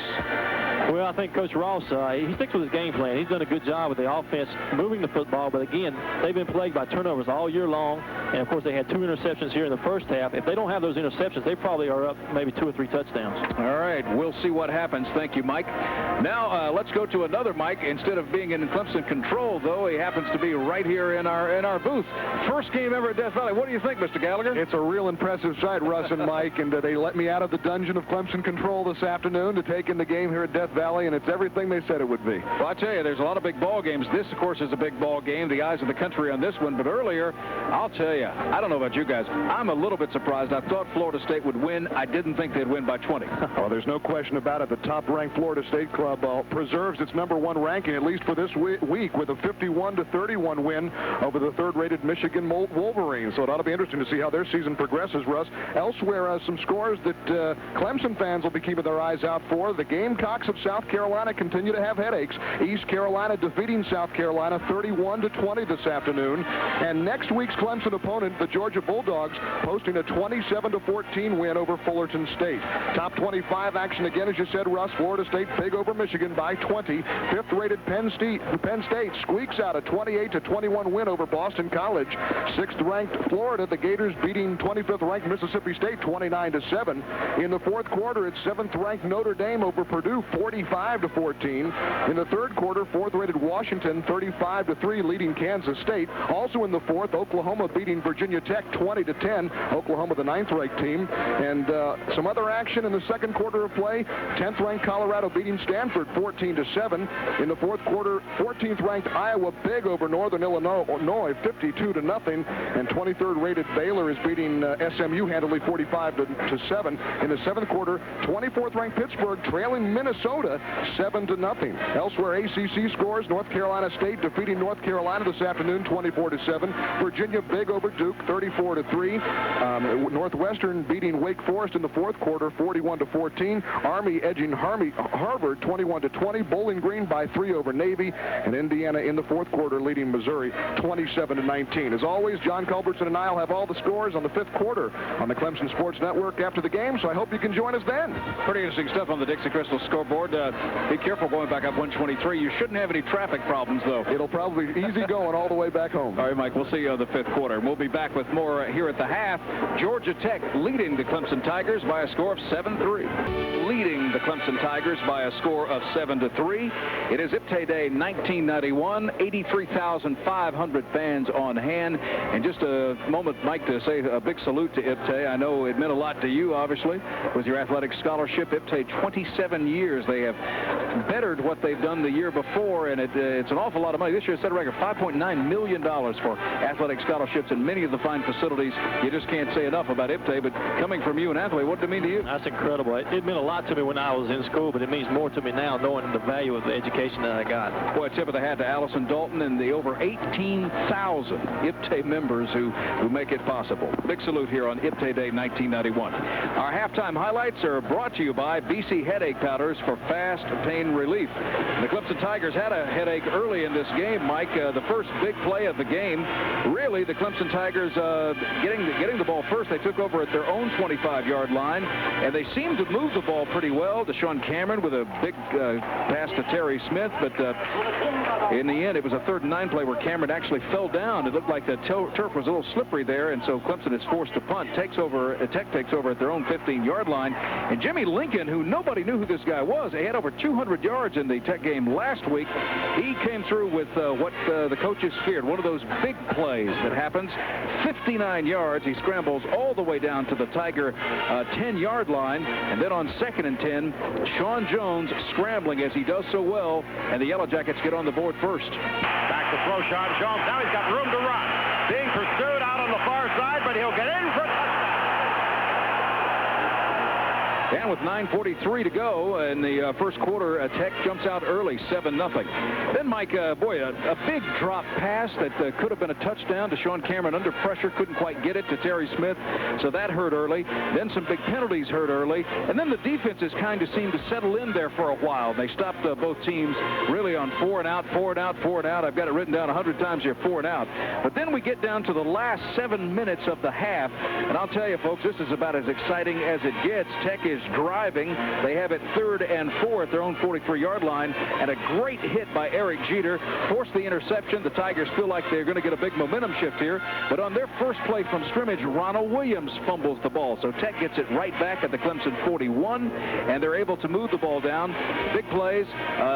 Well, I think Coach Ross, he sticks with his game plan. He's done a good job with the offense moving the football, but again, they've been plagued by turnovers all year long, and of course they had 2 interceptions here in the first half. If they don't have those interceptions, they probably are up maybe 2 or 3 touchdowns. All right, we'll see what happens. Thank you, Mike. Now let's go to another Mike. Instead of being in Clemson control, though, he happens to be right here in our booth. First game ever at Death Valley. What do you think, Mr. Gallagher? It's a real impressive sight, Russ and Mike, and they let me out of the dungeon of Clemson control this afternoon to take in the game here at Death Valley, and it's everything they said it would be. Well, I tell you, there's a lot of big ball games. This, of course, is a big ball game. The eyes of the country on this one. But earlier, I'll tell you, I don't know about you guys. I'm a little bit surprised. I thought Florida State would win. I didn't think they'd win by 20. Well, there's no question about it. The top-ranked Florida State club preserves its #1 ranking, at least for this week, with a 51-31 win over the third-rated Michigan Wolverines. So it ought to be interesting to see how their season progresses, Russ. Elsewhere, some scores that Clemson fans will be keeping their eyes out for. The Gamecocks of South Carolina continue to have headaches. East Carolina defeating South Carolina 31-20 this afternoon. And next week's Clemson opponent, the Georgia Bulldogs, posting a 27-14 win over Fullerton State. Top 25 action again, as you said, Russ. Florida State big over Michigan by 20. Fifth-rated Penn State squeaks out a 28-21 win over Boston College. Sixth-ranked Florida, the Gators beating 25th-ranked Mississippi State 29-7. In the fourth quarter, it's 7th-ranked Notre Dame over Purdue 40 45-14. In the third quarter, fourth-rated Washington 35-3 leading Kansas State. Also in the fourth, Oklahoma beating Virginia Tech 20-10. Oklahoma, the ninth-ranked team. And some other action in the second quarter of play. 10th-ranked Colorado beating Stanford 14-7. In the fourth quarter, 14th-ranked Iowa big over Northern Illinois 52-0. And 23rd-rated Baylor is beating SMU handily 45-7. In the seventh quarter, 24th-ranked Pittsburgh trailing Minnesota 7-0. Elsewhere, ACC scores: North Carolina State defeating North Carolina this afternoon 24-7. Virginia big over Duke 34-3. Northwestern beating Wake Forest in the fourth quarter 41-14. Army edging Harvard 21-20. Bowling Green by 3 over Navy. And Indiana in the fourth quarter leading Missouri 27-19. As always, John Culbertson and I will have all the scores on the fifth quarter on the Clemson Sports Network after the game, so I hope you can join us then. Pretty interesting stuff on the Dixie Crystal scoreboard. Be careful going back up 123. You shouldn't have any traffic problems, though. It'll probably be easy going all the way back home. All right, Mike, we'll see you on the fifth quarter. We'll be back with more here at the half. Georgia Tech leading the Clemson Tigers by a score of 7-3. Leading the Clemson Tigers by a score of 7-3. It is IPTAY Day 1991. 83,500 fans on hand. And just a moment, Mike, to say a big salute to IPTAY. I know it meant a lot to you, obviously, with your athletic scholarship. IPTAY, 27 years. They have bettered what they've done the year before, and it's an awful lot of money. This year it set a record $5.9 million for athletic scholarships in many of the fine facilities. You just can't say enough about IPTAY, but coming from you, an athlete, what did it mean to you? That's incredible. It meant a lot to me when I was in school, but it means more to me now knowing the value of the education that I got. Boy, tip of the hat to Allison Dalton and the over 18,000 IPTAY members who make it possible. Big salute here on IPTAY Day 1991. Our halftime highlights are brought to you by BC Headache Powders for fast pain relief. The Clemson Tigers had a headache early in this game, Mike. The first big play of the game, really, the Clemson Tigers getting the ball first. They took over at their own 25-yard line, and they seemed to move the ball pretty well. Deshaun Cameron with a big pass to Terry Smith, but in the end, it was a 3rd and 9 play where Cameron actually fell down. It looked like the turf was a little slippery there, and so Clemson is forced to punt. Tech takes over at their own 15-yard line, and Jimmy Lincoln, who nobody knew who this guy was, he had over 200 yards in the Tech game last week. He came through with what the coaches feared, one of those big plays that happens. 59 yards. He scrambles all the way down to the Tiger 10-yard line, and then on 2nd and 10, Sean Jones scrambling as he does so well, and the Yellow Jackets get on the board first. Back to throw, Sean Jones. Now he's got room to run. Being pursued out on the far side, but he'll get in for a touchdown. And with 9:43 to go in the first quarter, Tech jumps out early, 7-0. Then, Mike, a big drop pass that could have been a touchdown. Deshaun Cameron under pressure, couldn't quite get it to Terry Smith, so that hurt early. Then some big penalties hurt early. And then the defenses kind of seemed to settle in there for a while. They stopped both teams really on 4 and out, 4 and out, 4 and out. I've got it written down 100 times here, 4 and out. But then we get down to the last 7 minutes of the half, and I'll tell you, folks, this is about as exciting as it gets. Tech is driving. They have it 3rd and 4 at their own 43-yard line, and a great hit by Eric Jeter forced the interception. The Tigers feel like they're going to get a big momentum shift here, but on their first play from scrimmage, Ronald Williams fumbles the ball, so Tech gets it right back at the Clemson 41, and they're able to move the ball down. Big plays.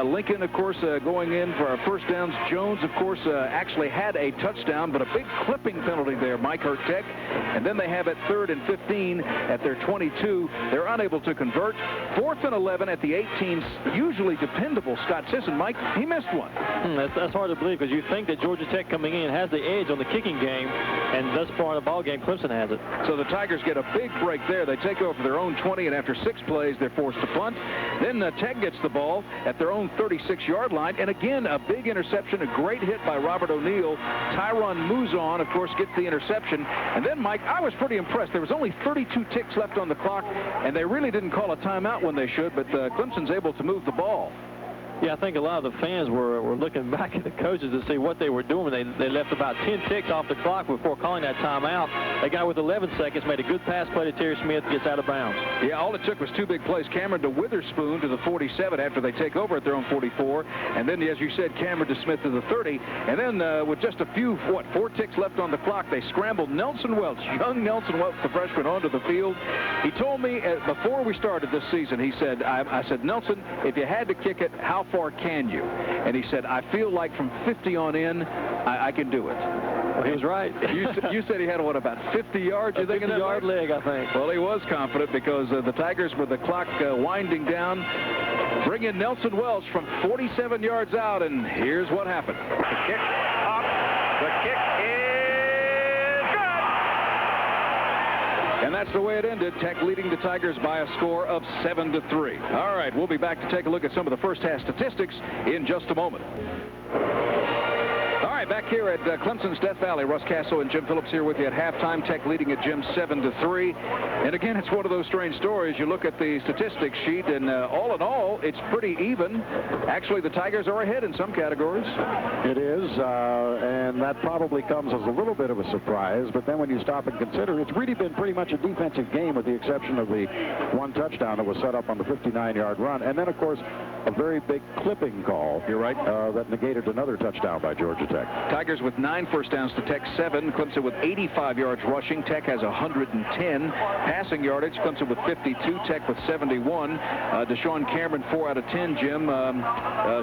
Lincoln, of course, going in for our first downs. Jones, of course, actually had a touchdown, but a big clipping penalty there, Mike, hurt Tech. And then they have it 3rd and 15 at their 22. They're unable to convert. 4th and 11 at the 18. Usually dependable Scott Sisson, Mike, he missed one. That's hard to believe, because you think that Georgia Tech coming in has the edge on the kicking game, and thus far in the ball game, Clemson has it. So the Tigers get a big break there. They take over their own 20, and after 6 plays, they're forced to punt. Then Tech gets the ball at their own 36-yard line, and again, a big interception, a great hit by Robert O'Neill. Tyron Muzon, of course, gets the interception. And then, Mike, I was pretty impressed. There was only 32 ticks left on the clock, and they really didn't call a timeout when they should, but Clemson's able to move the ball. Yeah, I think a lot of the fans were looking back at the coaches to see what they were doing. They left about 10 ticks off the clock before calling that timeout. That guy with 11 seconds made a good pass play to Terry Smith, gets out of bounds. Yeah, all it took was 2 big plays. Cameron to Witherspoon to the 47 after they take over at their own 44. And then, as you said, Cameron to Smith to the 30. And then with just a few, 4 ticks left on the clock, they scrambled Nelson Welch, young Nelson Welch, the freshman, onto the field. He told me before we started this season, he said, I said, Nelson, if you had to kick it, how far can you? And he said, I feel like from 50 on in, I can do it. Well, he was right. You said he had, what, about 50 yards? You think in that yard leg, I think. Well, he was confident because the Tigers, with the clock winding down, bring in Nelson Welch from 47 yards out, and here's what happened. The kick up. The kick is good. And that's the way it ended. Tech leading the Tigers by a score of 7-3. All right, we'll be back to take a look at some of the first half statistics in just a moment. All right, back here at Clemson's Death Valley. Russ Castle and Jim Phillips here with you at halftime. Tech leading at Jim 7-3. And again, it's one of those strange stories. You look at the statistics sheet, and all in all, it's pretty even. Actually, the Tigers are ahead in some categories. It is, and that probably comes as a little bit of a surprise. But then when you stop and consider, it's really been pretty much a defensive game with the exception of the 1 touchdown that was set up on the 59-yard run. And then, of course, a very big clipping call. You're right. That negated another touchdown by Georgia Tech. Tigers with 9 first downs to Tech 7. Clemson with 85 yards rushing. Tech has 110 passing yardage. Clemson with 52. Tech with 71. Deshaun Cameron 4 out of 10. Jim.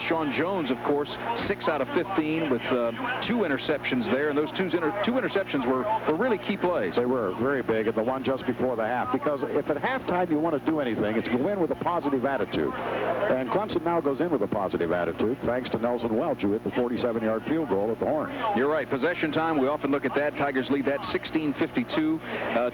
Sean Jones, of course, 6 out of 15 with 2 interceptions there. And those two interceptions were really key plays. They were very big, and the one just before the half. Because if at halftime you want to do anything, it's go in with a positive attitude. And Clemson now goes in with a positive attitude, thanks to Nelson Welch, who hit the 47-yard field goal at the horn. You're right. Possession time, we often look at that. Tigers lead that 16:52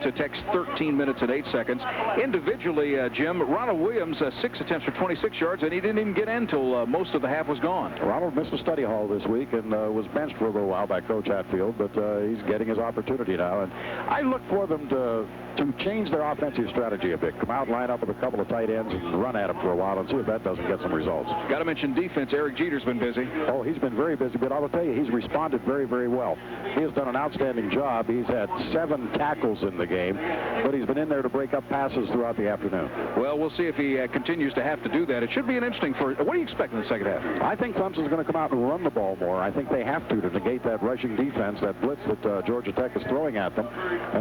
to Tech's 13 minutes and 8 seconds. Individually, Jim, Ronald Williams, 6 attempts for 26 yards, and he didn't even get in until most of the half was gone. Ronald missed the study hall this week and was benched for a little while by Coach Hatfield, but he's getting his opportunity now. And I look for them to change their offensive strategy a bit. Come out, line up with a couple of tight ends and run at them for a while and see if that doesn't get some results. Got to mention defense. Eric Jeter's been busy. Oh, he's been very busy, but I will tell you, he's responded very, very well. He has done an outstanding job. He's had 7 tackles in the game, but he's been in there to break up passes throughout the afternoon. Well, we'll see if he continues to have to do that. It should be an interesting first. What do you expect in the second half? I think Clemson's going to come out and run the ball more. I think they have to negate that rushing defense, that blitz that Georgia Tech is throwing at them.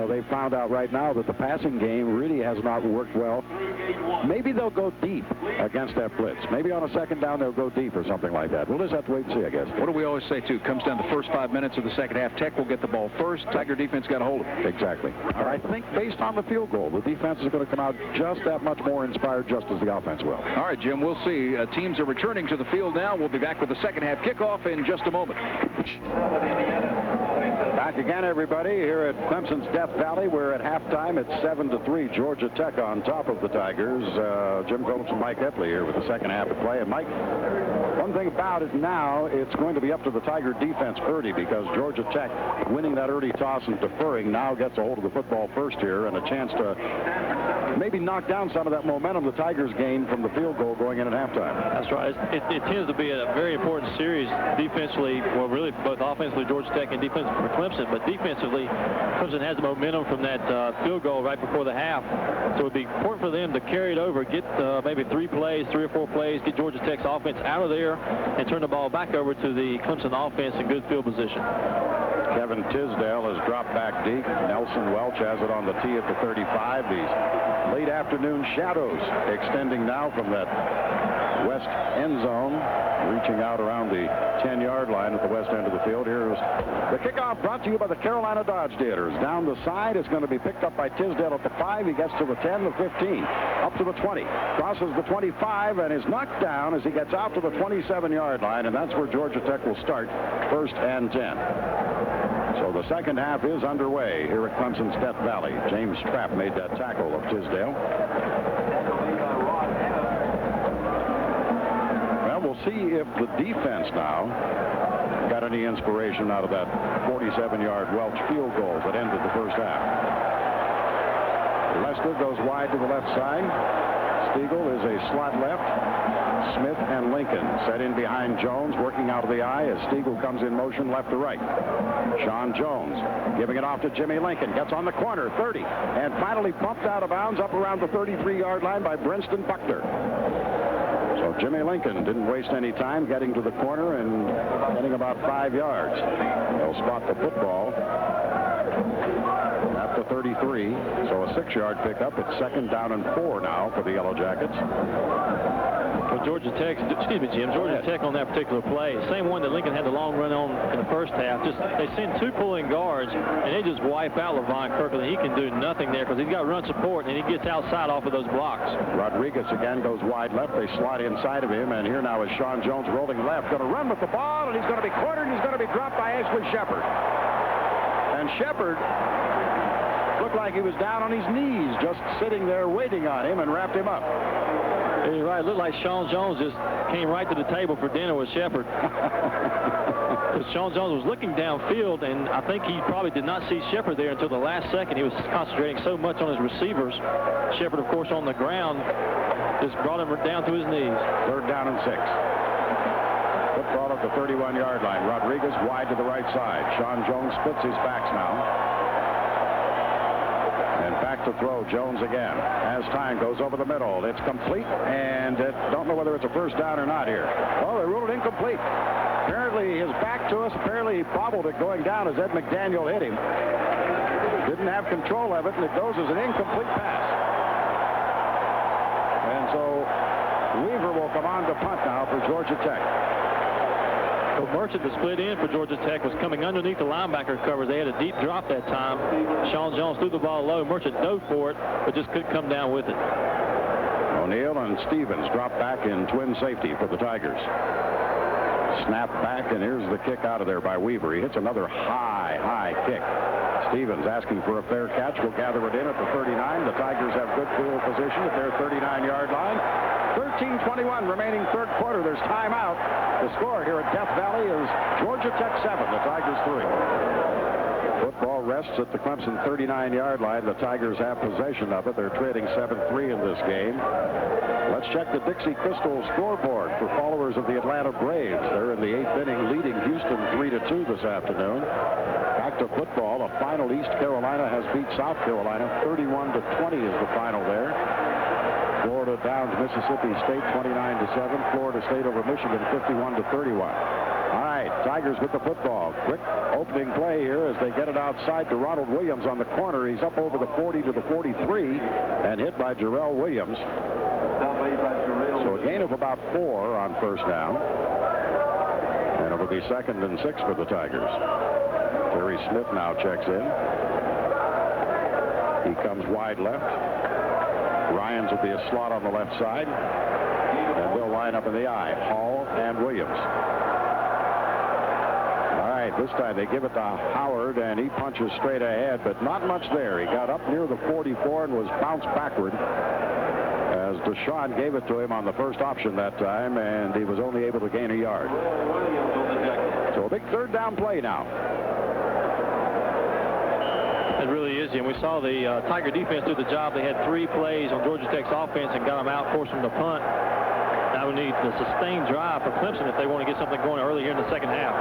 They've found out right now that the passing game really has not worked well. Maybe they'll go deep against that blitz. Maybe on a second down they'll go deep or something like that. We'll just have to wait and see, I guess. What do we always say, too? Comes down to the first 5 minutes of the second half. Tech will get the ball first. Tiger defense got a hold of it. Exactly. But I think based on the field goal, the defense is going to come out just that much more inspired, just as the offense will. All right, Jim, we'll see. Teams are returning to the field now. We'll be back with the second half kickoff in just a moment. Back again, everybody, here at Clemson's Death Valley. We're at halftime. It's 7-3. Georgia Tech on top of the Tigers. Jim Phillips and Mike Epley here with the second half of play. And Mike, one thing about it now, it's going to be up to the Tiger defense early, because Georgia Tech winning that early toss and deferring now gets a hold of the football first here and a chance to maybe knock down some of that momentum the Tigers gained from the field goal going in at halftime. That's right. It tends to be a very important series defensively, well, really both offensively Georgia Tech and defensively for Clemson, but defensively Clemson has the momentum from that field goal right before the half, so it would be important for them to carry it over, get maybe 3 or 4 plays, get Georgia Tech's offense out of there and turn the ball back over to the Clemson offense in good field position. Kevin Tisdale has dropped back deep. Nelson Welch has it on the tee at the 35. These late afternoon shadows extending now from that west end zone, reaching out around the 10-yard line at the west end of the field. Here's the kickoff brought to you by the Carolina Dodge Theaters. Down the side, it's going to be picked up by Tisdale at the 5. He gets to the 10, the 15, up to the 20, crosses the 25, and is knocked down as he gets out to the 27-yard line, and that's where Georgia Tech will start, 1st and 10. So the second half is underway here at Clemson's Death Valley. James Trapp made that tackle of Tisdale. Well, we'll see if the defense now got any inspiration out of that 47-yard Welch field goal that ended the first half. Lester goes wide to the left side. Stiegel is a slot left. Smith and Lincoln set in behind Jones, working out of the eye as Stiegel comes in motion left to right. Sean Jones giving it off to Jimmy Lincoln. Gets on the corner, 30, and finally bumped out of bounds up around the 33-yard line by Brinston Buckner. So Jimmy Lincoln didn't waste any time getting to the corner and getting about 5 yards. They'll spot the football at the 33. So a 6-yard pickup. It's 2nd down and 4 now for the Yellow Jackets. For Georgia Tech, excuse me, Jim, Georgia Tech on that particular play, same one that Lincoln had the long run on in the first half. Just they send 2 pulling guards, and they just wipe out Levon Kirkland. He can do nothing there because he's got run support, and he gets outside off of those blocks. Rodriguez again goes wide left. They slide inside of him, and here now is Sean Jones rolling left, going to run with the ball, and he's going to be cornered, and he's going to be dropped by Ashley Shepard. And Shepard looked like he was down on his knees, just sitting there waiting on him, and wrapped him up. You're right. It looked like Sean Jones just came right to the table for dinner with Shepard. Sean Jones was looking downfield, and I think he probably did not see Shepard there until the last second. He was concentrating so much on his receivers. Shepard, of course, on the ground, just brought him down to his knees. 3rd down and 6. Football at the 31-yard line. Rodriguez wide to the right side. Sean Jones splits his backs now. And back to throw, Jones again. As time goes over the middle, it's complete, and don't know whether it's a 1st down or not here. Oh, they ruled it incomplete. Apparently his back to us, apparently he bobbled it going down as Ed McDaniel hit him. Didn't have control of it, and it goes as an incomplete pass. And so Weaver will come on to punt now for Georgia Tech. So Merchant, the split in for Georgia Tech, was coming underneath the linebacker cover. They had a deep drop that time. Sean Jones threw the ball low. Merchant dove for it, but just couldn't come down with it. O'Neal and Stevens drop back in twin safety for the Tigers. Snap back, and here's the kick out of there by Weaver. He hits another high kick. Stevens asking for a fair catch. Will gather it in at the 39. The Tigers have good field position at their 39-yard line. 13:21 remaining 3rd quarter. There's timeout. The score here at Death Valley is Georgia Tech 7, the Tigers 3. Football rests at the Clemson 39-yard line. The Tigers have possession of it. They're trailing 7-3 in this game. Let's check the Dixie Crystal scoreboard for followers of the Atlanta Braves. They're in the 8th inning, leading Houston 3-2 this afternoon. Back to football. A final, East Carolina has beat South Carolina 31-20 is the final there. Florida downs Mississippi State 29-7. Florida State over Michigan 51-31. All right, Tigers with the football. Quick opening play here as they get it outside to Ronald Williams on the corner. He's up over the 40 to the 43 and hit by Jarrell Williams. So a gain of about 4 on 1st down. And it'll be 2nd and 6 for the Tigers. Terry Smith now checks in. He comes wide left. Ryans will be a slot on the left side. And they'll line up in the I. Hall and Williams. All right, this time they give it to Howard, and he punches straight ahead, but not much there. He got up near the 44 and was bounced backward as Deshaun gave it to him on the first option that time, and he was only able to gain a yard. So a big 3rd down play now. It really is, and we saw the Tiger defense do the job. They had 3 plays on Georgia Tech's offense and got them out, forced them to punt. Now we need the sustained drive for Clemson if they want to get something going early here in the 2nd half.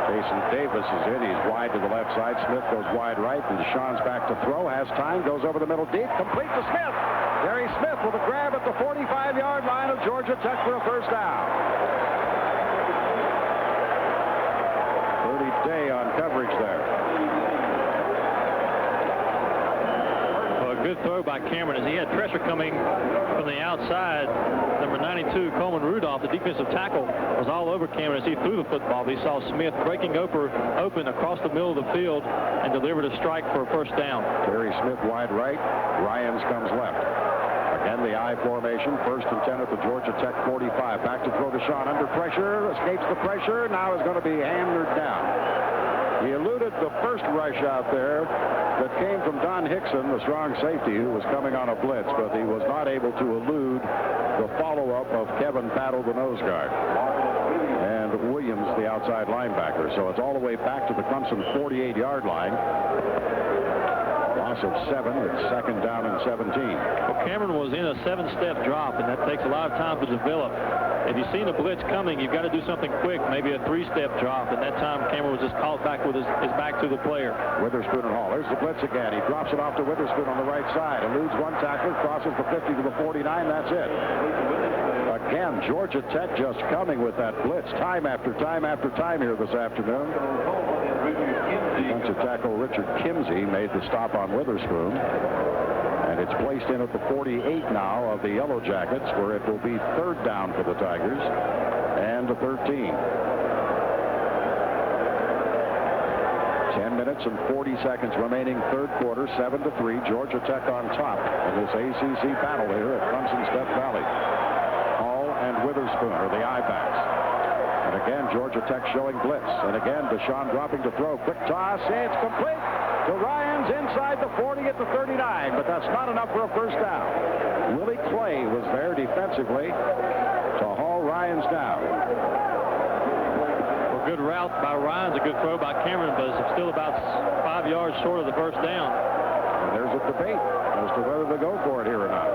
Jason Davis is in. He's wide to the left side. Smith goes wide right, and Deshaun's back to throw. Has time, goes over the middle deep, complete to Smith. Gary Smith with a grab at the 45-yard line of Georgia Tech for a 1st down. 30-day on coverage there. Good throw by Cameron as he had pressure coming from the outside. Number 92, Coleman Rudolph, the defensive tackle, was all over Cameron as he threw the football. He saw Smith breaking open across the middle of the field and delivered a strike for a 1st down. Terry Smith wide right. Ryans comes left. Again, the I formation. 1st and 10 at the Georgia Tech 45. Back to throw to Deshaun under pressure. Escapes the pressure. Now is going to be hammered down. He eluded the first rush out there that came from Don Hickson, the strong safety, who was coming on a blitz, but he was not able to elude the follow-up of Kevin Battle, the nose guard, and Williams, the outside linebacker. So it's all the way back to the Clemson 48-yard line. loss of 7. It's 2nd down and 17. Well, Cameron was in a 7-step drop, and that takes a lot of time to develop. If you've seen a blitz coming, you've got to do something quick, maybe a 3-step drop, and that time Cameron was just caught back with his back to the player. Witherspoon and Hall. There's the blitz again. He drops it off to Witherspoon on the right side. Eludes one tackler, crosses the 50 to the 49. That's it. Again, Georgia Tech just coming with that blitz time after time after time here this afternoon. Defensive tackle Richard Kimsey made the stop on Witherspoon. And it's placed in at the 48 now of the Yellow Jackets, where it will be 3rd down for the Tigers and a 13. 10 minutes and 40 seconds remaining, 3rd quarter, 7-3. Georgia Tech on top in this ACC battle here at Clemson Step Valley. Hall and Witherspoon are the I-backs. And again, Georgia Tech showing blitz. And again, Deshaun dropping to throw. Quick toss. It's complete to Ryans inside the 40 at the 39. But that's not enough for a 1st down. Willie Clay was there defensively to haul Ryans down. Well, good route by Ryans, a good throw by Cameron, but it's still about 5 yards short of the 1st down. And there's a debate as to whether to go for it here or not.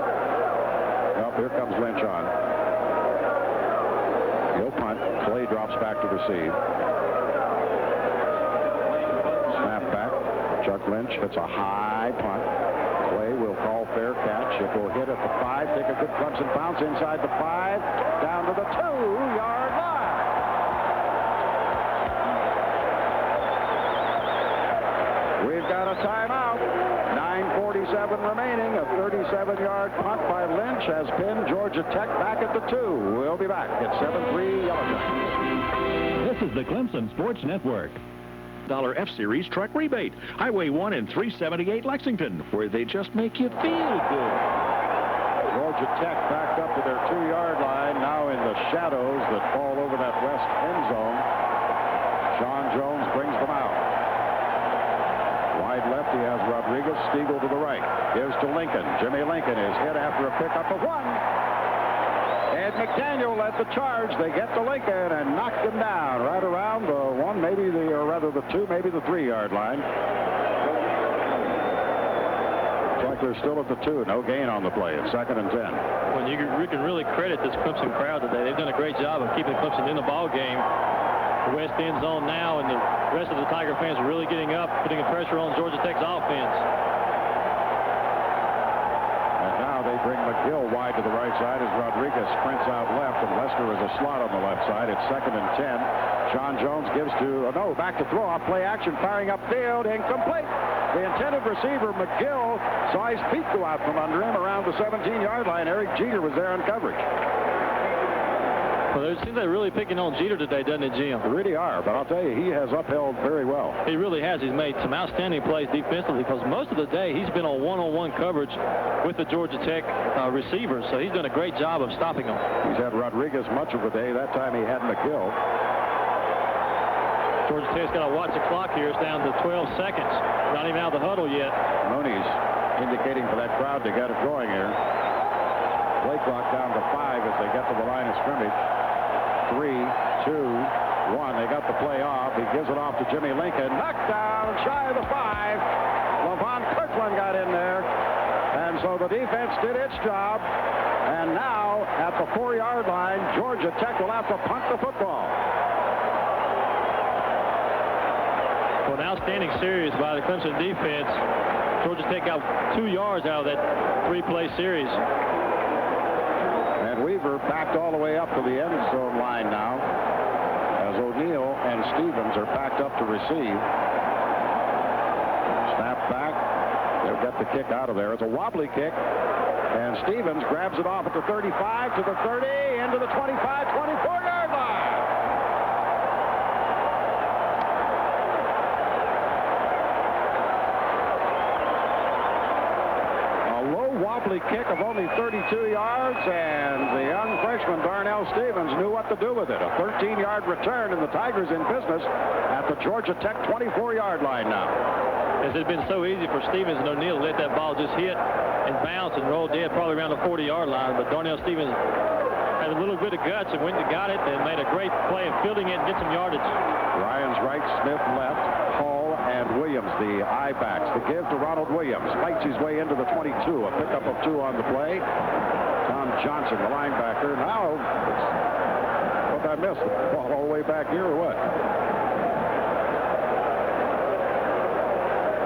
Well, here comes Lynch on. He'll punt. Clay drops back to receive. Snap back. Chuck Lynch. It's a high punt. Clay will call fair catch. It will hit at the 5. Take a good Clemson bounce inside the 5. Down to the 2-yard line. We've got a timeout. 9:47 remaining. A 37-yard punt by Lynch has pinned Georgia Tech back at the 2. We'll be back at 7-3 Yellow Jackets. This is the Clemson Sports Network. F-Series truck rebate. Highway 1 and 378 Lexington, where they just make you feel good. Georgia Tech backed up to their 2-yard line, now in the shadows that fall over that west end zone. Sean Jones brings them out. Wide left, he has Rodriguez. Stiegel to the right. Gives to Lincoln. Jimmy Lincoln is hit after a pickup of 1. And McDaniel led the charge. They get to Lincoln and knock him down right around the 1, maybe the, or rather the 2, maybe the 3-yard line. Looks like they're still at the 2. No gain on the play. It's 2nd and 10. Well, you can really credit this Clemson crowd today. They've done a great job of keeping Clemson in the ball game. The west end zone now, and the rest of the Tiger fans are really getting up, putting pressure on Georgia Tech's offense. And now they bring McGill wide to the right side as Rodriguez sprints out left, and Lester is a slot on the left side. It's 2nd and 10. Sean Jones gives to, back to throw off play action, firing upfield, incomplete. The intended receiver, McGill, saw his feet go out from under him around the 17-yard line. Eric Jeter was there on coverage. Well, it seems they're really picking on Jeter today, doesn't it, Jim? They really are, but I'll tell you, he has upheld very well. He really has. He's made some outstanding plays defensively because most of the day he's been on one-on-one coverage with the Georgia Tech receivers, so he's done a great job of stopping them. He's had Rodriguez much of the day. That time he had McGill. Georgia Tech's got to watch the clock here. It's down to 12 seconds. Not even out of the huddle yet. Mooney's indicating for that crowd to get it going here. Play clock down to 5 as they get to the line of scrimmage. 3, 2, 1. They got the play off. He gives it off to Jimmy Lincoln. Knocked down shy of the 5. Levon Kirkland got in there. And so the defense did its job. And now at the 4-yard line, Georgia Tech will have to punt the football. Well, an outstanding series by the Clemson defense. Georgia Tech got 2 yards out of that 3-play series. And Weaver backed all the way up to the end zone line now as O'Neal and Stevens are backed up to receive. Snap back. They'll get the kick out of there. It's a wobbly kick. And Stevens grabs it off at the 35 to the 30 into the 25, 24-yard line. Wobbly kick of only 32 yards, and the young freshman Darnell Stevens knew what to do with it. A 13-yard return, and the Tigers in business at the Georgia Tech 24-yard line now. It had been so easy for Stevens and O'Neal to let that ball just hit and bounce and roll dead probably around the 40-yard line, but Darnell Stevens had a little bit of guts and went and got it and made a great play of fielding it and get some yardage. Ryan's right, Smith left, Hall and Williams, the I-backs. The give to Ronald Williams. Fights his way into the 22. A pickup of 2 on the play. Tom Johnson, the linebacker. Now, what did I miss? The ball all the way back here or what?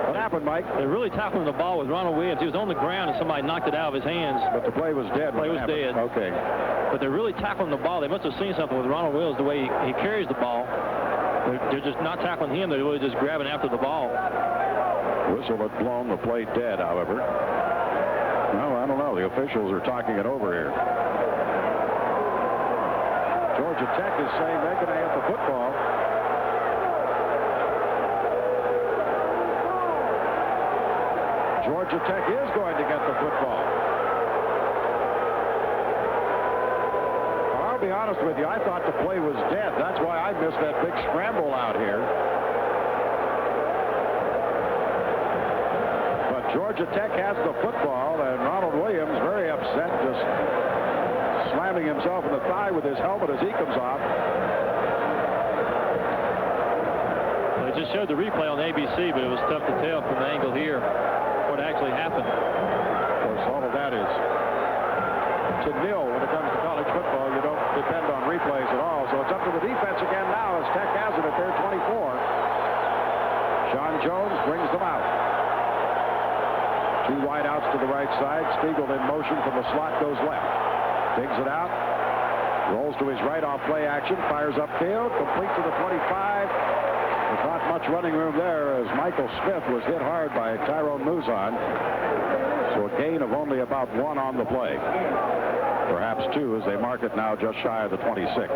What happened, Mike? They're really tackling the ball with Ronald Williams. He was on the ground and somebody knocked it out of his hands. But the play was dead. The play was dead. Okay. But they're really tackling the ball. They must have seen something with Ronald Williams, the way he carries the ball. They're just not tackling him. They're really just grabbing after the ball. Whistle had blown the play dead, however. No, I don't know. The officials are talking it over here. Georgia Tech is saying they're going to have the football. Georgia Tech is going to get the football. Well, I'll be honest with you. I thought the play was dead. That's why I missed that big scramble out here. But Georgia Tech has the football, and Ronald Williams very upset, just slamming himself in the thigh with his helmet as he comes off. They just showed the replay on ABC, but it was tough to tell from the angle here what actually happened. Of course, all of that is to nil when it comes to college football. You don't depend on replays at all. So it's up to the defense again now as Tech has it at their 24. Sean Jones brings them out. 2 wideouts to the right side. Spiegel in motion from the slot goes left. Digs it out. Rolls to his right off play action. Fires upfield. Complete to the 25. There's not much running room there as Michael Smith was hit hard by Tyrone Muzan. So a gain of only about 1 on the play. Perhaps 2 as they mark it now just shy of the 26.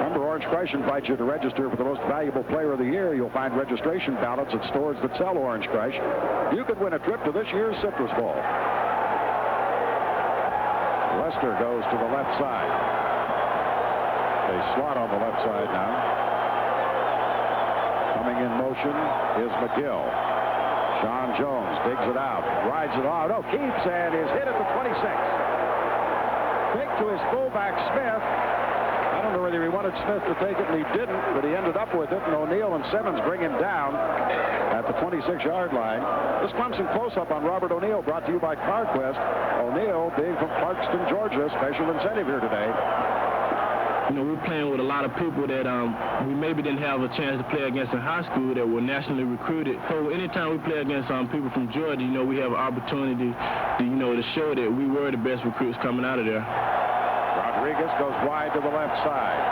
Remember, Orange Crush invites you to register for the most valuable player of the year. You'll find registration ballots at stores that sell Orange Crush. You could win a trip to this year's Citrus Bowl. Lester goes to the left side. They slot on the left side now. Coming in motion is McGill. Sean Jones digs it out, rides it on. No, keeps and is hit at the 26. Fake to his fullback, Smith. I don't know whether he wanted Smith to take it, and he didn't, but he ended up with it, and O'Neal and Simmons bring him down at the 26-yard line. This Clemson close-up on Robert O'Neal brought to you by CarQuest. O'Neal being from Clarkston, Georgia, special incentive here today. You know, we're playing with a lot of people that we maybe didn't have a chance to play against in high school that were nationally recruited. So anytime we play against people from Georgia, you know, we have an opportunity to, you know, to show that we were the best recruits coming out of there. Rodriguez goes wide to the left side.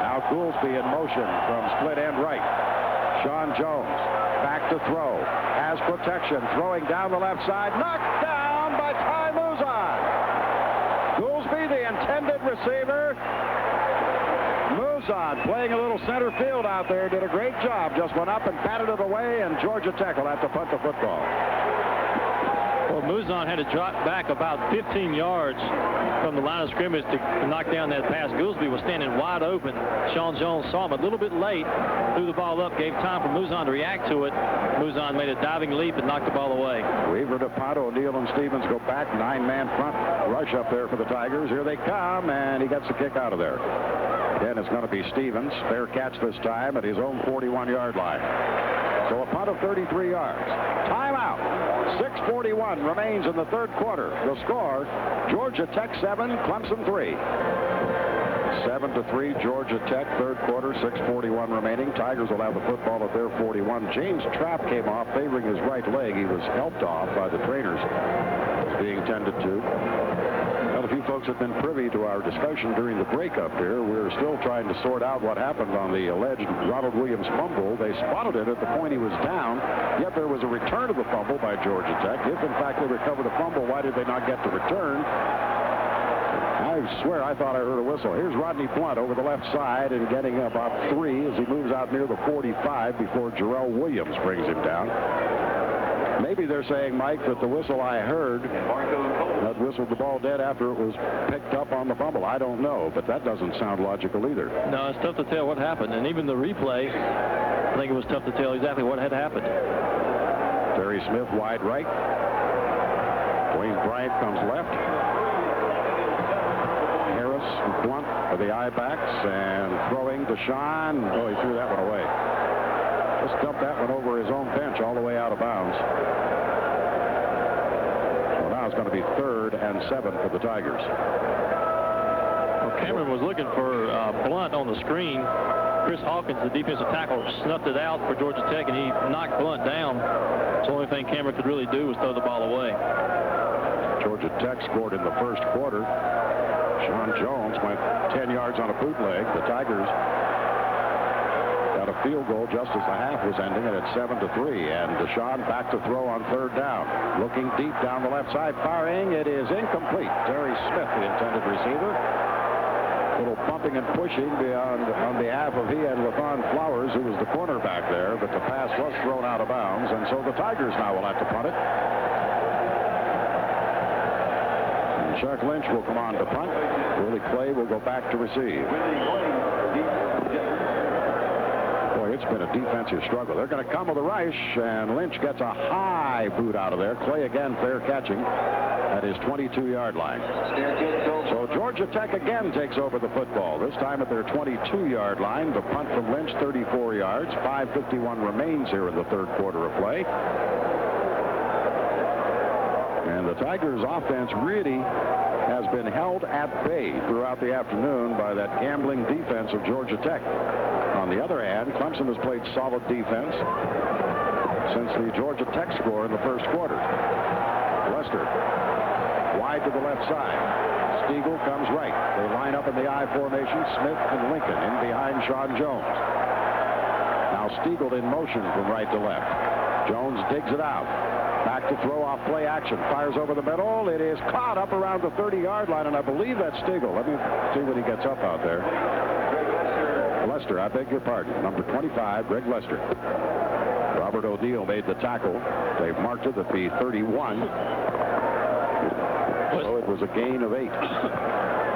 Now Goolsby in motion from split end right. Sean Jones back to throw. Has protection. Throwing down the left side. Knocked down by Ty Muzan. Goolsby, the intended receiver. Muzan playing a little center field out there. Did a great job. Just went up and batted it away, and Georgia Tech will have to punt the football. Well, Muzan had to drop back about 15 yards from the line of scrimmage to knock down that pass. Goolsby was standing wide open. Sean Jones saw him a little bit late, threw the ball up, gave time for Muzan to react to it. Muzan made a diving leap and knocked the ball away. Weaver to punt. O'Neal and Stevens go back. 9-man front rush up there for the Tigers. Here they come, and he gets the kick out of there. Again, it's going to be Stevens. Fair catch this time at his own 41-yard line. So a punt of 33 yards. Timeout. 6:41 remains in the third quarter. The score, Georgia Tech 7, Clemson 3. 7-3, Georgia Tech, third quarter, 6:41 remaining. Tigers will have the football at their 41. James Trapp came off favoring his right leg. He was helped off by the trainers being tended to. Well, a few folks have been privy to our discussion during the breakup here. We're still trying to sort out what happened on the alleged Ronald Williams fumble. They spotted it at the point he was down, yet there was a return of the fumble by Georgia Tech. If, in fact, they recovered a fumble, why did they not get the return? I swear I thought I heard a whistle. Here's Rodney Blunt over the left side and getting about 3 as he moves out near the 45 before Jarrell Williams brings him down. Maybe they're saying, Mike, that the whistle I heard that whistled the ball dead after it was picked up on the fumble. I don't know, but that doesn't sound logical either. No, it's tough to tell what happened. And even the replay, I think it was tough to tell exactly what had happened. Terry Smith wide right. Dwayne Bryant comes left. Harris Blunt for the I-backs, and throwing to Sean. Oh, he threw that one away. Just dumped that one over his own bench all the way out of bounds. So now it's going to be 3rd and 7 for the Tigers. Well, Cameron was looking for Blunt on the screen. Chris Hawkins, the defensive tackle, snuffed it out for Georgia Tech, and he knocked Blunt down. So the only thing Cameron could really do was throw the ball away. Georgia Tech scored in the first quarter. Sean Jones went 10 yards on a bootleg. The Tigers got a field goal just as the half was ending, and it's 7-3. And Deshaun back to throw on 3rd down. Looking deep down the left side, firing. It is incomplete. Terry Smith, the intended receiver. A little bumping and pushing on behalf of he and Lathon Flowers, who was the cornerback there, but the pass was thrown out of bounds, and so the Tigers now will have to punt it. And Chuck Lynch will come on to punt. Willie Clay will go back to receive. Boy, it's been a defensive struggle. They're going to come with a rush, and Lynch gets a high boot out of there. Clay again fair catching at his 22-yard line. So Georgia Tech again takes over the football, this time at their 22-yard line. The punt from Lynch, 34 yards. 5:51 remains here in the 3rd quarter of play. And the Tigers' offense really has been held at bay throughout the afternoon by that gambling defense of Georgia Tech. On the other hand, Clemson has played solid defense since the Georgia Tech score in the first quarter. Lester wide to the left side. Stiegel comes right. They line up in the I formation. Smith and Lincoln in behind Sean Jones. Now Stiegel in motion from right to left. Jones digs it out. Back to throw off play action. Fires over the middle. It is caught up around the 30-yard line, and I believe that's Stiegel. Let me see when he gets up out there. Lester, I beg your pardon. Number 25, Greg Lester. Robert O'Neill made the tackle. They've marked it at the 31. So it was a gain of 8.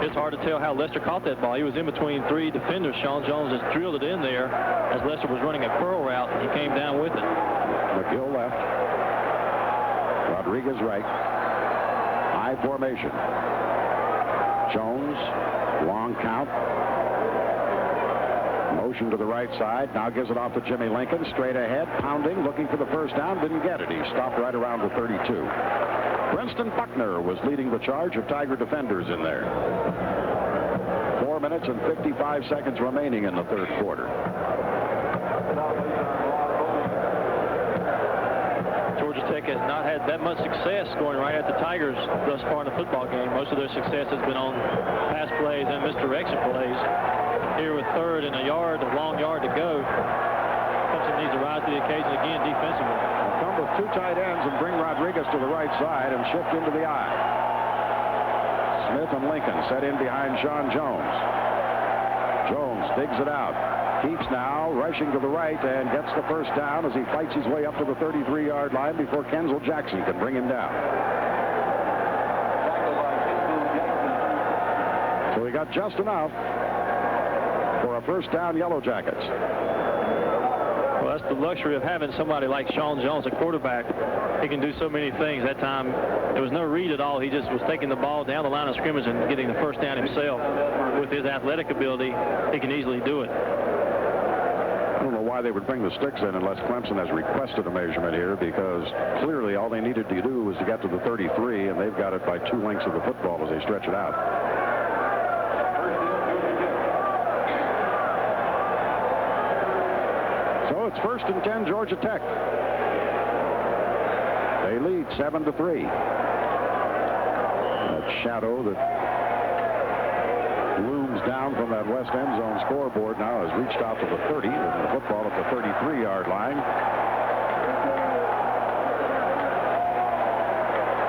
It's hard to tell how Lester caught that ball. He was in between 3 defenders. Sean Jones just drilled it in there as Lester was running a curl route, and he came down with it. McGill left. Rodriguez right. I formation. Jones, long count. Motion to the right side. Now gives it off to Jimmy Lincoln. Straight ahead, pounding, looking for the first down. Didn't get it. He stopped right around the 32. Princeton Buckner was leading the charge of Tiger defenders in there. 4 minutes and 55 seconds remaining in the 3rd quarter. Georgia Tech has not had that much success going right at the Tigers thus far in the football game. Most of their success has been on pass plays and misdirection plays. Here with 3rd and a long yard to go. Clemson needs to rise to the occasion again defensively. They'll come with 2 tight ends and bring Rodriguez to the right side and shift into the I. Smith and Lincoln set in behind Sean Jones. Jones digs it out. Keeps now rushing to the right and gets the first down as he fights his way up to the 33-yard line before Kenzel Jackson can bring him down. So he got just enough for a first down, Yellow Jackets. Well, that's the luxury of having somebody like Sean Jones, a quarterback. He can do so many things. That time, there was no read at all. He just was taking the ball down the line of scrimmage and getting the first down himself. With his athletic ability, he can easily do it. I don't know why they would bring the sticks in unless Clemson has requested a measurement here, because clearly all they needed to do was to get to the 33, and they've got it by 2 lengths of the football as they stretch it out. So it's 1st and 10, Georgia Tech. They lead 7-3. That shadow that looms down from that west end zone scoreboard now has reached out to the 30, with the football at the 33-yard line.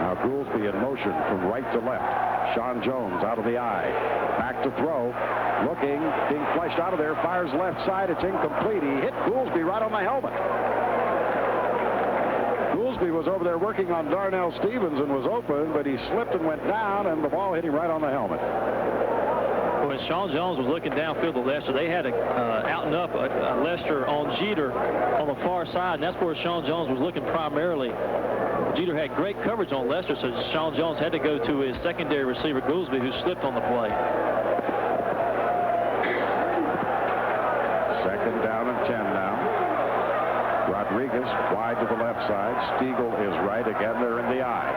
Now Goolsby in motion from right to left. Sean Jones out of the I. Back to throw. Looking, being flushed out of there, fires left side. It's incomplete. He hit Goolsby right on the helmet. Goolsby was over there working on Darnell Stevens and was open, but he slipped and went down, and the ball hit him right on the helmet. When Sean Jones was looking downfield to Lester, they had out and up Lester on Jeter on the far side, and that's where Sean Jones was looking primarily. Jeter had great coverage on Lester, so Sean Jones had to go to his secondary receiver, Goolsby, who slipped on the play. Second down and 10 now. Rodriguez wide to the left side. Stiegel is right. Again, they're in the eye.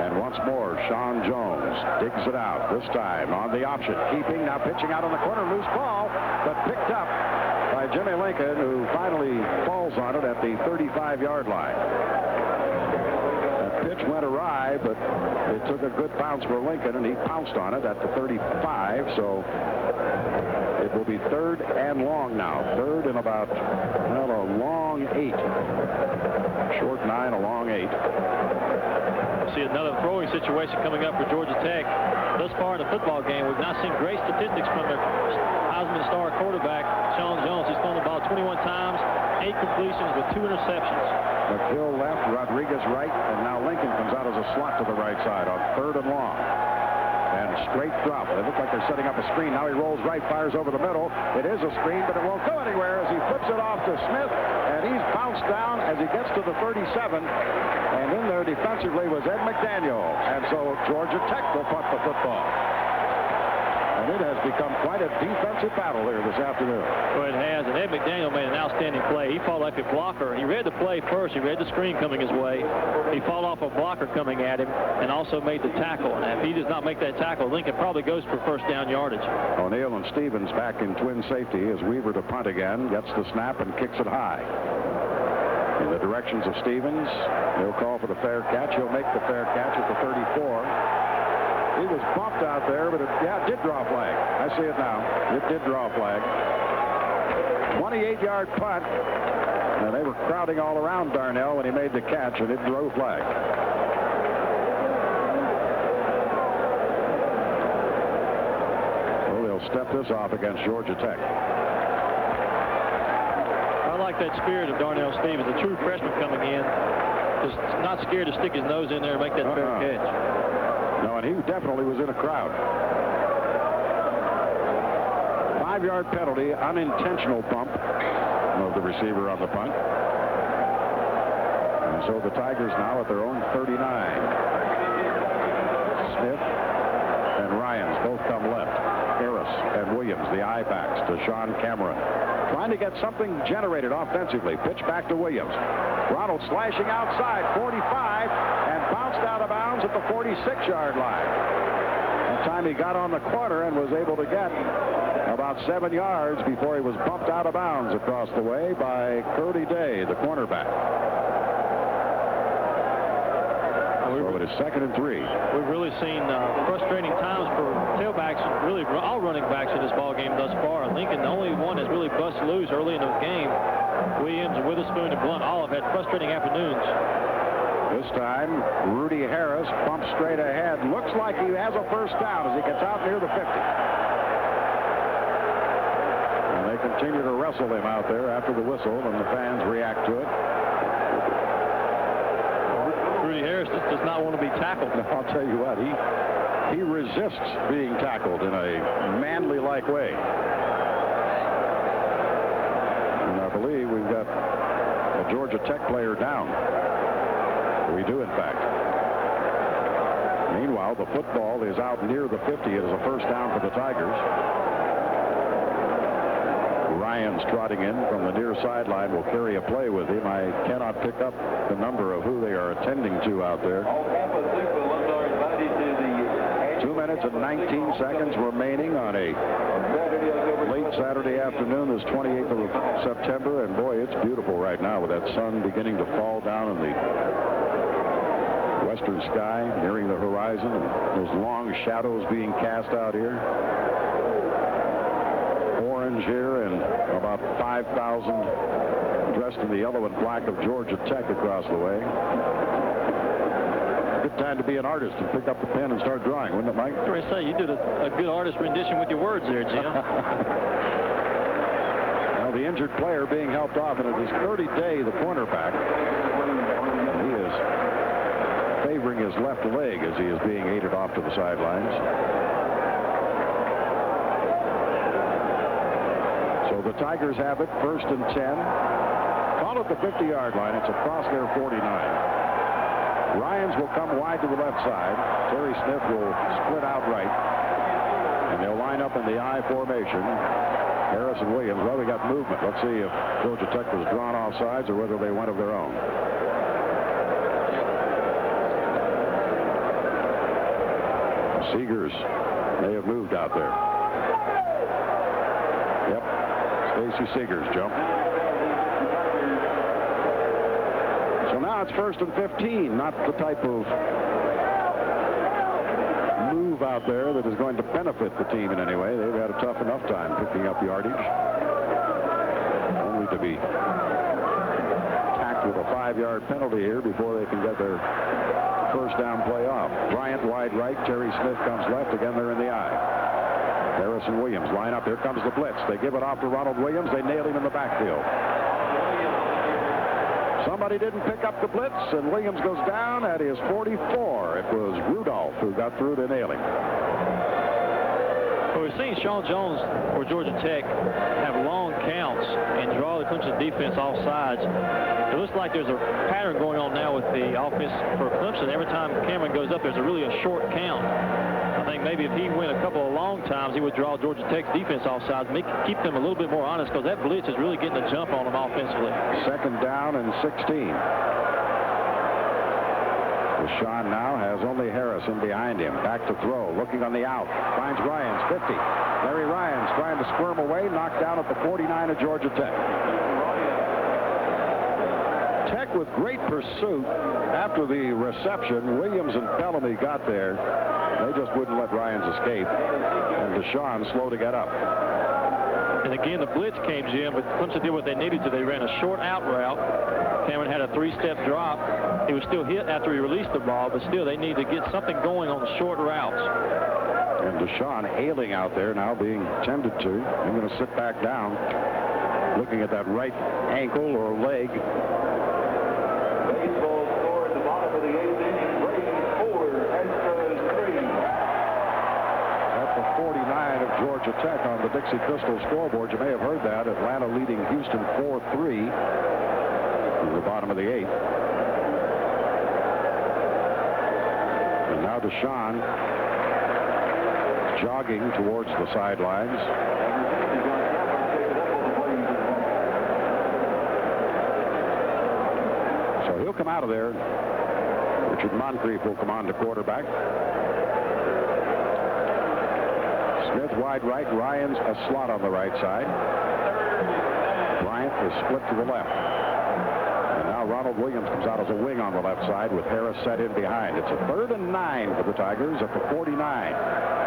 And once more, Sean Jones digs it out. This time on the option. Keeping, now pitching out on the corner. Loose ball, but picked up by Jimmy Lincoln, who finally falls on it at the 35-yard line. That pitch went awry, but it took a good bounce for Lincoln, and he pounced on it at the 35, so it will be third and long now. Third and about, well, a long 8. Short 9, a long 8. See another throwing situation coming up for Georgia Tech. Thus far in the football game, we've not seen great statistics from their Heisman star quarterback, Sean Jones. He's thrown the ball 21 times, 8 completions with 2 interceptions. McGill left, Rodriguez right, and now Lincoln comes out as a slot to the right side on third and long. And straight drop. They look like they're setting up a screen. Now he rolls right, fires over the middle. It is a screen, but it won't go anywhere as he flips it off to Smith, and he's bounced down as he gets to the 37. And in there defensively was Ed McDaniel. And so Georgia Tech will punt the football. And it has become quite a defensive battle here this afternoon. Well, it has, and Ed McDaniel made an outstanding play. He fought like a blocker. He read the play first. He read the screen coming his way. He fought off a blocker coming at him and also made the tackle. And if he does not make that tackle, Lincoln probably goes for first down yardage. O'Neal and Stevens back in twin safety as Weaver to punt again, gets the snap and kicks it high. In the directions of Stevens, he'll call for the fair catch. He'll make the fair catch at the 34. He was bumped out there, but it did draw a flag. I see it now. It did draw a flag. 28-yard punt. And they were crowding all around Darnell when he made the catch, and it drew a flag. Well, they'll step this off against Georgia Tech. I like that spirit of Darnell Stevens, a true freshman coming in. Just not scared to stick his nose in there and make that fair catch. No, and he definitely was in a crowd. 5-yard penalty, unintentional bump of the receiver on the punt. And so the Tigers now at their own 39. Smith and Ryans both come left. Harris and Williams, the I-backs, to Sean Cameron. Trying to get something generated offensively. Pitch back to Williams. Ronald slashing outside, 45, and bounced out of bounds at the 46-yard line. That time he got on the corner and was able to get about 7 yards before he was bumped out of bounds across the way by Cody Day, the cornerback. So it is 2nd and 3. We've really seen frustrating times for tailbacks, really all running backs in this ball game thus far. And Lincoln, the only one that's really bust loose early in the game. Williams, Witherspoon, and Blunt all have had frustrating afternoons. This time, Rudy Harris bumps straight ahead. Looks like he has a first down as he gets out near the 50. And they continue to wrestle him out there after the whistle, and the fans react to it. Rudy Harris does not want to be tackled. I'll tell you what, he resists being tackled in a manly-like way. And I believe we've got a Georgia Tech player down. We do, in fact. Meanwhile, the football is out near the 50. It is a first down for the Tigers. Ryan's trotting in from the near sideline will carry a play with him. I cannot pick up the number of who they are attending to out there. 2 minutes and 19 seconds remaining on a late Saturday afternoon, this 28th of September, and boy, it's beautiful right now with that sun beginning to fall down in the western sky, nearing the horizon, and those long shadows being cast out here. Orange here, and about 5,000 dressed in the yellow and black of Georgia Tech across the way. Good time to be an artist and pick up the pen and start drawing, wouldn't it, Mike? I was going to say, you did a good artist rendition with your words there, Jim. Well, the injured player being helped off, and it is Cody Day, the cornerback. He is favoring his left leg as he is being aided off to the sidelines. So the Tigers have it, 1st and 10. Call it the 50-yard line. It's across their 49. Ryans will come wide to the left side. Terry Smith will split out right. And they'll line up in the I formation. Harris and Williams. Well, we got movement. Let's see if Georgia Tech was drawn off sides or whether they went of their own. Seegers may have moved out there. Yep. Stacy Seegers jumped. So now it's 1st and 15. Not the type of move out there that is going to benefit the team in any way. They've had a tough enough time picking up yardage. Only to be tacked with a 5-yard penalty here before they can get their first down play off. Bryant wide right. Terry Smith comes left. Again, they're in the I. Harris and Williams line up. Here comes the blitz. They give it off to Ronald Williams. They nail him in the backfield. Somebody didn't pick up the blitz, and Williams goes down at his 44. It was Rudolph who got through to nail him. Well, we've seen Sean Jones for Georgia Tech have long counts and draw the Clemson defense off sides. It looks like there's a pattern going on now with the offense for Clemson. Every time Cameron goes up, there's a short count. I think maybe if he went a couple of long times, he would draw Georgia Tech's defense off sides, keep them a little bit more honest, because that blitz is really getting a jump on them offensively. 2nd down and 16. Deshaun now has only Harrison behind him. Back to throw, looking on the out. Finds Ryans, 50. Larry Ryans trying to squirm away, knocked down at the 49 of Georgia Tech. Tech with great pursuit. After the reception, Williams and Bellamy got there. They just wouldn't let Ryans escape. And Deshaun slow to get up. And again, the blitz came, Jim, but Clemson did what they needed to. They ran a short out route. Cameron had a 3-step drop. He was still hit after he released the ball, but still they need to get something going on the short routes. And Deshaun ailing out there now, being tended to. I'm going to sit back down, looking at that right ankle or leg. Baseball score at the bottom of the 8th inning. Brady 4, Astros 3. At the 49 of Georgia Tech on the Dixie Crystal scoreboard. You may have heard that. Atlanta leading Houston 4-3 in the bottom of the 8th. And now Deshaun jogging towards the sidelines. So he'll come out of there. Richard Moncrief will come on to quarterback. Smith wide right. Ryans a slot on the right side. Bryant is split to the left. And now Ronald Williams comes out as a wing on the left side with Harris set in behind. It's a 3rd and 9 for the Tigers at the 49.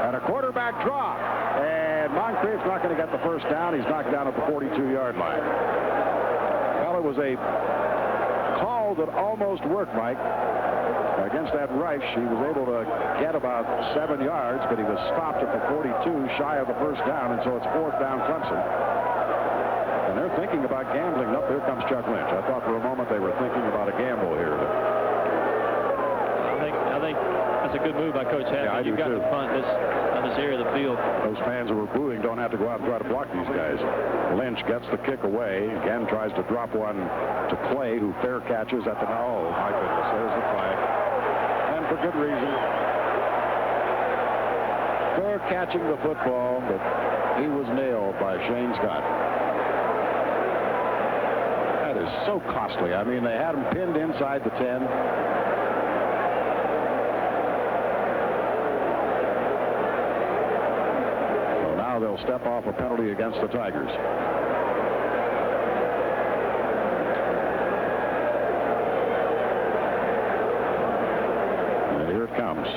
And a quarterback draw. And Moncrief's not going to get the first down. He's knocked down at the 42-yard line. Well, it was a call that almost worked, Mike. Against that Reich, he was able to get about 7 yards, but he was stopped at the 42, shy of the first down, and so it's 4th down Clemson. And they're thinking about gambling. Up there comes Chuck Lynch. I thought for a moment they were thinking about a gamble here. I think that's a good move by Coach Hackett. Yeah, You've got to punt on this area of the field. Those fans who were booing don't have to go out and try to block these guys. Lynch gets the kick away. Again tries to drop one to Clay, who fair catches at the... Oh, my goodness. There's the flag. And for good reason. Fair catching the football, but he was nailed by Shane Scott. That is so costly. I mean, they had him pinned inside the 10. They'll step off a penalty against the Tigers. And here it comes.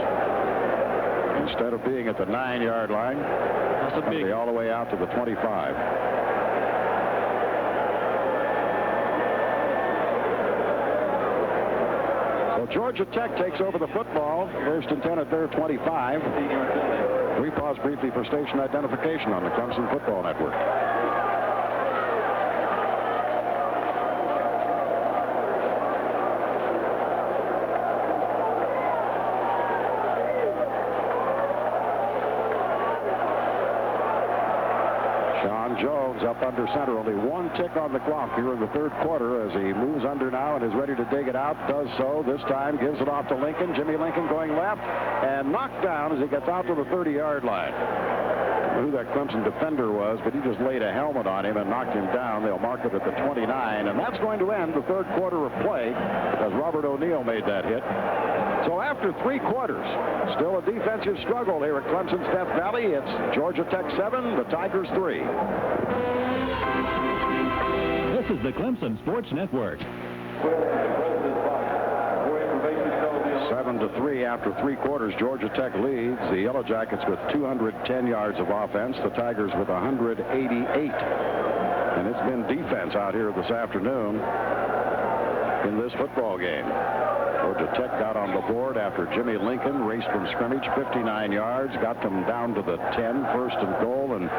Instead of being at the 9-yard line, it's going to be all the way out to the 25. So Georgia Tech takes over the football. 1st and 10 at their 25. We pause briefly for station identification on the Clemson Football Network. Sean Jones up under center. Only 1 tick on the clock here in the 3rd quarter as he moves under now and is ready to dig it out. Does so. This time gives it off to Lincoln. Jimmy Lincoln going left and knocked down as he gets out to the 30-yard line. who that Clemson defender was, but he just laid a helmet on him and knocked him down. They'll mark it at the 29, and that's going to end the third quarter of play as Robert O'Neill made that hit. So after 3 quarters, still a defensive struggle here at Clemson's Death Valley. It's Georgia Tech 7, the Tigers 3. This is the Clemson Sports Network. 7-3 after 3 quarters. Georgia Tech leads the Yellow Jackets with 210 yards of offense. The Tigers with 188. And it's been defense out here this afternoon in this football game. Georgia Tech got on the board after Jimmy Lincoln raced from scrimmage 59 yards, got them down to the 10, first and goal, and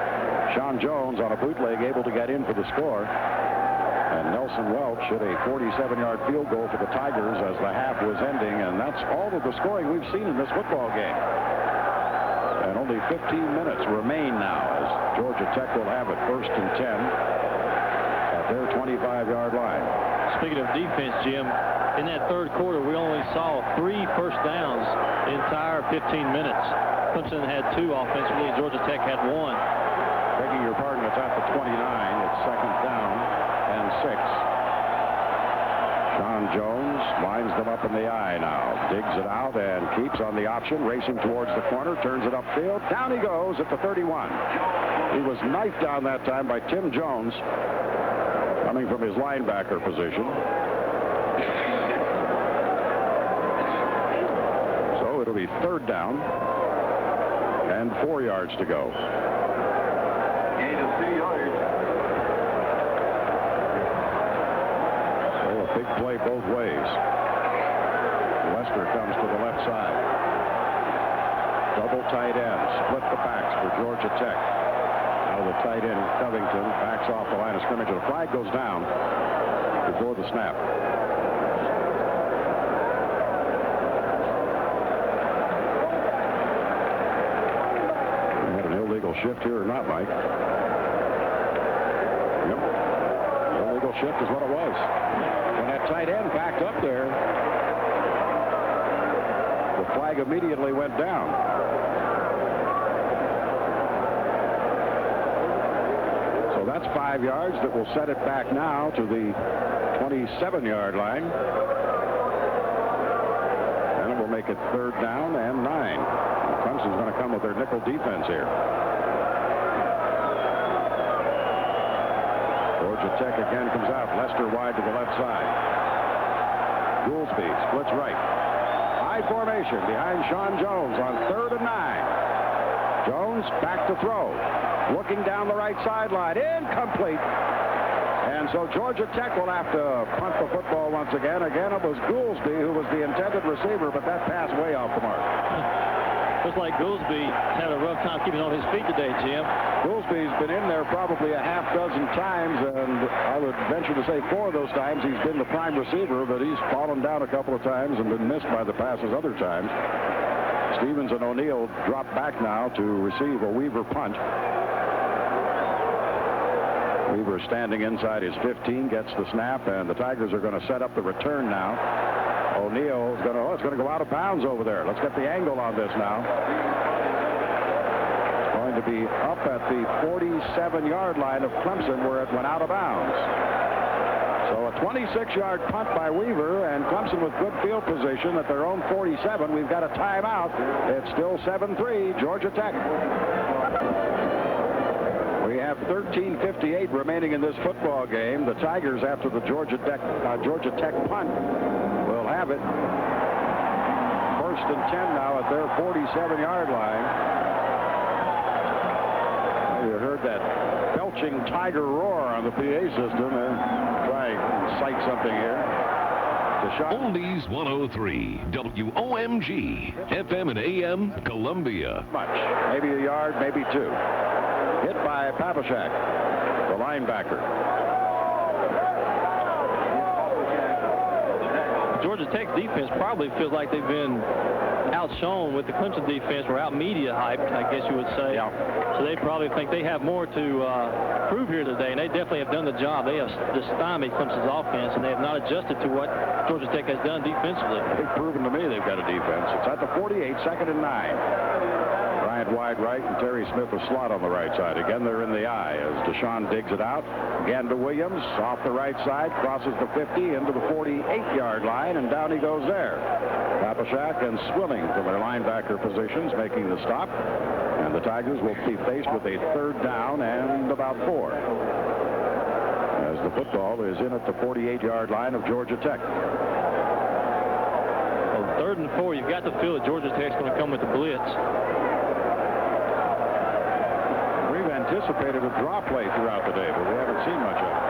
Sean Jones on a bootleg able to get in for the score. And Nelson Welch hit a 47-yard field goal for the Tigers as the half was ending, and that's all of the scoring we've seen in this football game. And only 15 minutes remain now as Georgia Tech will have it first and 10 at their 25-yard line. Speaking of defense, Jim, in that third quarter, we only saw 3 first downs the entire 15 minutes. Clemson had 2 offensively, and Georgia Tech had 1. Begging your pardon, it's at the 29. It's second down and 6. Sean Jones lines them up in the eye now. Digs it out and keeps on the option, racing towards the corner, turns it upfield. Down he goes at the 31. He was knifed down that time by Tim Jones, coming from his linebacker position. So it'll be third down and 4 yards to go. Gain of 2 yards. So a big play both ways. Lester comes to the left side. Double tight end, split the backs for Georgia Tech. Now the tight end, Covington, backs off the line of scrimmage, and the flag goes down before the snap. We had an illegal shift here or not, Mike? Yep. Illegal shift is what it was. When that tight end backed up there, the flag immediately went down. So that's 5 yards that will set it back now to the 27-yard line. And it will make it third down and 9. Clemson's going to come with their nickel defense here. Georgia Tech again comes out. Lester wide to the left side. Goolsby splits right. High formation behind Sean Jones on 3rd and 9. Jones back to throw. Looking down the right sideline. Incomplete. And so Georgia Tech will have to punt the football once again. Again, it was Goolsby who was the intended receiver, but that pass way off the mark. Looks like Goolsby had a rough time keeping on his feet today, Jim. Goolsby's been in there probably a half dozen times, and I would venture to say 4 of those times he's been the prime receiver, but he's fallen down a couple of times and been missed by the passes other times. Stevens and O'Neill drop back now to receive a Weaver punt. Weaver standing inside his 15, gets the snap, and the Tigers are going to set up the return now. O'Neill is going to, it's going to go out of bounds over there. Let's get the angle on this now. It's going to be up at the 47-yard line of Clemson where it went out of bounds. So a 26-yard punt by Weaver, and Clemson with good field position at their own 47. We've got a timeout. It's still 7-3, Georgia Tech. We have 13:58 remaining in this football game. The Tigers, after the Georgia Tech punt, will have it. First and 10 now at their 47-yard line. You heard that belching tiger roar on the PA system. Try and cite something here. Oldies 103, WOMG, FM and AM, Columbia. Much. Maybe a yard, maybe 2. Hit by Papashak, the linebacker. Georgia Tech's defense probably feels like they've been outshone with the Clemson defense, or out media hyped, I guess you would say. Yeah. So they probably think they have more to prove here today, and they definitely have done the job. They have stymied Clemson's offense, and they have not adjusted to what Georgia Tech has done defensively. They've proven to me they've got a defense. It's at the 48, second and 9. Bryant wide right, and Terry Smith a slot on the right side. Again, they're in the I as Deshaun digs it out. Again to Williams, off the right side, crosses the 50 into the 48-yard line, and down he goes there. Papashak and Swilling from their linebacker positions making the stop, and the Tigers will be faced with a 3rd down and about 4. As the football is in at the 48-yard line of Georgia Tech. 3rd and 4, you've got to feel that Georgia Tech's going to come with the blitz. We've anticipated a draw play throughout the day, but we haven't seen much of it.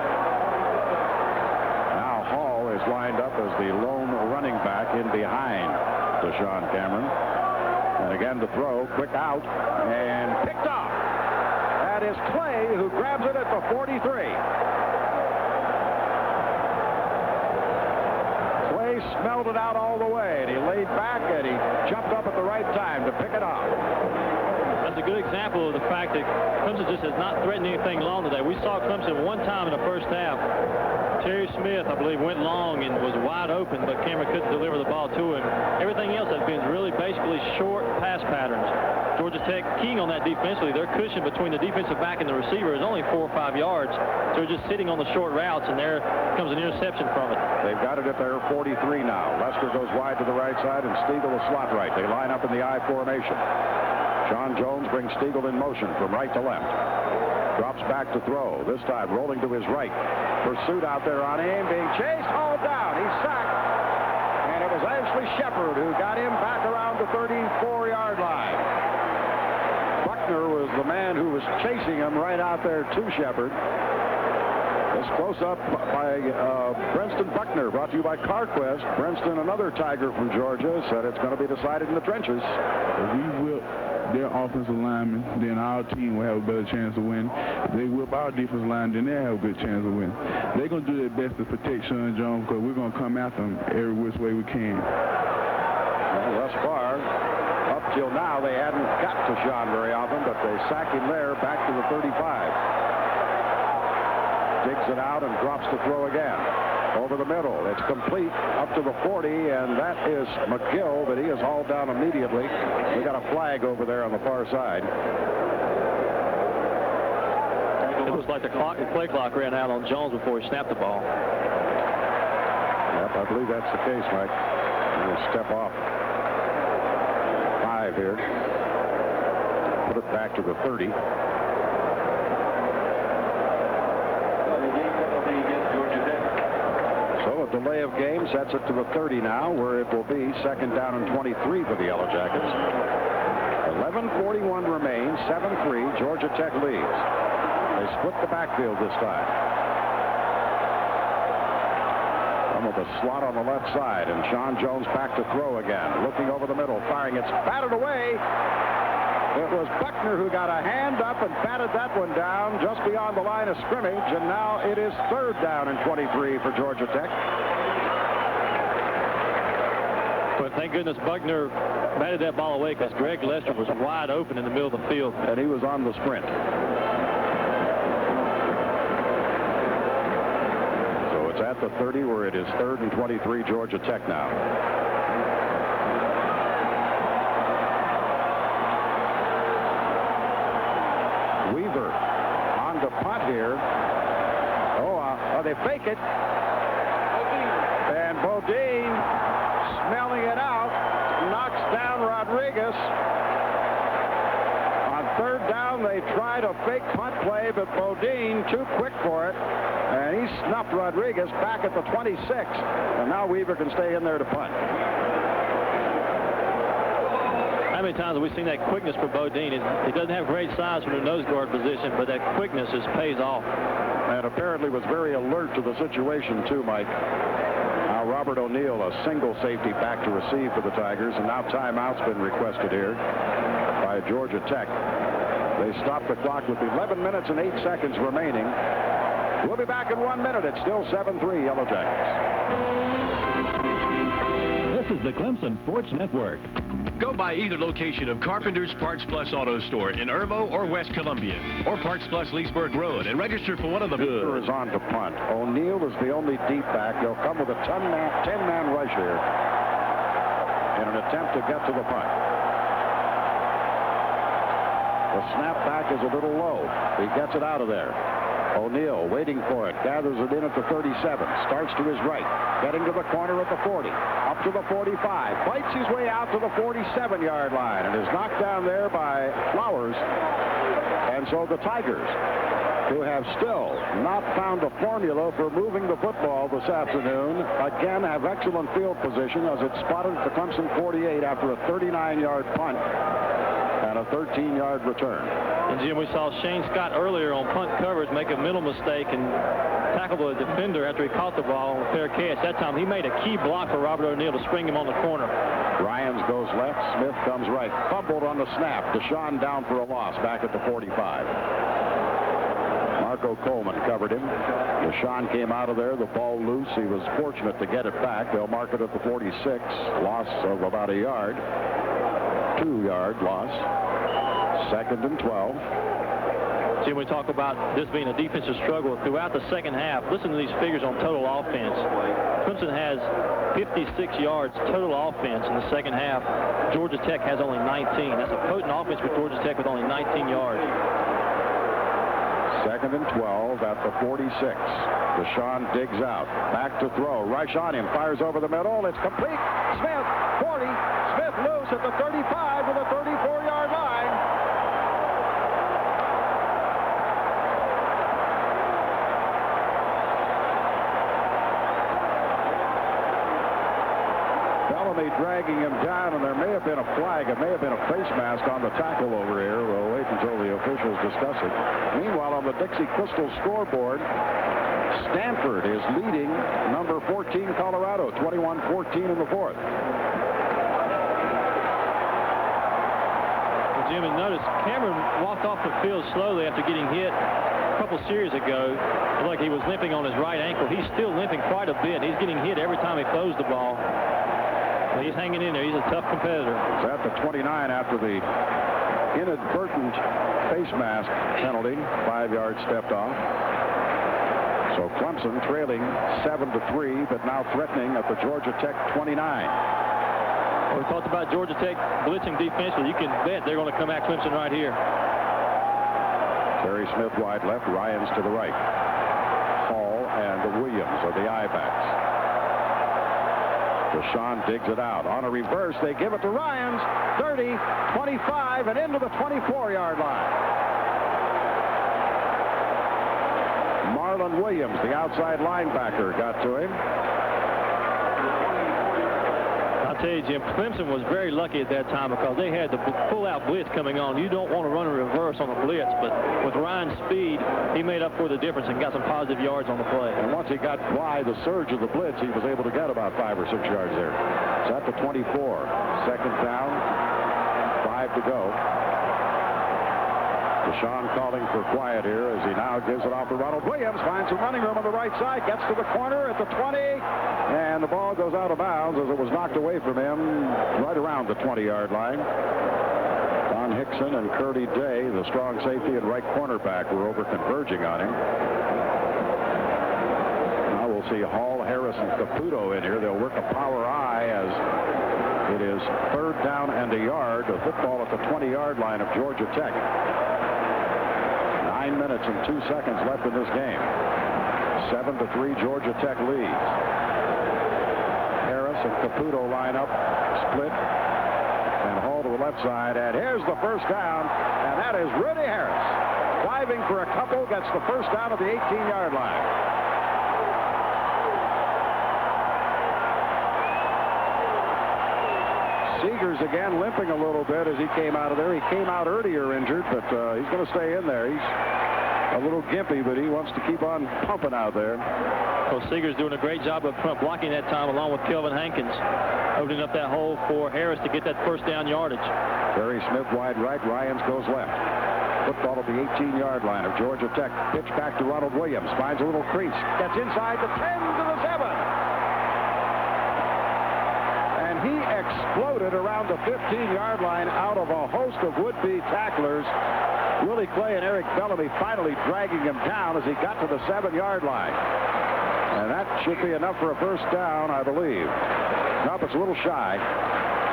Now Hall is lined up as the lone running back in behind Deshaun Cameron. And again to throw, quick out, and picked off. That is Clay, who grabs it at the 43. Smelled it out all the way, and he laid back, and he jumped up at the right time to pick it off. That's a good example of the fact that Clemson just has not threatened anything long today. We saw Clemson one time in the first half. Terry Smith, I believe, went long and was wide open, but Cameron couldn't deliver the ball to him. Everything else has been really basically short pass patterns. Georgia Tech keying on that defensively. Their cushion between the defensive back and the receiver is only 4 or 5 yards. So they're just sitting on the short routes, and there comes an interception from it. They've got it at their 43 now. Lester goes wide to the right side, and Stiegel is slot right. They line up in the I formation. Sean Jones brings Stiegel in motion from right to left. Drops back to throw. This time rolling to his right. Pursuit out there on aim, being chased, hauled down. He's sacked. And it was Ashley Shepard who got him back around the 34-yard line. Buckner was the man who was chasing him right out there to Shepard. This close-up by Brenston Buckner, brought to you by CarQuest. Brenston, another Tiger from Georgia, said it's going to be decided in the trenches. If we whip their offensive linemen, then our team will have a better chance of winning. If they whip our defensive line, then they'll have a good chance of winning. They're going to do their best to protect Sean Jones because we're going to come after them every which way we can. Well, thus far, up till now, they hadn't got to Sean very often, but they sack him there back to the 35. Digs it out and drops the throw again. Over the middle. It's complete up to the 40, and that is McGill, but he is hauled down immediately. We got a flag over there on the far side. It looks like the play clock ran out on Jones before he snapped the ball. Yep, I believe that's the case, Mike. We'll step off 5 here. Put it back to the 30. So a delay of game sets it to the 30 now, where it will be 2nd down and 23 for the Yellow Jackets. 11:41 remains, 7-3. Georgia Tech leads. They split the backfield this time. From with a slot on the left side, and Sean Jones back to throw again. Looking over the middle, firing. It's batted away. It was Buckner who got a hand up and batted that one down just beyond the line of scrimmage, and now it is 3rd down and 23 for Georgia Tech. But thank goodness Buckner batted that ball away because Greg Lester was wide open in the middle of the field. And he was on the sprint. So it's at the 30 where it is 3rd and 23 Georgia Tech now. Weaver on the punt here. They fake it. And Bodine smelling it out, knocks down Rodriguez. On 3rd down, they tried a fake punt play, but Bodine too quick for it. And he snuffed Rodriguez back at the 26. And now Weaver can stay in there to punt. How many times have we seen that quickness for Bodine? He doesn't have great size for the nose guard position, but that quickness just pays off. And apparently was very alert to the situation, too, Mike. Now Robert O'Neill, a single safety back to receive for the Tigers, and now timeout's been requested here by Georgia Tech. They stop the clock with 11 minutes and 8 seconds remaining. We'll be back in 1 minute. It's still 7-3 Yellow Jackets. This is the Clemson Sports Network. Go by either location of Carpenter's Parts Plus Auto Store in Irmo or West Columbia, or Parts Plus Leesburg Road, and register for one of the... Cooper is on to punt. O'Neill is the only deep back. They'll come with a 10-man rush here in an attempt to get to the punt. The snap back is a little low. He gets it out of there. O'Neal waiting for it, gathers it in at the 37, starts to his right, getting to the corner at the 40, up to the 45, fights his way out to the 47-yard line, and is knocked down there by Flowers. And so the Tigers, who have still not found a formula for moving the football this afternoon, again have excellent field position as it's spotted at the Clemson 48 after a 39-yard punt and a 13-yard return. And Jim, we saw Shane Scott earlier on punt coverage make a mental mistake and tackle the defender after he caught the ball on a fair catch. That time he made a key block for Robert O'Neal to spring him on the corner. Ryans goes left, Smith comes right. Fumbled on the snap. Deshaun down for a loss back at the 45. Marco Coleman covered him. Deshaun came out of there, the ball loose. He was fortunate to get it back. They'll mark it at the 46. Loss of about a yard. 2-yard loss. 2nd and 12. See, we talk about this being a defensive struggle throughout the second half. Listen to these figures on total offense. Clemson has 56 yards total offense in the second half. Georgia Tech has only 19. That's a potent offense with Georgia Tech with only 19 yards. 2nd and 12 at the 46. Deshaun digs out. Back to throw. Rush on him. Fires over the middle. It's complete. Smith, 40. Smith loose at the 35 to the 34-yard line. Bellamy dragging him down, and there may have been a flag. It may have been a face mask on the tackle over here. We'll wait until the officials discuss it. Meanwhile, on the Dixie Crystal scoreboard, Stanford is leading number 14 Colorado, 21-14 in the fourth. Well, Jim, and notice Cameron walked off the field slowly after getting hit a couple series ago. Look, he was limping on his right ankle. He's still limping quite a bit. He's getting hit every time he throws the ball. But he's hanging in there. He's a tough competitor. It's at the 29 after the inadvertent face mask penalty. 5 yards stepped off. So Clemson trailing 7-3, but now threatening at the Georgia Tech 29. Well, we talked about Georgia Tech blitzing defensively. You can bet they're going to come at Clemson right here. Terry Smith wide left, Ryans to the right. Hall and the Williams are the I-backs. Deshaun digs it out. On a reverse, they give it to Ryans. 30, 25, and into the 24-yard line. Marlon Williams, the outside linebacker, got to him. I'll tell you, Jim, Clemson was very lucky at that time because they had the full-out blitz coming on. You don't want to run a reverse on a blitz, but with Ryan's speed, he made up for the difference and got some positive yards on the play. And once he got by the surge of the blitz, he was able to get about 5 or 6 yards there. It's at the 24. 2nd down, 5 to go. Deshaun calling for quiet here as he now gives it off to Ronald Williams. Finds some running room on the right side. Gets to the corner at the 20. And the ball goes out of bounds as it was knocked away from him right around the 20-yard line. Don Hickson and Curdy Day, the strong safety and right cornerback, were over converging on him. Now we'll see Hall, Harris, and Caputo in here. They'll work a power I as it is 3rd down and a yard. The football at the 20-yard line of Georgia Tech. 9 minutes and 2 seconds left in this game. 7-3, Georgia Tech leads. Harris and Caputo line up, split, and Hall to the left side. And here's the first down, and that is Rudy Harris. Diving for a couple, gets the first down at the 18-yard line. Seegers again limping a little bit as he came out of there. He came out earlier injured, but he's going to stay in there. He's a little gimpy, but he wants to keep on pumping out there. Well, Seegers doing a great job up front blocking that time along with Kelvin Hankins, opening up that hole for Harris to get that first down yardage. Terry Smith wide right, Ryans goes left. Football at the 18-yard line of Georgia Tech. Pitch back to Ronald Williams. Finds a little crease. Gets inside the 10 to the 7. And he exploded around the 15-yard line out of a host of would-be tacklers. Willie Clay and Eric Bellamy finally dragging him down as he got to the 7-yard line. And that should be enough for a first down, I believe. Nope, it's a little shy.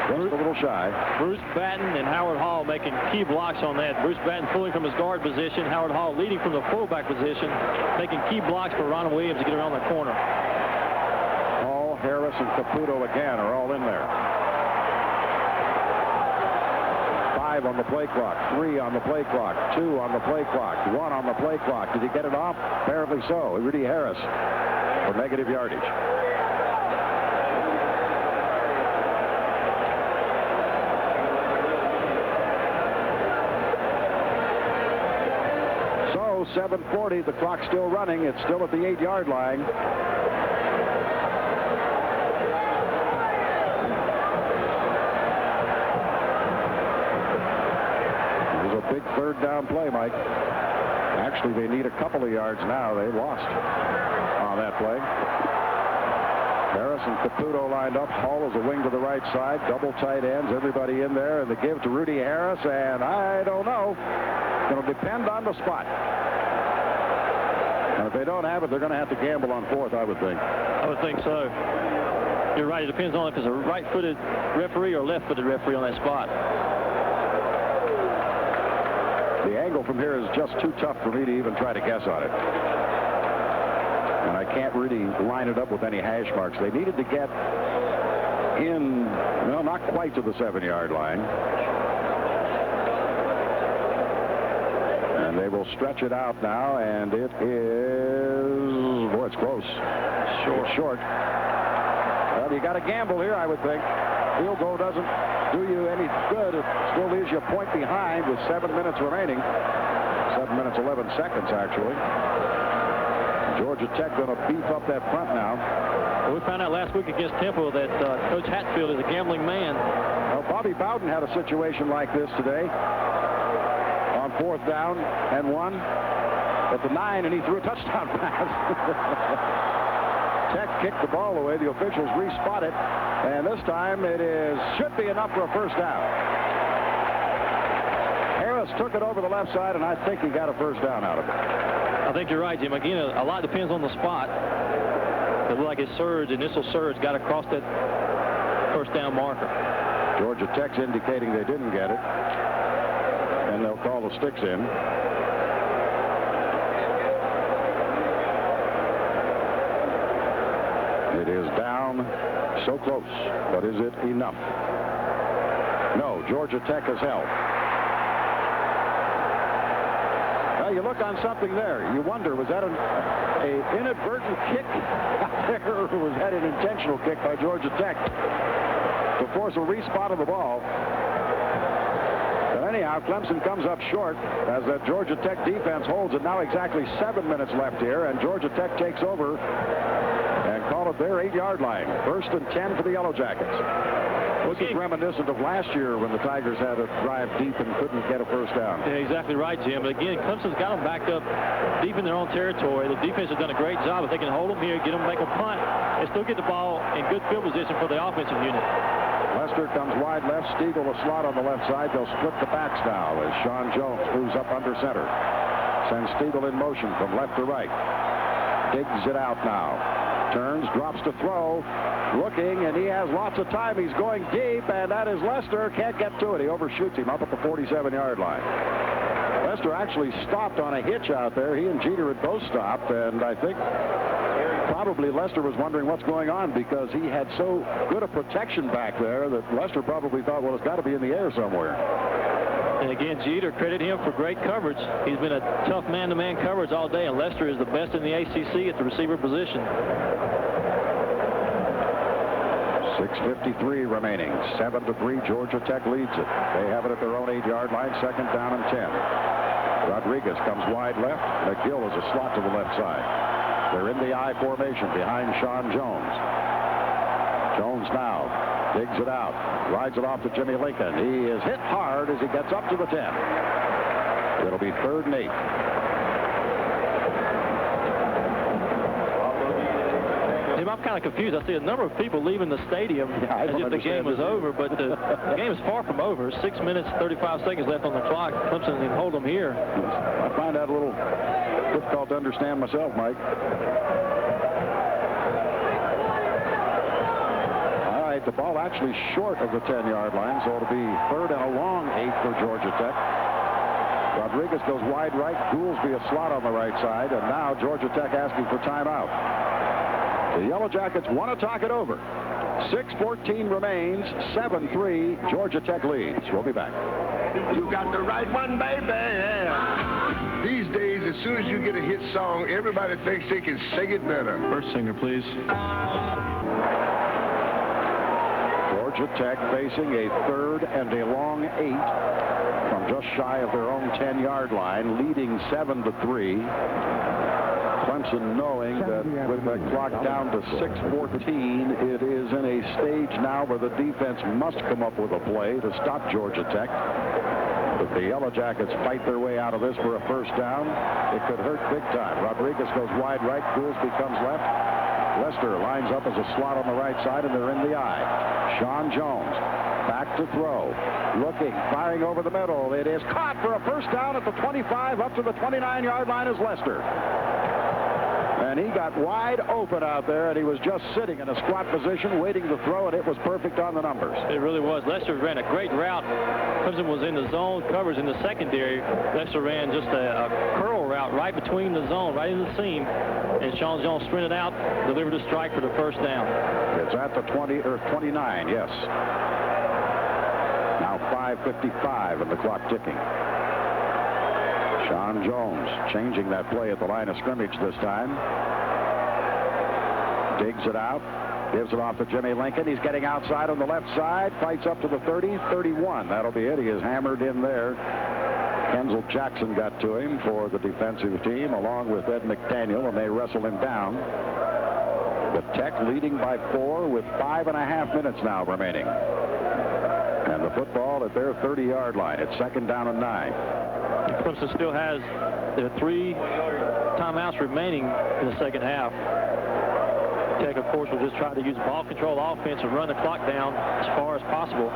Just a little shy. Bruce Batten and Howard Hall making key blocks on that. Bruce Batten pulling from his guard position. Howard Hall leading from the fullback position, making key blocks for Ronald Williams to get around the corner. Hall, Harris, and Caputo again are all in there. 5 on the play clock, 3 on the play clock, 2 on the play clock, 1 on the play clock. Did he get it off? Apparently so. Rudy Harris for negative yardage. So 7:40, the clock's still running. It's still at the 8-yard line. Big third down play, Mike. Actually, they need a couple of yards now. They lost on that play. Harris and Caputo lined up. Hall is a wing to the right side. Double tight ends. Everybody in there. And the give to Rudy Harris. And I don't know. It's going to depend on the spot. And if they don't have it, they're going to have to gamble on 4th, I would think. I would think so. You're right. It depends on if it's a right-footed referee or left-footed referee on that spot. The angle from here is just too tough for me to even try to guess on it. And I can't really line it up with any hash marks. They needed to get in, well, not quite to the 7-yard line. And they will stretch it out now, and it is, boy, it's close. Short. Well, you got to gamble here, I would think. Field goal doesn't do you any good. It still leaves you a point behind with 7 minutes remaining. 7 minutes, 11 seconds, actually. Georgia Tech going to beef up that front now. Well, we found out last week against Temple that Coach Hatfield is a gambling man. Well, Bobby Bowden had a situation like this today on 4th down and 1 at the 9, and he threw a touchdown pass. Tech kicked the ball away. The officials respot it, and this time it should be enough for a first down. Harris took it over the left side, and I think he got a first down out of it. I think you're right, Jim. Again, a lot depends on the spot. It looked like his initial surge got across that first down marker. Georgia Tech's indicating they didn't get it, and they'll call the sticks in. It is down so close, but is it enough? No, Georgia Tech has held. Well, you look on something there. You wonder, was that an inadvertent kick or was that an intentional kick by Georgia Tech to force a respot of the ball? But anyhow, Clemson comes up short as that Georgia Tech defense holds it. Now exactly 7 minutes left here, and Georgia Tech takes over and call it their 8-yard line. 1st and 10 for the Yellow Jackets. This is reminiscent of last year when the Tigers had to drive deep and couldn't get a first down. Yeah, exactly right, Jim. But again, Clemson's got them backed up deep in their own territory. The defense has done a great job. If they can hold them here, get them, make them punt, and still get the ball in good field position for the offensive unit. Lester comes wide left. Stiegel a slot on the left side. They'll split the backs now as Sean Jones moves up under center. Sends Stiegel in motion from left to right. Digs it out now. Turns, drops to throw, looking, and he has lots of time. He's going deep, and that is Lester. Can't get to it. He overshoots him up at the 47-yard line. Lester actually stopped on a hitch out there. He and Jeter had both stopped, and I think probably Lester was wondering what's going on because he had so good a protection back there that Lester probably thought, well, it's got to be in the air somewhere. And again, Jeter, credit him for great coverage. He's been a tough man-to-man coverage all day, and Lester is the best in the ACC at the receiver position. 6:53 remaining. 7-3, Georgia Tech leads it. They have it at their own 8-yard line. 2nd down and 10. Rodriguez comes wide left. McGill is a slot to the left side. They're in the I formation behind Sean Jones. Jones now digs it out, rides it off to Jimmy Lincoln. He is hit hard as he gets up to the 10. It'll be 3rd and 8. Jim, I'm kind of confused. I see a number of people leaving the stadium as if the game was over, but the game is far from over. 6 minutes, 35 seconds left on the clock. Clemson can hold them here. I find that a little difficult to understand myself, Mike. the ball actually short of the 10-yard line, so it'll be 3rd and a long 8 for Georgia Tech. Rodriguez goes wide right, Goolsby a slot on the right side, and now Georgia Tech asking for timeout. The Yellow Jackets want to talk it over. 6:14 remains, 7-3, Georgia Tech leads. We'll be back. You got the right one, baby. Yeah. These days, as soon as you get a hit song, everybody thinks they can sing it better. First singer, please. Georgia Tech facing a 3rd and a long 8 from just shy of their own 10-yard line, leading 7-3. Clemson knowing that with the clock down to 6:14, it is in a stage now where the defense must come up with a play to stop Georgia Tech. If the Yellow Jackets fight their way out of this for a first down, it could hurt big time. Rodriguez goes wide right, Goolsby comes left. Lester lines up as a slot on the right side, and they're in the eye. Sean Jones back to throw. Looking, firing over the middle. It is caught for a first down at the 25, up to the 29-yard line is Lester. And he got wide open out there, and he was just sitting in a squat position waiting to throw, and it was perfect on the numbers. It really was. Lester ran a great route. Clemson was in the zone, covers in the secondary. Lester ran just a curl route right between the zone, right in the seam, and Sean Jones sprinted out, delivered a strike for the first down. It's at the 20 or 29, yes. Now 5:55 and the clock ticking. Sean Jones changing that play at the line of scrimmage this time. Digs it out. Gives it off to Jimmy Lincoln. He's getting outside on the left side. Fights up to the 30, 31. That'll be it. He is hammered in there. Kenzel Jackson got to him for the defensive team along with Ed McDaniel, and they wrestle him down. The Tech leading by 4 with 5.5 minutes now remaining. And the football at their 30-yard line. It's 2nd down and 9. Clemson still has their 3 timeouts remaining in the second half. Tech, of course, will just try to use ball control offense and run the clock down as far as possible.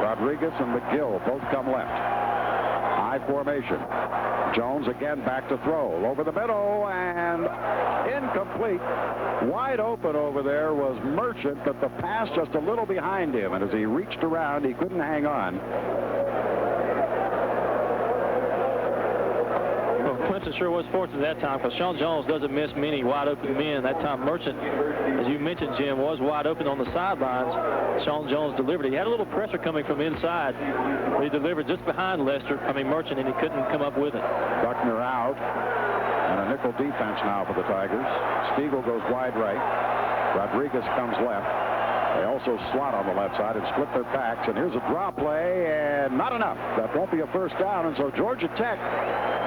Rodriguez and McGill both come left. High formation. Jones again back to throw. Over the middle and incomplete. Wide open over there was Merchant, but the pass just a little behind him. And as he reached around, he couldn't hang on. Clemson sure was fortunate that time because Sean Jones doesn't miss many wide open men. That time Merchant, as you mentioned, Jim, was wide open on the sidelines. Sean Jones delivered. He had a little pressure coming from inside. But he delivered just behind Merchant, and he couldn't come up with it. Buckner out. And a nickel defense now for the Tigers. Spiegel goes wide right. Rodriguez comes left. They also slot on the left side and split their backs. And here's a draw play, and not enough. That won't be a first down. And so Georgia Tech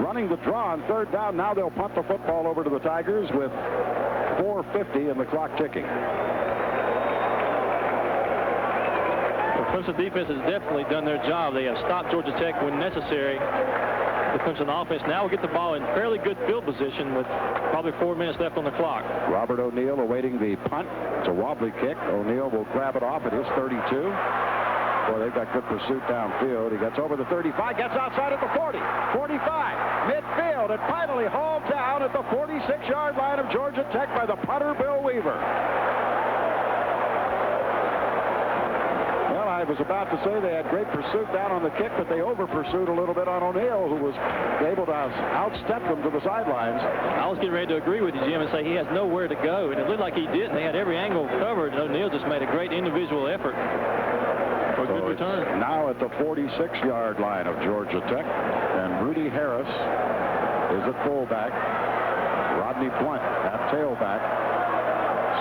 running the draw on 3rd down. Now they'll punt the football over to the Tigers with 4:50 and the clock ticking. The Clemson defense has definitely done their job. They have stopped Georgia Tech when necessary. The Clemson offense now will get the ball in fairly good field position with probably 4 minutes left on the clock. Robert O'Neill awaiting the punt. It's a wobbly kick. O'Neill will grab it off at his 32. Boy, they've got good pursuit downfield. He gets over the 35, gets outside at the 40, 45, midfield, and finally hauled down at the 46-yard line of Georgia Tech by the punter, Bill Weaver. Well, I was about to say they had great pursuit down on the kick, but they over-pursued a little bit on O'Neill, who was able to outstep them to the sidelines. I was getting ready to agree with you, Jim, and say he has nowhere to go, and it looked like he didn't. They had every angle covered, and O'Neill just made a great individual effort. For a good return. Now at the 46-yard line of Georgia Tech, and Rudy Harris is at fullback. Rodney Blunt at tailback.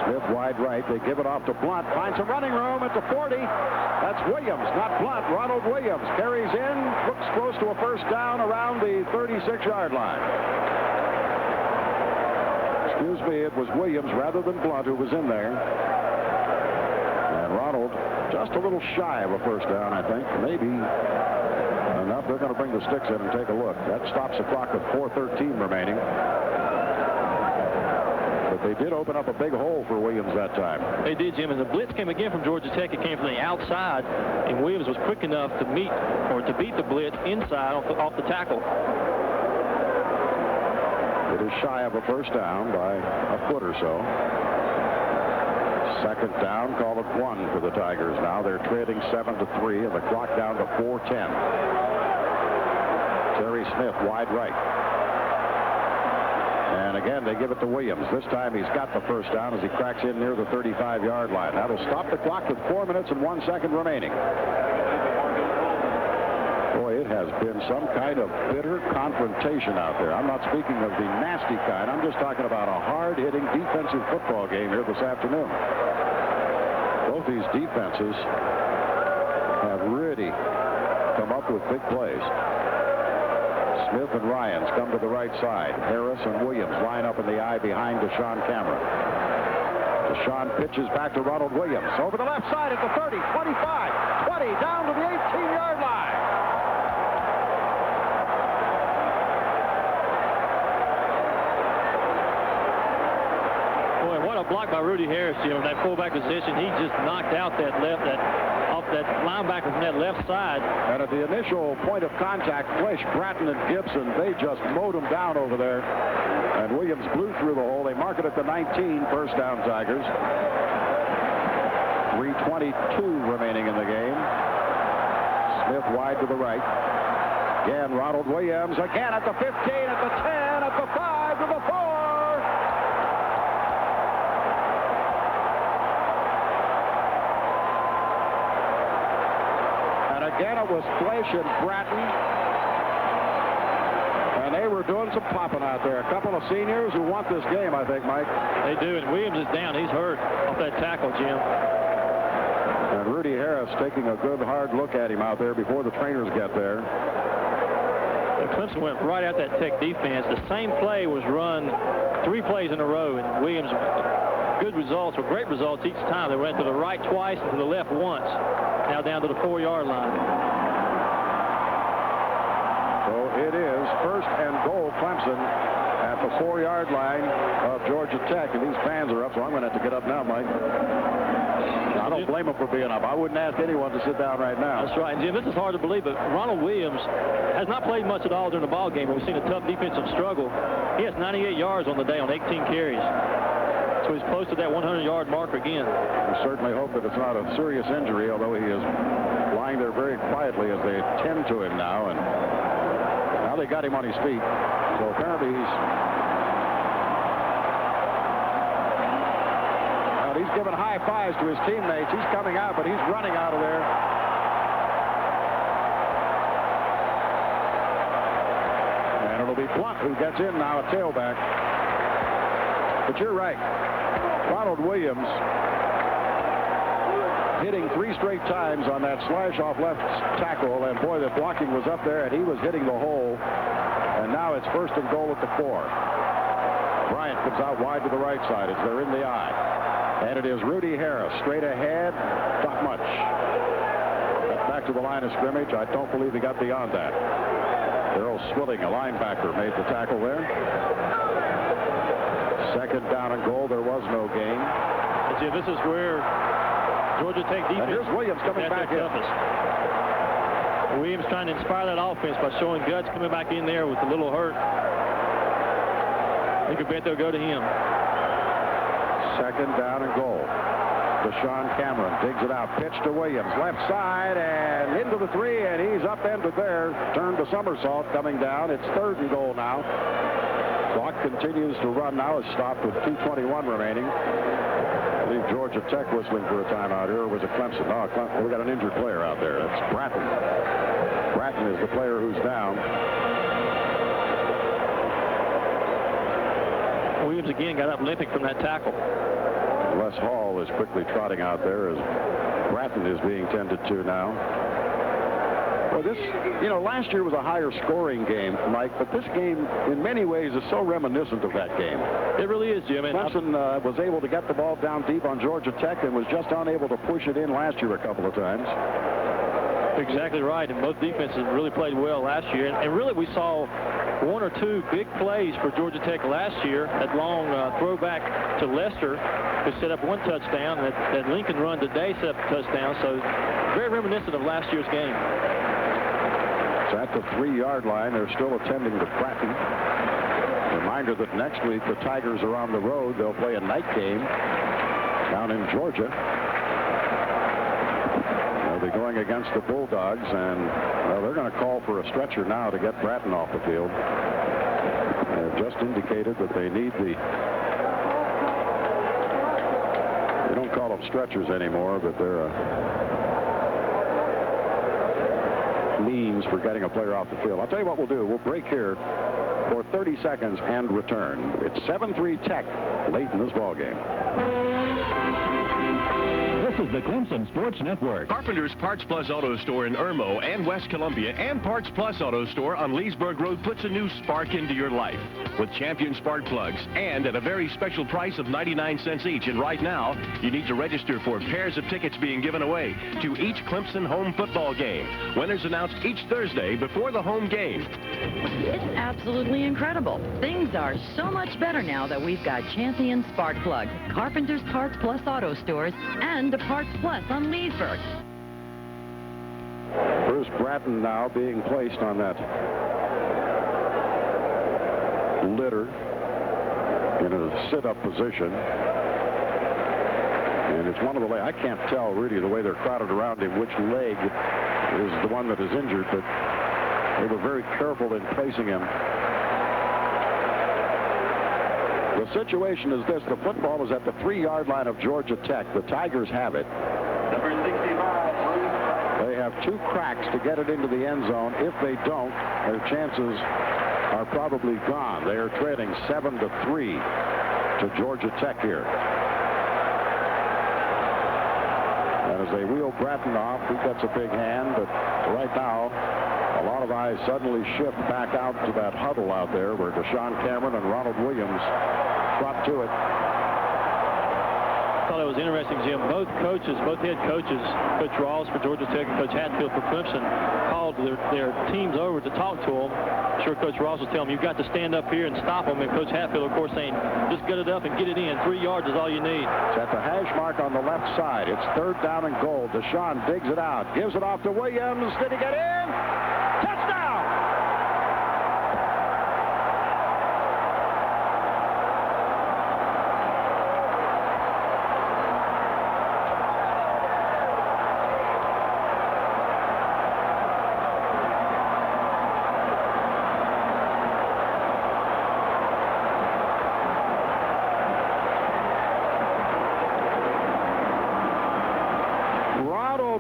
Smith wide right. They give it off to Blunt. Finds some running room at the 40. That's Williams, not Blunt. Ronald Williams carries in. Looks close to a first down around the 36-yard line. Excuse me, it was Williams rather than Blunt who was in there. And Ronald just a little shy of a first down, I think. Maybe enough. They're going to bring the sticks in and take a look. That stops the clock with 4:13 remaining. But they did open up a big hole for Williams that time. They did, Jim. And the blitz came again from Georgia Tech. It came from the outside, and Williams was quick enough to beat the blitz inside off the tackle. It is shy of a first down by a foot or so. Second down, call it 1 for the Tigers now. They're trailing 7-3, and the clock down to 4:10. Terry Smith, wide right. And again, they give it to Williams. This time he's got the first down as he cracks in near the 35-yard line. That'll stop the clock with 4 minutes and 1 second remaining. Boy, it has been some kind of bitter confrontation out there. I'm not speaking of the nasty kind. I'm just talking about a hard-hitting defensive football game here this afternoon. Both these defenses have really come up with big plays. Smith and Ryans come to the right side. Harris and Williams line up in the eye behind Deshaun Cameron. Deshaun pitches back to Ronald Williams. Over the left side at the 30, 25, 20, down to the 18-yard line. Boy, what a block by Rudy Harris, Jim. That fullback position, he just knocked out that linebacker from that left side. And at the initial point of contact, Flesh, Bratton, and Gibson, they just mowed him down over there. And Williams blew through the hole. They mark it at the 19, first down Tigers. 3:22 remaining in the game. Smith wide to the right. Again, Ronald Williams again at the 15, at the 10, at the 5, to the 4. Again, it was Flesh and Bratton. And they were doing some popping out there. A couple of seniors who want this game, I think, Mike. They do, and Williams is down. He's hurt off that tackle, Jim. And Rudy Harris taking a good hard look at him out there before the trainers get there. And Clemson went right at that Tech defense. The same play was run 3 plays in a row, and Williams, good results, or great results each time. They went to the right twice and to the left once. Now down to the 4-yard line. So it is first and goal, Clemson, at the 4-yard line of Georgia Tech. And these fans are up, so I'm going to have to get up now, Mike. I don't blame them for being up. I wouldn't ask anyone to sit down right now. That's right. And Jim, this is hard to believe, but Ronald Williams has not played much at all during the ball game. We've seen a tough defensive struggle. He has 98 yards on the day on 18 carries. So he's close to that 100-yard mark again. We certainly hope that it's not a serious injury, although he is lying there very quietly as they tend to him now. And now they got him on his feet. So apparently he's giving high fives to his teammates. He's coming out, but he's running out of there. And it'll be Blunt who gets in now, a tailback. But you're right. Ronald Williams hitting 3 straight times on that slash off left tackle, and boy, the blocking was up there, and he was hitting the hole. And now it's first and goal at the 4. Bryant comes out wide to the right side as they're in the eye. And it is Rudy Harris straight ahead. Not much. Back to the line of scrimmage. I don't believe he got beyond that. Earl Swilling, a linebacker, made the tackle there. Second down and goal. There was no gain. And see, this is where Georgia Tech defense. And here's Williams coming back in. Williams trying to inspire that offense by showing guts coming back in there with a little hurt. You can bet they'll go to him. Second down and goal. Deshaun Cameron digs it out. Pitch to Williams. Left side and into the 3, and he's upended there. Turned to somersault coming down. It's third and goal now. Clock continues to run now. It's stopped with 2:21 remaining. I believe Georgia Tech whistling for a timeout here. Or was it Clemson? No, we got an injured player out there. That's Bratton. Bratton is the player who's down. Williams again got up limping from that tackle. Les Hall is quickly trotting out there as Bratton is being tended to now. Well, this, last year was a higher scoring game, Mike, but this game in many ways is so reminiscent of that game. It really is, Jim. Clemson was able to get the ball down deep on Georgia Tech and was just unable to push it in last year a couple of times. Exactly right, and both defenses really played well last year. And really we saw 1 or 2 big plays for Georgia Tech last year. That long throwback to Lester who set up 1 touchdown. That Lincoln run today set up a touchdown. So very reminiscent of last year's game. It's at the 3-yard line. They're still attending to Bratton. Reminder that next week the Tigers are on the road. They'll play a night game down in Georgia. They'll be going against the Bulldogs, and they're going to call for a stretcher now to get Bratton off the field. They've just indicated that they need the... They don't call them stretchers anymore, but they're means for getting a player off the field. I'll tell you what we'll do. We'll break here for 30 seconds and return. It's 7-3 Tech late in this ball game. This is the Clemson Sports Network. Carpenter's Parts Plus Auto Store in Irmo and West Columbia and Parts Plus Auto Store on Leesburg Road puts a new spark into your life with champion spark plugs and at a very special price of 99 cents each. And right now, you need to register for pairs of tickets being given away to each Clemson home football game. Winners announced each Thursday before the home game. It's absolutely incredible. Things are so much better now that we've got champion spark plugs, Carpenter's Parts Plus Auto Stores, and the Parts Plus on Leesburg. Bruce Bratton now being placed on that litter in a sit-up position. And it's one of the legs. I can't tell really the way they're crowded around him which leg is the one that is injured, but they were very careful in placing him. The situation is this. The football is at the 3-yard line of Georgia Tech. The Tigers have it. Number 65. They have 2 cracks to get it into the end zone. If they don't, their chances are probably gone. They are trailing 7-3 to Georgia Tech here. And as they wheel Bratton off, he gets a big hand, but right now, a lot of eyes suddenly shift back out to that huddle out there where Deshaun Cameron and Ronald Williams drop to it. I thought it was interesting, Jim. Both head coaches, Coach Ross for Georgia Tech and Coach Hatfield for Clemson, called their teams over to talk to them. I'm sure Coach Ross was telling them, you've got to stand up here and stop them. And Coach Hatfield, of course, saying, just get it up and get it in. 3 yards is all you need. It's at the hash mark on the left side. It's 3rd down and goal. Deshaun digs it out, gives it off to Williams. Did he get in? Touchdown!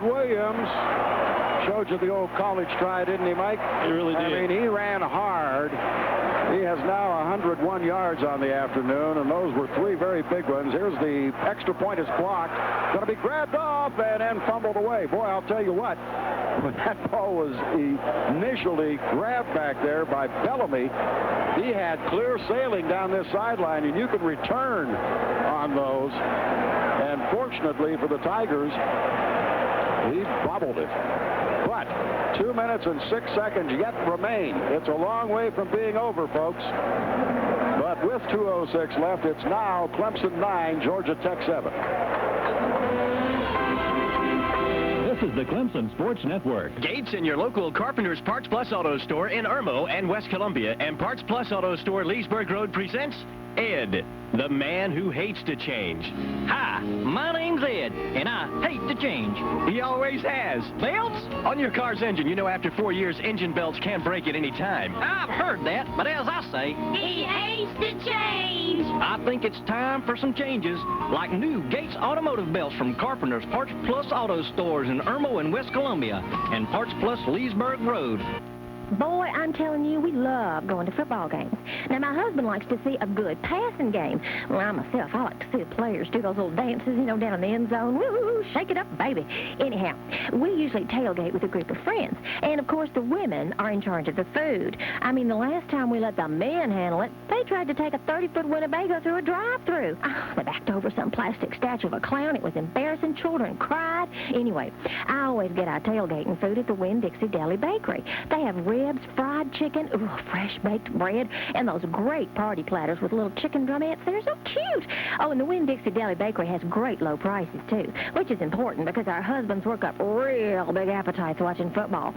Williams showed you the old college try, didn't he, Mike? He really did. I mean, he ran hard. He has now 101 yards on the afternoon, and those were 3 very big ones. Here's the extra point is blocked. Going to be grabbed off and then fumbled away. Boy, I'll tell you what, when that ball was initially grabbed back there by Bellamy, he had clear sailing down this sideline, and you could return on those. And fortunately for the Tigers, he bobbled it. But 2 minutes and 6 seconds yet remain. It's a long way from being over, folks. But with 2:06 left, it's now Clemson 9, Georgia Tech 7. This is the Clemson Sports Network. Gates in your local Carpenter's Parts Plus Auto Store in Irmo and West Columbia and Parts Plus Auto Store Leesburg Road presents Ed, the man who hates to change. Hi, my name's Ed, and I hate to change. He always has. Belts? On your car's engine, you know after 4 years, engine belts can break at any time. I've heard that, but as I say, he hates to change. I think it's time for some changes, like new Gates automotive belts from Carpenter's Parts Plus Auto Stores in Irmo and West Columbia and Parts Plus Leesburg Road. Boy, I'm telling you, we love going to football games. Now, my husband likes to see a good passing game. Well, I myself, I like to see the players do those little dances, you know, down in the end zone. Woo, shake it up, baby. Anyhow, we usually tailgate with a group of friends. And, of course, the women are in charge of the food. I mean, the last time we let the men handle it, they tried to take a 30-foot Winnebago through a drive-thru. Oh, they backed over some plastic statue of a clown. It was embarrassing. Children cried. Anyway, I always get our tailgating food at the Winn-Dixie Deli Bakery. They have ribs, fried chicken, fresh baked bread, and those great party platters with little chicken drumettes. They're so cute. Oh, and the Winn-Dixie Deli Bakery has great low prices, too, which is important because our husbands work up real big appetites watching football.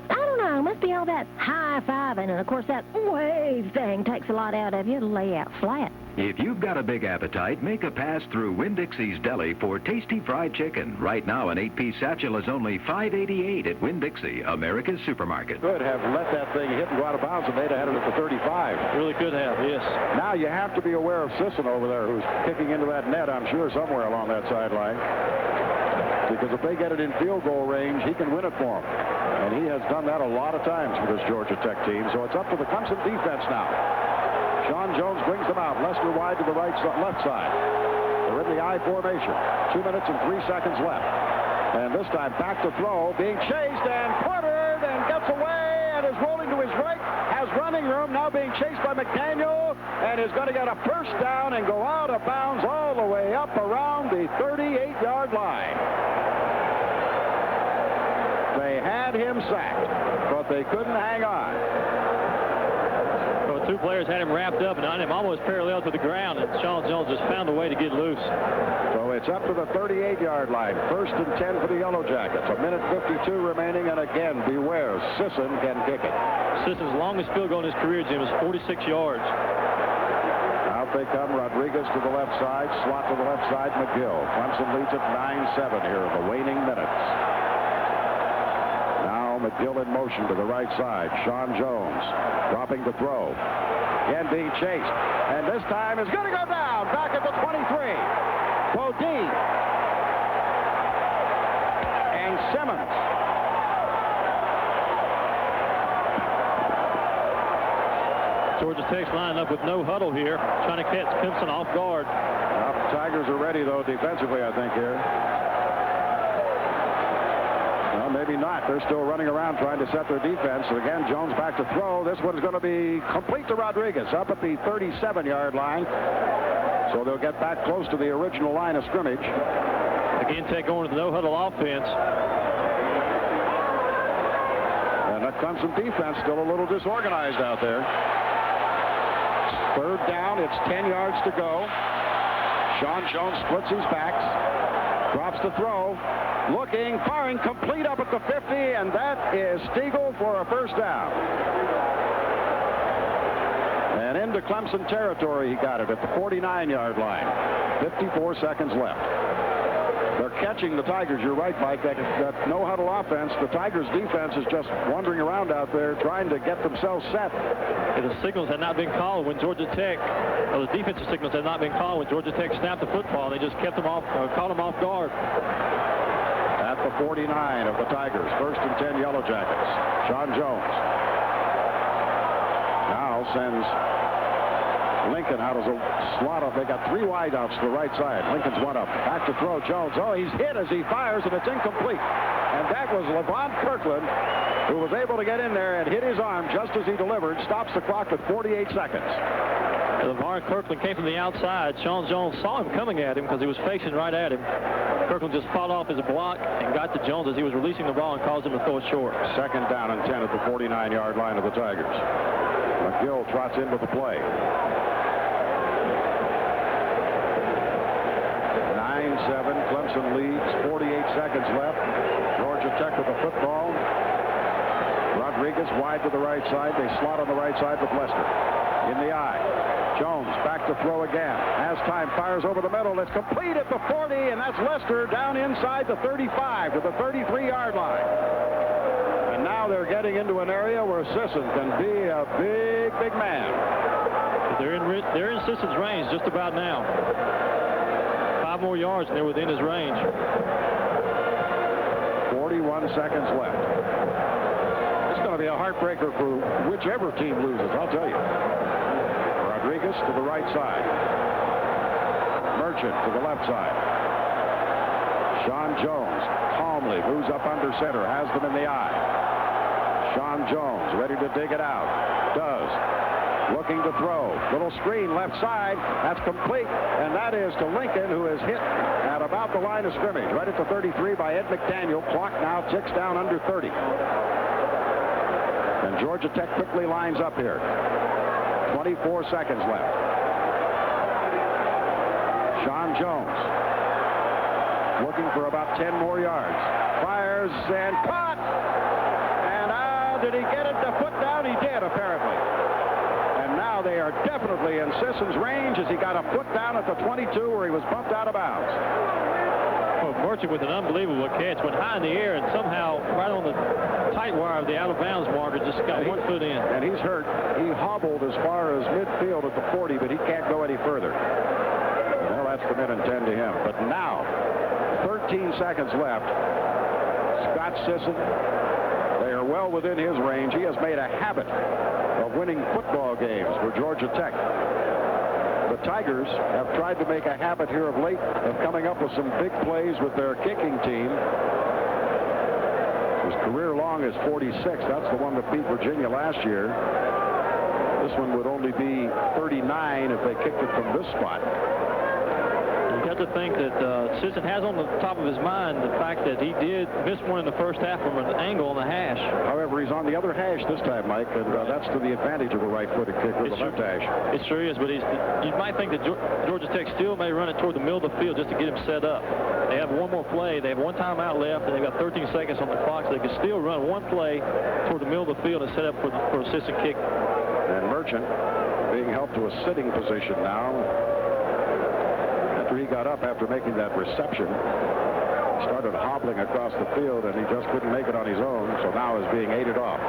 I don't know. Must be all that high-fiving, and, of course, that wave thing takes a lot out of you to lay out flat. If you've got a big appetite, make a pass through Winn-Dixie's Deli for tasty fried chicken. Right now, an 8-piece satchel is only $5.88 at Winn-Dixie, America's supermarket. Could have let that thing hit and go out of bounds, and they'd have had it at the 35. Really could have, yes. Now you have to be aware of Sisson over there, who's kicking into that net, I'm sure, somewhere along that sideline. Because if they get it in field goal range, he can win it for them. And he has done that a lot of times for this Georgia Tech team. So it's up to the Clemson defense now. Sean Jones brings them out. Lester wide to the left side. They're in the I formation. 2 minutes and 3 seconds left. And this time back to throw. Being chased and cornered and gets away and is rolling to his right. Has running room. Now being chased by McDaniel and is going to get a first down and go out of bounds all the way up around the 38-yard line. They had him sacked, but they couldn't hang on. Two players had him wrapped up and on him almost parallel to the ground, and Sean Jones just found a way to get loose. So it's up to the 38-yard line. 1st and 10 for the Yellow Jackets. 1 minute 52 remaining, and again, beware, Sisson can kick it. Sisson's longest field goal in his career, Jim, is 46 yards. Out they come. Rodriguez to the left side. Slot to the left side. McGill. Clemson leads at 9-7 here in the waning minutes. McGill in motion to the right side. Sean Jones dropping to throw. Again being chased. And this time is going to go down. Back at the 23. Bodine. And Simmons. Georgia Tech's lining up with no huddle here. Trying to catch Clemson off guard. Well, the Tigers are ready, though, defensively, I think, here. Well, maybe not. They're still running around trying to set their defense. So again, Jones back to throw. This one's going to be complete to Rodriguez up at the 37-yard line. So they'll get back close to the original line of scrimmage. Again, Tech going to the no-huddle offense. And that Clemson defense still a little disorganized out there. 3rd down. It's 10 yards to go. Sean Jones splits his backs. Drops the throw. Looking, firing, complete up at the 50, and that is Stiegel for a first down. And into Clemson territory, he got it at the 49-yard line. 54 seconds left. They're catching the Tigers. You're right, Mike. That no-huddle offense, the Tigers' defense is just wandering around out there trying to get themselves set. The signals had not been called when Georgia Tech, or the defensive signals had not been called when Georgia Tech snapped the football. They just kept them off, caught them off guard. At the 49 of the Tigers, 1st and 10 Yellow Jackets. Sean Jones now sends Lincoln out as a slot up. They got 3 wideouts to the right side. Lincoln's one up. Back to throw. Jones. Oh, he's hit as he fires, and it's incomplete. And that was Levon Kirkland, who was able to get in there and hit his arm just as he delivered. Stops the clock with 48 seconds. Levon Kirkland came from the outside. Sean Jones saw him coming at him because he was facing right at him. Kirkland just fought off his block and got to Jones as he was releasing the ball and caused him to throw it short. 2nd down and 10 at the 49-yard line of the Tigers. McGill trots in with the play. 9-7. Clemson leads. 48 seconds left. Georgia Tech with the football. Rodriguez wide to the right side. They slot on the right side with Lester. In the eye. Jones back to throw again. Has time. Fires over the middle. It's complete at the 40, and that's Lester down inside the 35 to the 33-yard line. And now they're getting into an area where Sisson can be a big man. They're in Sisson's range just about now. 5 more yards, and they're within his range. 41 seconds left. It's going to be a heartbreaker for whichever team loses, I'll tell you. Rodriguez to the right side. Merchant to the left side. Sean Jones calmly moves up under center, has them in the eye. Sean Jones ready to dig it out. Does. Looking to throw. Little screen left side. That's complete. And that is to Lincoln, who is hit at about the line of scrimmage. Right at the 33 by Ed McDaniel. Clock now ticks down under 30. And Georgia Tech quickly lines up here. 24 seconds left. Sean Jones looking for about 10 more yards. Fires and caught. And did he get it to foot down? He did, apparently. And now now they are definitely in Sisson's range as he got a foot down at the 22 where he was bumped out of bounds. Well, Merchant with an unbelievable catch, went high in the air and somehow right on the tight wire of the out of bounds marker just got 1 foot in. And he's hurt. He hobbled as far as midfield at the 40, but he can't go any further. Well, that's the minute 10 to him. But now, 13 seconds left. Scott Sisson, they are well within his range. He has made a habit of winning football games for Georgia Tech. The Tigers have tried to make a habit here of late of coming up with some big plays with their kicking team. His career long is 46. That's the one that beat Virginia last year. This one would only be 39 if they kicked it from this spot. You have to think that Sisson has on the top of his mind the fact that he did miss one in the first half from an angle on the hash. However, he's on the other hash this time, Mike, and that's to the advantage of the right-footed kicker, the left hash. It sure is, but you might think that Georgia Tech still may run it toward the middle of the field just to get him set up. They have one more play. They have one timeout left, and they've got 13 seconds on the clock, so they can still run one play toward the middle of the field and set up for a Sisson kick. And Merchant being helped to a sitting position now. After he got up after making that reception, he started hobbling across the field, and he just couldn't make it on his own, so now is being aided off.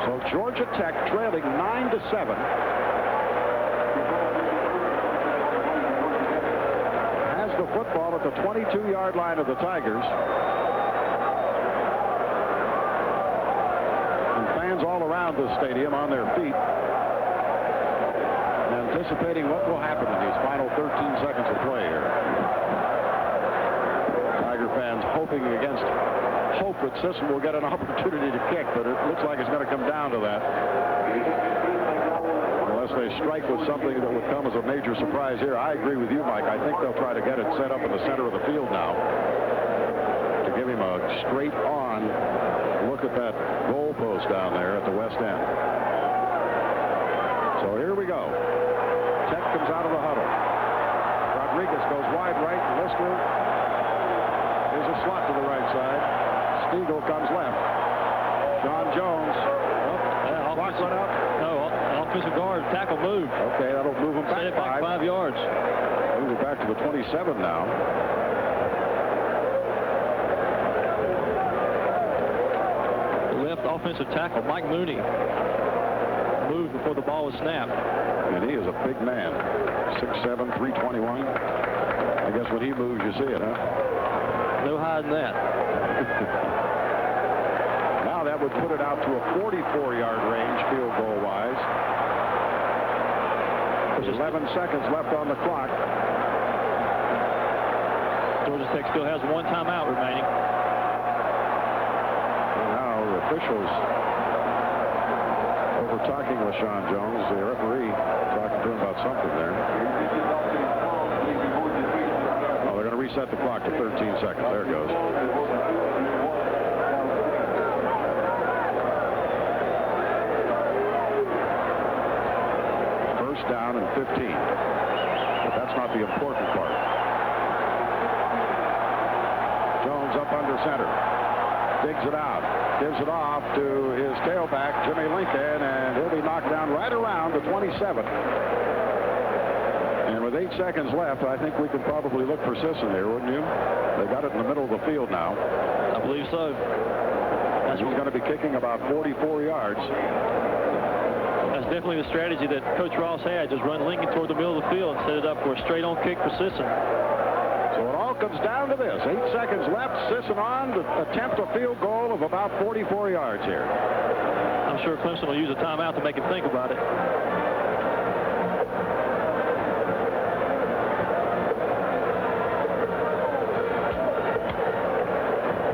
So Georgia Tech trailing 9-7. Has the football at the 22-yard line of the Tigers. And fans all around the stadium on their feet, anticipating what will happen in these final 13 seconds of play here. Tiger fans hoping against hope that Sisson will get an opportunity to kick, but it looks like it's going to come down to that. Unless they strike with something that would come as a major surprise here. I agree with you, Mike. I think they'll try to get it set up in the center of the field now to give him a straight-on look at that goal post down there at the west end. So here we go. Tech comes out of the huddle. Rodriguez goes wide right. Lister is a slot to the right side. Stiegel comes left. John Jones. Clock run out. No, offensive guard. Tackle move. Okay, that'll move him back 5 yards. Move it back to the 27 now. The left offensive tackle, Mike Mooney, moved before the ball was snapped. And he is a big man. 6'7", 321. I guess when he moves, you see it, huh? No hiding that. Now that would put it out to a 44-yard range, field goal-wise. There's 11 seconds left on the clock. Georgia Tech still has one timeout remaining. And now the officials over talking with Sean Jones, the referee talking to him about something there. Oh, they're going to reset the clock to 13 seconds. There it goes. First down and 15. But that's not the important part. Jones up under center. Digs it out. Gives it off to his tailback, Jimmy Lincoln, and he'll be knocked down right around the 27. And with 8 seconds left, I think we could probably look for Sisson here, wouldn't you? They got it in the middle of the field now. I believe so. He's going to be kicking about 44 yards. That's definitely the strategy that Coach Ross had. Just run Lincoln toward the middle of the field and set it up for a straight-on kick for Sisson. So it all comes down to this. 8 seconds left. Sisson on to attempt a field goal of about 44 yards here. I'm sure Clemson will use a timeout to make him think about it.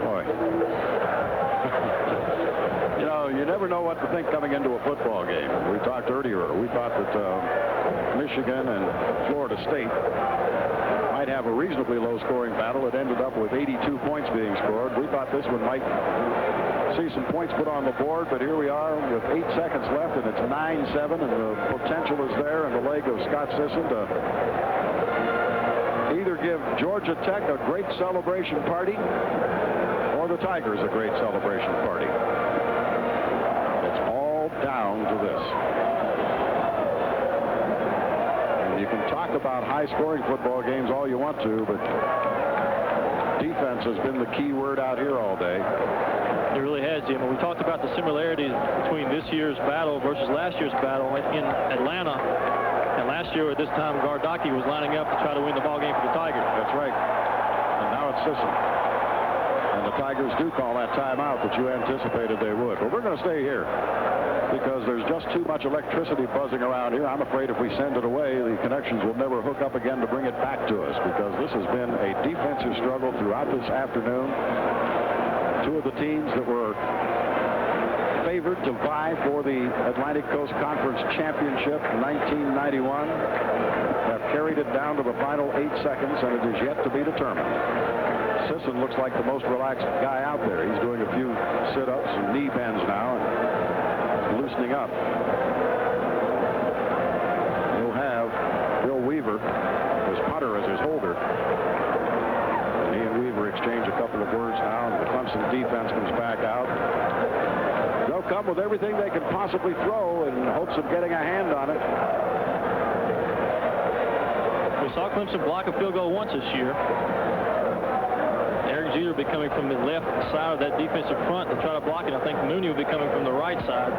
Boy. You know, you never know what to think coming into a football game. We talked earlier. We thought that Michigan and Florida State might have a reasonably low-scoring battle. It ended up with 82 points being scored. We thought this one might see some points put on the board, but here we are with 8 seconds left, and it's 9-7, and the potential is there in the leg of Scott Sisson to either give Georgia Tech a great celebration party or the Tigers a great celebration party. It's all down to this. can talk about high-scoring football games all you want to, but defense has been the key word out here all day. It really has, Jim. And we talked about the similarities between this year's battle versus last year's battle in Atlanta. And last year at this time, Gardocki was lining up to try to win the ball game for the Tigers. That's right. And now it's Sisson. And the Tigers do call that timeout that you anticipated they would. But we're going to stay here because there's just too much electricity buzzing around here. I'm afraid if we send it away, the connections will never hook up again to bring it back to us, because this has been a defensive struggle throughout this afternoon. Two of the teams that were favored to vie for the Atlantic Coast Conference Championship in 1991 have carried it down to the final 8 seconds, and it is yet to be determined. Sisson looks like the most relaxed guy out there. He's doing a few sit-ups and knee bends now and loosening up. He'll have Bill Weaver, his punter, as his holder. And he and Weaver exchange a couple of words now, and the Clemson defense comes back out. They'll come with everything they can possibly throw in hopes of getting a hand on it. We saw Clemson block a field goal once this year. Eric Jeter will be coming from the left side of that defensive front to try to block it. I think Mooney will be coming from the right side.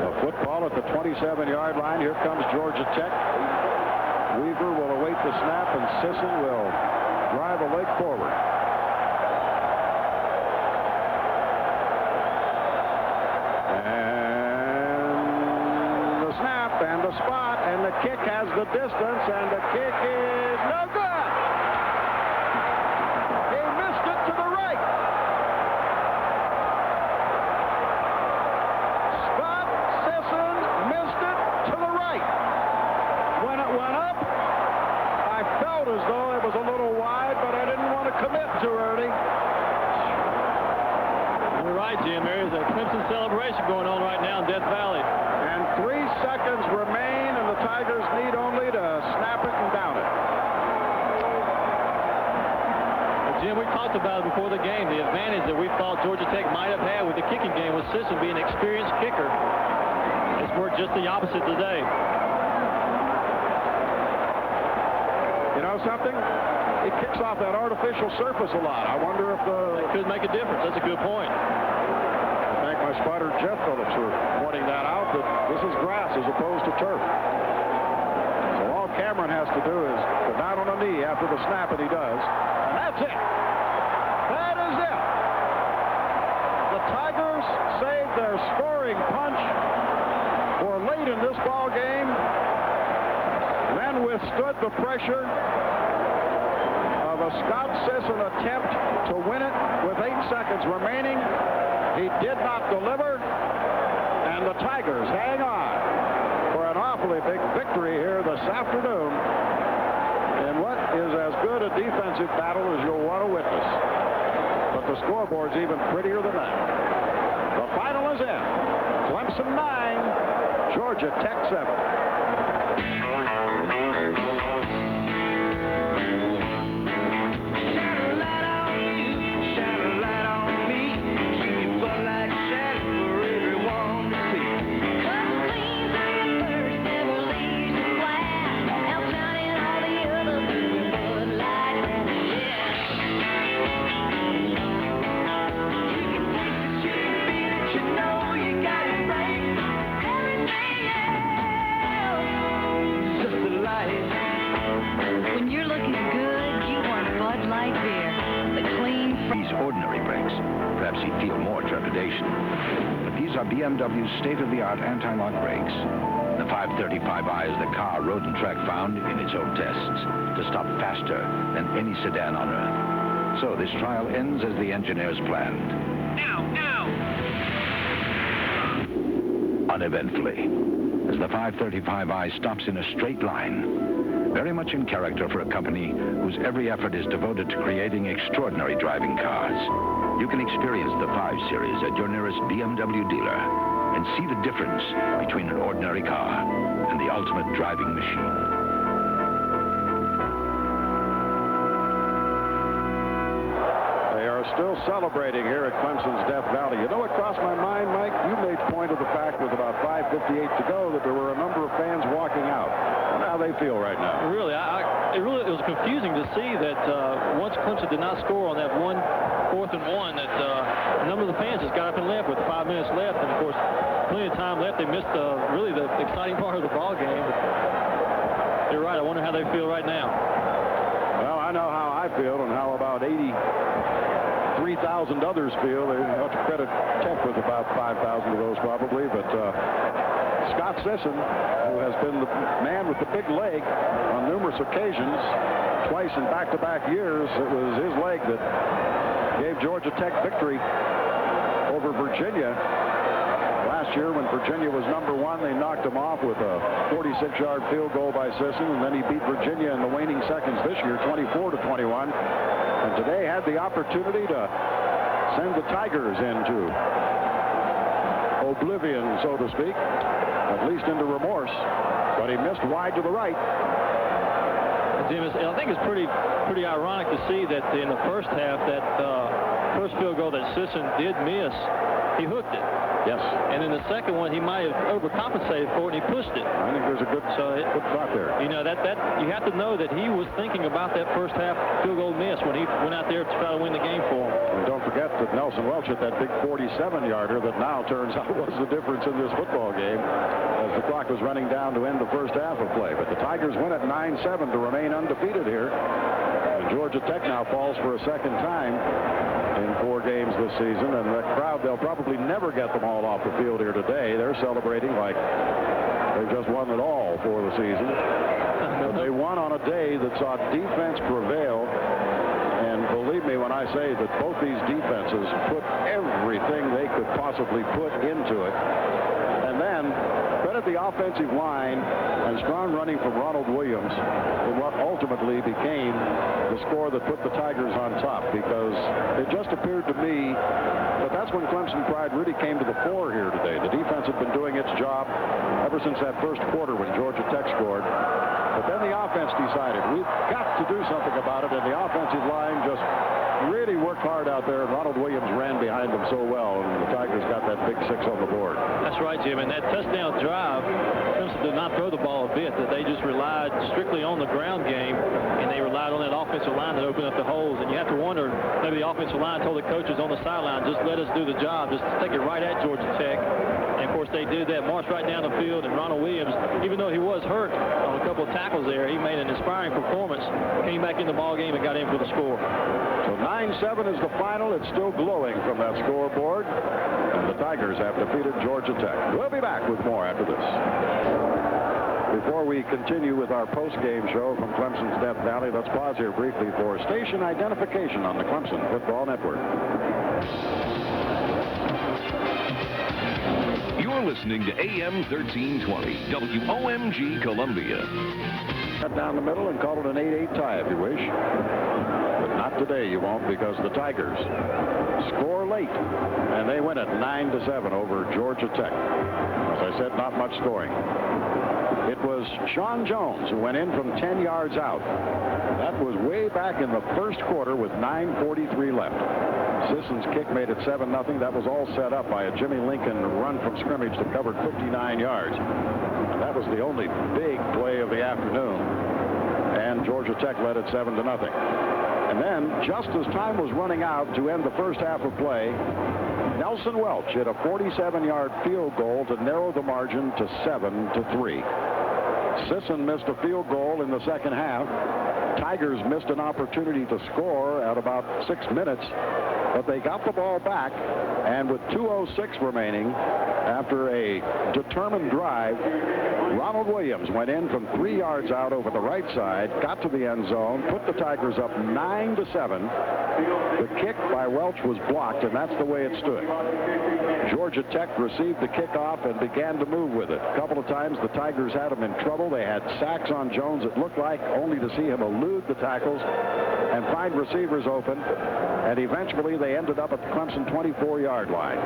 A football at the 27-yard line. Here comes Georgia Tech. Weaver will await the snap, and Sisson will drive a leg forward. And the snap and the spot, and the kick has the distance, and the kick is no good. He missed it to the right. Scott Sisson missed it to the right. When it went up, I felt as though it was a little wide, but I didn't want to commit too early. You're right, Jim. There is a Clemson celebration going on right now in Death Valley. And 3 seconds remain, and the Tigers need only to snap it and down it. Well, Jim, we talked about it before the game. The advantage that we thought Georgia Tech might have had with the kicking game was Sisson being an experienced kicker. It's worked just the opposite today. You know something? It kicks off that artificial surface a lot. I wonder if it could make a difference. That's a good point. I thank my spotter, Jeff Phillips, for pointing that out, that this is grass as opposed to turf. So all Cameron has to do is go down on a knee after the snap, and he does. And that's it. That is it. The Tigers saved their scoring punch for late in this ball game, then withstood the pressure of a Scott Sisson attempt to win it with 8 seconds remaining. He did not deliver, and the Tigers hang on for an awfully big victory here this afternoon in what is as good a defensive battle as you'll want to witness. But the scoreboard's even prettier than that. The final is in. Clemson 9, Georgia Tech 7. When you're looking good, you want Bud Light beer. The clean... These ordinary brakes, perhaps you'd feel more trepidation. But these are BMW's state-of-the-art anti-lock brakes. The 535i is the car Road and Track found in its own tests to stop faster than any sedan on Earth. So this trial ends as the engineers planned. Uneventfully, as the 535i stops in a straight line, very much in character for a company whose every effort is devoted to creating extraordinary driving cars. You can experience the 5 Series at your nearest BMW dealer and see the difference between an ordinary car and the ultimate driving machine. They are still celebrating here at Clemson's Death Valley. You know what crossed my mind, Mike? You made point of the fact with about 5:58 to go that there were a number of fans walking out. I wonder how they feel right now. Really, it was confusing to see that once Clemson did not score on that 4th and 1, that a number of the fans just got up and left with 5 minutes left, and of course, plenty of time left. They missed really the exciting part of the ball game. But you're right. I wonder how they feel right now. Well, I know how I feel and how about 83,000 others feel. They have to credit Tech with about 5,000 of those probably, but Scott Sisson, who has been the man with the big leg on numerous occasions, twice in back-to-back years, it was his leg that gave Georgia Tech victory over Virginia. Last year when Virginia was #1, they knocked him off with a 46-yard field goal by Sisson, and then he beat Virginia in the waning seconds this year, 24-21. And today had the opportunity to send the Tigers into oblivion, so to speak, at least into remorse, but he missed wide to the right. Jim, I think it's pretty ironic to see that in the first half, that first field goal that Sisson did miss, he hooked it. Yes. And in the second one, he might have overcompensated for it, and he pushed it. I think there's a good thought there. You know, that you have to know that he was thinking about that first half field goal miss when he went out there to try to win the game for him. And don't forget that Nelson Welch hit that big 47-yarder that now turns out was the difference in this football game as the clock was running down to end the first half of play. But the Tigers win at 9-7 to remain undefeated here. And Georgia Tech now falls for a second time in 4 games this season, and the crowd, they'll probably never get them all off the field here today. They're celebrating like they've just won it all for the season. But they won on a day that saw defense prevail, and believe me when I say that both these defenses put everything they could possibly put into it. And then credit the offensive line and strong running from Ronald Williams in what ultimately became the score that put the Tigers on top, because it just appeared to me that that's when Clemson pride really came to the fore here today. The defense had been doing its job ever since that first quarter when Georgia Tech scored. But then the offense decided, we've got to do something about it, and the offensive line just really worked hard out there, and Ronald Williams ran behind them so well, and the Tigers got that big 6 on the board. That's right, Jim, and that touchdown drive, Clemson did not throw the ball a bit, that they just relied strictly on the ground game, and they relied on that offensive line that opened up the holes. And you have to wonder, maybe the offensive line told the coaches on the sideline, just let us do the job, just take it right at Georgia Tech. And of course they did that, marched right down the field, and Ronald Williams, even though he was hurt on a couple of tackles there, he made an inspiring performance, came back in the ball game and got in for the score. So 9-7 is the final. It's still glowing from that scoreboard, and the Tigers have defeated Georgia Tech. We'll be back with more after this. Before we continue with our post-game show from Clemson's Death Valley, let's pause here briefly for station identification on the Clemson Football Network. You're listening to AM 1320, WOMG Columbia. Cut down the middle and call it an 8-8 tie if you wish. But not today, you won't, because the Tigers score late, and they win it 9-7 over Georgia Tech. As I said, not much scoring. It was Sean Jones who went in from 10 yards out. That was way back in the first quarter with 9:43 left. Sisson's kick made it 7-0. That was all set up by a Jimmy Lincoln run from scrimmage that covered 59 yards. And that was the only big play of the afternoon. And Georgia Tech led it 7-0. And then, just as time was running out to end the first half of play, Nelson Welch hit a 47-yard field goal to narrow the margin to 7-3. Sisson missed a field goal in the second half. Tigers missed an opportunity to score at about 6 minutes, but they got the ball back, and with 2:06 remaining, after a determined drive, Ronald Williams went in from 3 yards out over the right side, got to the end zone, put the Tigers up 9-7. The kick by Welch was blocked, and that's the way it stood. Georgia Tech received the kickoff and began to move with it. A couple of times the Tigers had him in trouble. They had sacks on Jones, it looked like, only to see him elude the tackles and find receivers open. And eventually they ended up at the Clemson 24-yard line.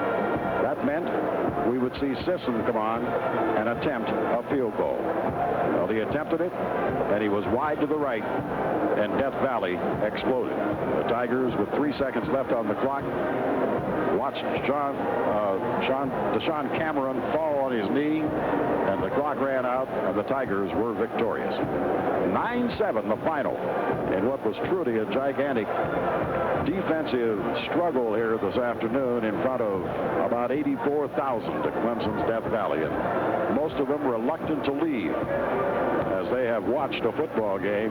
That meant we would see Sisson come on and attempt a field goal. Well, the He attempted it, and he was wide to the right, and Death Valley exploded. The Tigers, with 3 seconds left on the clock, watched Deshaun Cameron fall on his knee, and the clock ran out, and the Tigers were victorious. 9-7 the final, in what was truly a gigantic defensive struggle here this afternoon in front of about 84,000 at Clemson's Death Valley, and most of them reluctant to leave as they have watched a football game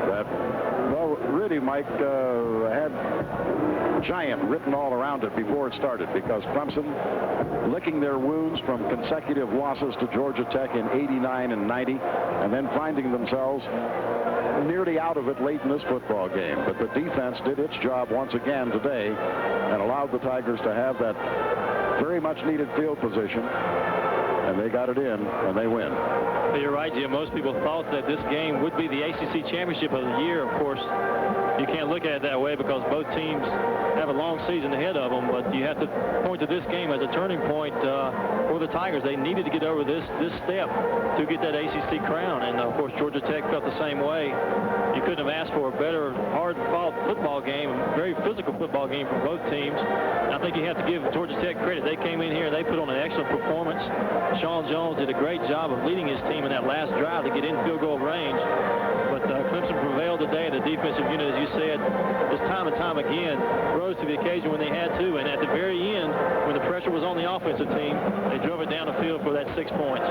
that, well, really, Mike, had giant written all around it before it started, because Clemson licking their wounds from consecutive losses to Georgia Tech in '89 and '90, and then finding themselves nearly out of it late in this football game. But the defense did its job once again today and allowed the Tigers to have that very much needed field position, and they got it in, and they win. You're right, Jim. Most people thought that this game would be the ACC championship of the year. Of course, you can't look at it that way because both teams have a long season ahead of them, but you have to point to this game as a turning point for the Tigers. They needed to get over this step to get that ACC crown, and of course Georgia Tech felt the same way. You couldn't have asked for a better hard-fought football game, a very physical football game from both teams. And I think you have to give Georgia Tech credit. They came in here and they put on an excellent performance. Sean Jones did a great job of leading his team in that last drive to get in field goal range. But Clemson prevailed today. The defensive unit, as you said, just time and time again rose to the occasion when they had to. And at the very end, when the pressure was on the offensive team, they drove it down the field for that 6 points.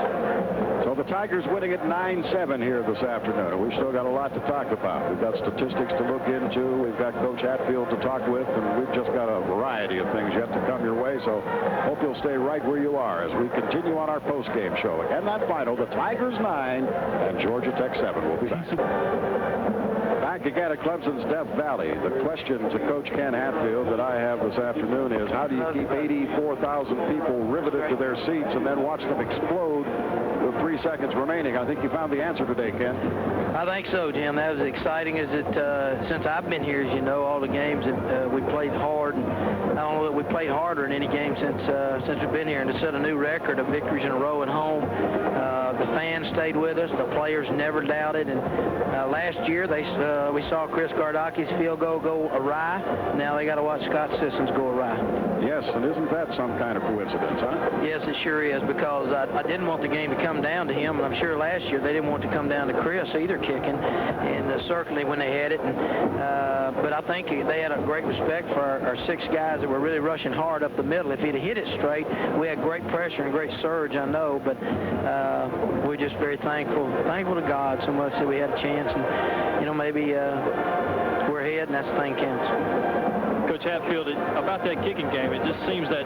So the Tigers winning at 9-7 here this afternoon. We've still got a lot to talk about. We've got statistics to look into. We've got Coach Hatfield to talk with, and we've just got a variety of things yet to come your way. So hope you'll stay right where you are as we continue on our post-game show. And that final, the Tigers 9 and Georgia Tech 7. We'll be back. Back again at Clemson's Death Valley. The question to Coach Ken Hatfield that I have this afternoon is, how do you keep 84,000 people riveted to their seats and then watch them explode with 3 seconds remaining? I think you found the answer today, Ken. I think so, Jim. That was exciting as it since I've been here, as you know, all the games that we played hard. And I don't know that we played harder in any game since we've been here, and to set a new record of victories in a row at home. The fans stayed with us. The players never doubted. And last year we saw Chris Gardaki's field goal go awry. Now they got to watch Scott Sisson's go awry. Yes, and isn't that some kind of coincidence, huh? Yes, it sure is, because I didn't want the game to come down to him, and I'm sure last year they didn't want to come down to Chris either kicking, and certainly when they had it. But I think they had a great respect for our 6 guys that were really rushing hard up the middle. If he'd have hit it straight, we had great pressure and great surge, I know, but we're just very thankful to God so much that we had a chance, and, you know, maybe we're ahead, and that's the thing counts. Coach Hatfield, about that kicking game, it just seems that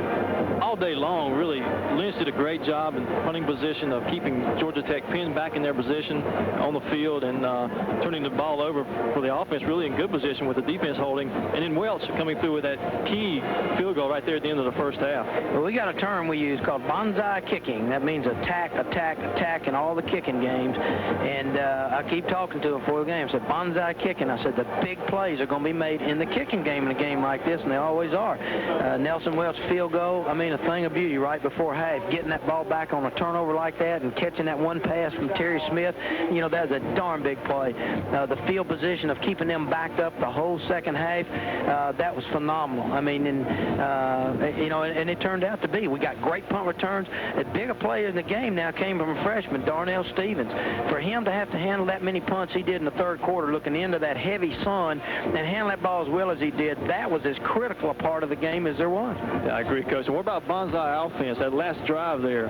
all day long, really, Lynch did a great job in punting position of keeping Georgia Tech pinned back in their position on the field and turning the ball over for the offense really in good position with the defense holding. And then Welch coming through with that key field goal right there at the end of the first half. Well, we got a term we use called bonsai kicking. That means attack, attack, attack in all the kicking games. And I keep talking to them before the game. I said, bonsai kicking. I said, the big plays are going to be made in the kicking game in a game like this, and they always are. Nelson Welch field goal, I mean, a thing of beauty right before half. Getting that ball back on a turnover like that and catching that one pass from Terry Smith, you know, that's a darn big play. The field position of keeping them backed up the whole second half, that was phenomenal. I mean, and, you know, and it turned out to be. We got great punt returns. A bigger play in the game now came from a freshman, Darnell Stevens. For him to have to handle that many punts he did in the third quarter, looking into that heavy sun, and handle that ball as well as he did, that was as critical a part of the game as there was. Yeah, I agree, Coach. And what about bonsai offense? That last drive there,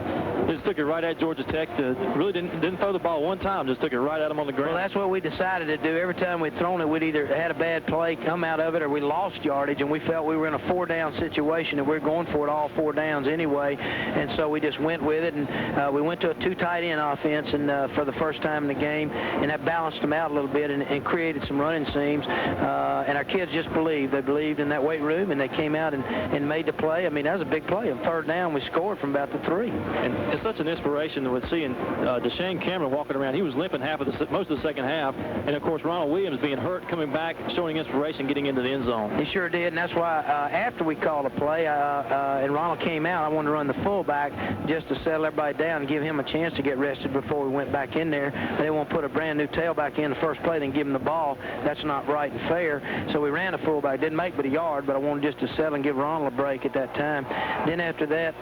just took it right at Georgia Tech. Really didn't throw the ball one time, just took it right at them on the ground. Well, that's what we decided to do. Every time we'd thrown it, we'd either had a bad play, come out of it, or we lost yardage, and we felt we were in a 4-down situation, and we were going for it all 4 downs anyway. And so we just went with it, and we went to a 2 tight end offense and for the first time in the game, and that balanced them out a little bit and created some running seams. And our kids just believed. They believed in that weight room, and they came out and made the play. I mean, that was a big play. On third down, we scored from about the 3. And it's such an inspiration with seeing Deshane Cameron walking around. He was limping most of the second half. And, of course, Ronald Williams being hurt, coming back, showing inspiration, getting into the end zone. He sure did, and that's why after we called a play and Ronald came out, I wanted to run the fullback just to settle everybody down and give him a chance to get rested before we went back in there. They won't put a brand-new tailback in the first play, then give him the ball. That's not right and fair. So we ran a fullback. Didn't make but a yard, but I wanted just to settle and give Ronald a break at that time. Then after that,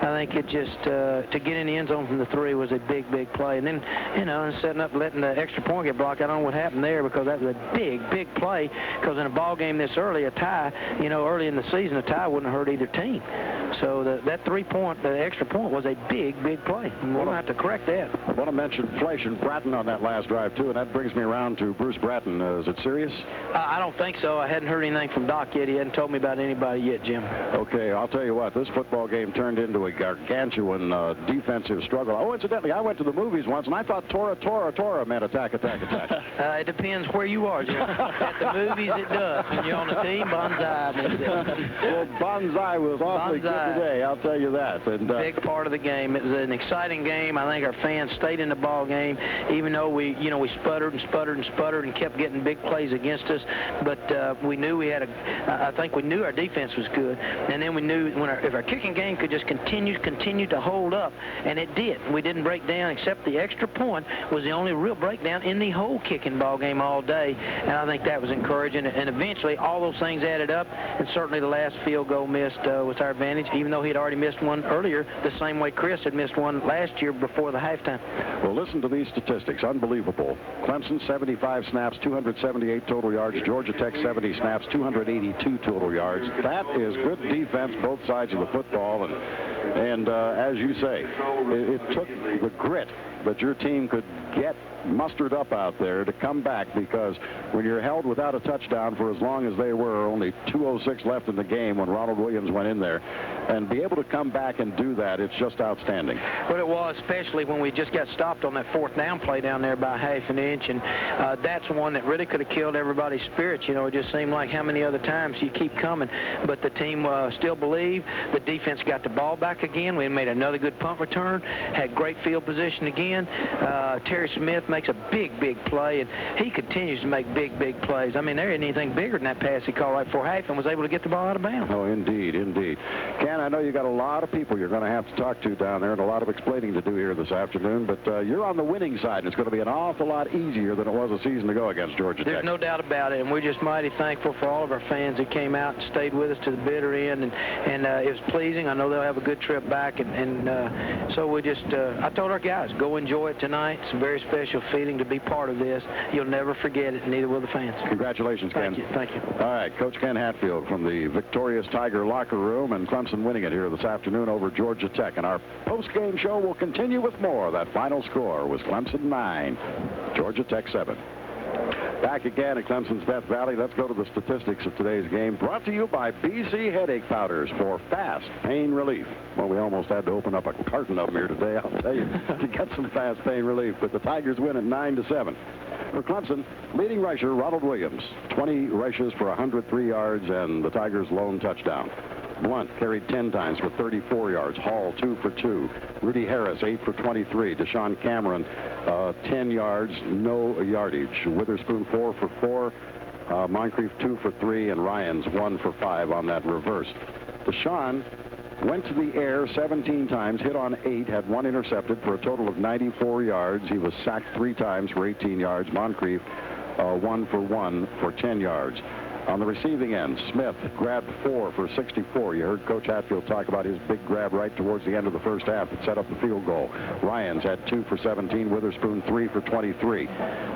I think it just to get in the end zone from the 3 was a big, big play. And then, you know, and setting up, letting the extra point get blocked. I don't know what happened there because that was a big, big play. Because in a ball game this early, a tie, you know, early in the season, a tie wouldn't have hurt either team. So that 3-point, the extra point was a big, big play. And we're going to have to correct that. I want to mention Fleisch and Bratton on that last drive, too, and that brings me around to Bruce Bratton. Is it serious? I don't think so. I hadn't heard anything from Doc yet. He hadn't told me about anybody yet, Jim. Okay, I'll tell you what. This football game turned into a gargantuan defensive struggle. Oh, incidentally, I went to the movies once, and I thought Tora meant attack, attack, attack. It depends where you are, Jim. At the movies, it does. When you're on the team, Bonsai means it. Well, Bonsai was awfully good today, I'll tell you that. And big part of the game. It was an exciting game. I think our fans stayed in the ball game, even though we sputtered and sputtered and sputtered and kept getting big plays against us. But we knew we had I think we knew our defense was good, and then we knew if our kicking game could just continue to hold up, and it did. We didn't break down, except the extra point was the only real breakdown in the whole kicking ball game all day, and I think that was encouraging. And eventually, all those things added up, and certainly the last field goal missed was our advantage, even though he had already missed one earlier, the same way Chris had missed one last year before the halftime. Well, listen to these statistics. Unbelievable. Clemson, 75 snaps, 278 total yards. Georgia Tech, 70 snaps, 282 total yards. That is good defense, both sides of the football. And as you say, it took the grit that your team could get mustered up out there to come back, because when you're held without a touchdown for as long as they were, only 2:06 left in the game when Ronald Williams went in there, and be able to come back and do that, it's just outstanding. But it was, especially when we just got stopped on that 4th down play down there by half an inch, and that's one that really could have killed everybody's spirits. You know, it just seemed like how many other times you keep coming, but the team still believed. The defense got the ball back again. We made another good punt return, had great field position again. Terry Smith makes a big, big play, and he continues to make big, big plays. I mean, there isn't anything bigger than that pass he called right before half and was able to get the ball out of bounds. Oh, indeed, indeed. Ken, I know you got a lot of people you're going to have to talk to down there and a lot of explaining to do here this afternoon, but you're on the winning side, and it's going to be an awful lot easier than it was a season ago against Georgia Tech. There's no doubt about it, and we're just mighty thankful for all of our fans that came out and stayed with us to the bitter end, and it was pleasing. I know they'll have a good trip back, and so we just, I told our guys, go enjoy it tonight. It's a very special feeling to be part of this. You'll never forget it, and neither will the fans. Congratulations, Ken. Thank you. All right, Coach Ken Hatfield from the victorious Tiger locker room, and Clemson winning it here this afternoon over Georgia Tech. And our post-game show will continue with more. That final score was Clemson 9, Georgia Tech 7. Back again at Clemson's Death Valley. Let's go to the statistics of today's game. Brought to you by BC Headache Powders for fast pain relief. Well, we almost had to open up a carton of them here today, I'll tell you, to get some fast pain relief. But the Tigers win at 9-7. For Clemson, leading rusher Ronald Williams, 20 rushes for 103 yards and the Tigers' lone touchdown. Blunt carried 10 times for 34 yards. Hall, 2 for 2. Rudy Harris, 8 for 23. Deshaun Cameron, 10 yards, no yardage. Witherspoon, 4 for 4. Moncrief, 2 for 3. And Ryans, 1 for 5 on that reverse. Deshaun went to the air 17 times, hit on 8, had 1 intercepted for a total of 94 yards. He was sacked 3 times for 18 yards. Moncrief, 1 for 1 for 10 yards. On the receiving end, Smith grabbed 4 for 64. You heard Coach Hatfield talk about his big grab right towards the end of the first half that set up the field goal. Ryans had 2 for 17. Witherspoon, 3 for 23.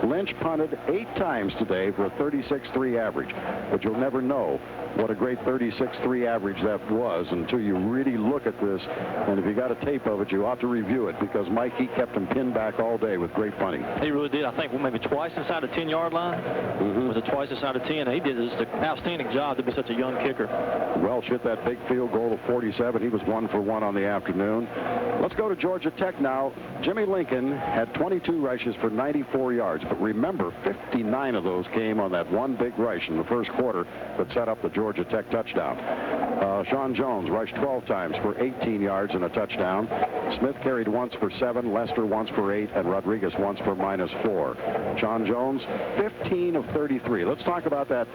Lynch punted 8 times today for a 36-3 average. But you'll never know what a great 36-3 average that was until you really look at this. And if you got a tape of it, you ought to review it, because Mike, he kept him pinned back all day with great punting. He really did. I think maybe twice inside the 10-yard line. Was it twice inside the 10? He did this It's an outstanding job to be such a young kicker. Welch hit that big field goal of 47. He was 1 for 1 on the afternoon. Let's go to Georgia Tech now. Jimmy Lincoln had 22 rushes for 94 yards. But remember, 59 of those came on that one big rush in the first quarter that set up the Georgia Tech touchdown. Sean Jones rushed 12 times for 18 yards and a touchdown. Smith carried once for 7, Lester once for 8, and Rodriguez once for -4. Sean Jones, 15 of 33. Let's talk about that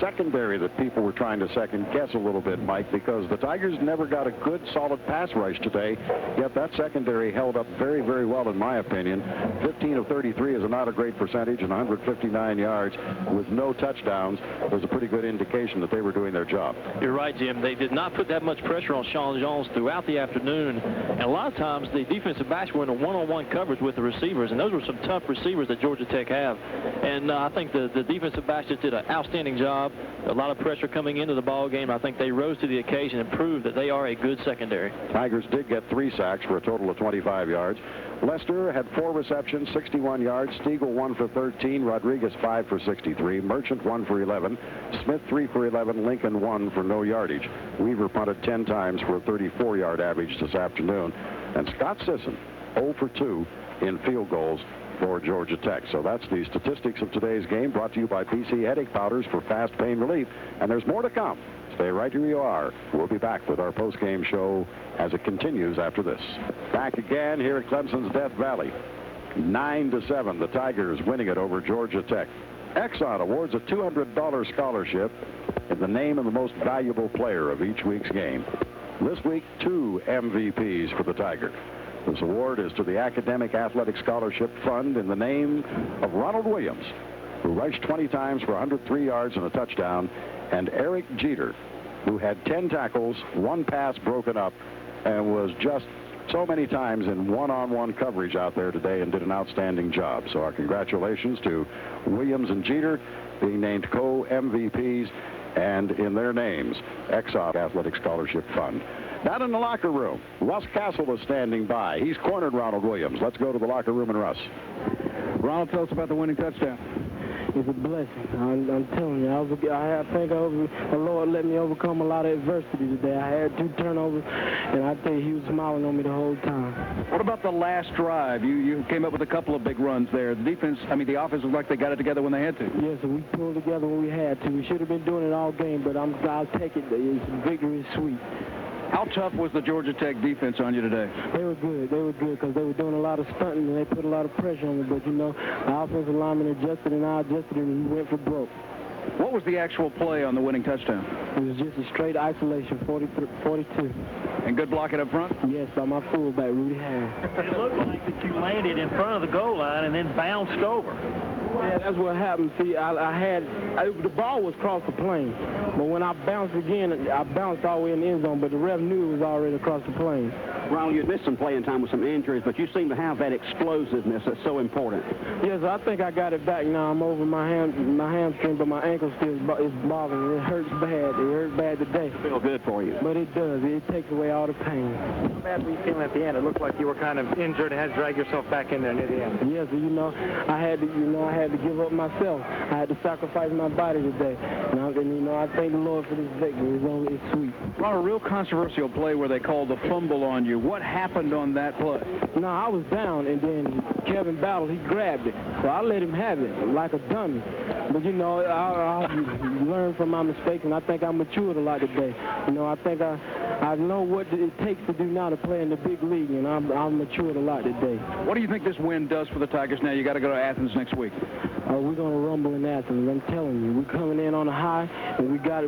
secondary that people were trying to second guess a little bit, Mike, because the Tigers never got a good solid pass rush today, yet that secondary held up very, very well in my opinion. 15 of 33 is not a great percentage, and 159 yards with no touchdowns was a pretty good indication that they were doing their job. You're right, Jim. They did not put that much pressure on Sean Jones throughout the afternoon, and a lot of times the defensive backs were in a one-on-one coverage with the receivers, and those were some tough receivers that Georgia Tech have. And I think the defensive backs just did an outstanding job. A lot of pressure coming into the ball game. I think they rose to the occasion and proved that they are a good secondary. Tigers did get 3 sacks for a total of 25 yards. Lester had 4 receptions, 61 yards. Stiegel 1 for 13. Rodriguez 5 for 63. Merchant 1 for 11. Smith 3 for 11. Lincoln 1 for no yardage. Weaver punted 10 times for a 34-yard average this afternoon. And Scott Sisson 0 for 2 in field goals for Georgia Tech. So that's the statistics of today's game, brought to you by PC Headache Powders for fast pain relief. And there's more to come. Stay right where you are. We'll be back with our post-game show as it continues after this. Back again here at Clemson's Death Valley. 9-7, the Tigers winning it over Georgia Tech. Exxon awards a $200 scholarship in the name of the most valuable player of each week's game. This week, 2 MVPs for the Tigers. This award is to the Academic Athletic Scholarship Fund in the name of Ronald Williams, who rushed 20 times for 103 yards and a touchdown, and Eric Jeter, who had 10 tackles, 1 pass broken up, and was just so many times in one-on-one coverage out there today and did an outstanding job. So our congratulations to Williams and Jeter being named co-MVPs, and in their names, Exxon Athletic Scholarship Fund. Down in the locker room, Russ Castle is standing by. He's cornered Ronald Williams. Let's go to the locker room and Russ. Ronald, tell us about the winning touchdown. It's a blessing. I'm telling you, I think the Lord let me overcome a lot of adversity today. I had 2 turnovers, and I think he was smiling on me the whole time. What about the last drive? You came up with a couple of big runs there. The defense, the offense looked like they got it together when they had to. Yes, we pulled together when we had to. We should have been doing it all game, but I'll take it. Victory is sweet. How tough was the Georgia Tech defense on you today? They were good. They were good because they were doing a lot of stunting, and they put a lot of pressure on me. But, the offensive lineman adjusted, and I adjusted, and he went for broke. What was the actual play on the winning touchdown? It was just a straight isolation, 42. And good blocking up front? Yes, by my fullback, Rudy Harris. It looked like that you landed in front of the goal line and then bounced over. Yeah, that's what happened. See, the ball was across the plane, but when I bounced again, I bounced all the way in the end zone, but the ref knew it was already across the plane. Ronald, you missed some playing time with some injuries, but you seem to have that explosiveness that's so important. Yes, I think I got it back now. I'm over my hamstring, but my ankle still is bothering. It hurts bad. It hurt bad today. Feel good for you. But it does. It takes away all the pain. How bad were you feeling at the end? It looked like you were kind of injured and had to drag yourself back in there near the end. Yes, I had to give up myself. I had to sacrifice my body today. And I thank the Lord for this victory. It's sweet. Ron, a real controversial play where they called the fumble on you. What happened on that play? No, I was down, and then Kevin Battle, he grabbed it. So I let him have it like a dummy. But, I learned from my mistakes, and I think I matured a lot today. I think I know what it takes to do now to play in the big league, and I've matured a lot today. What do you think this win does for the Tigers now? You got to go to Athens next week. We're going to rumble in Athens. I'm telling you, we're coming in on a high, and we got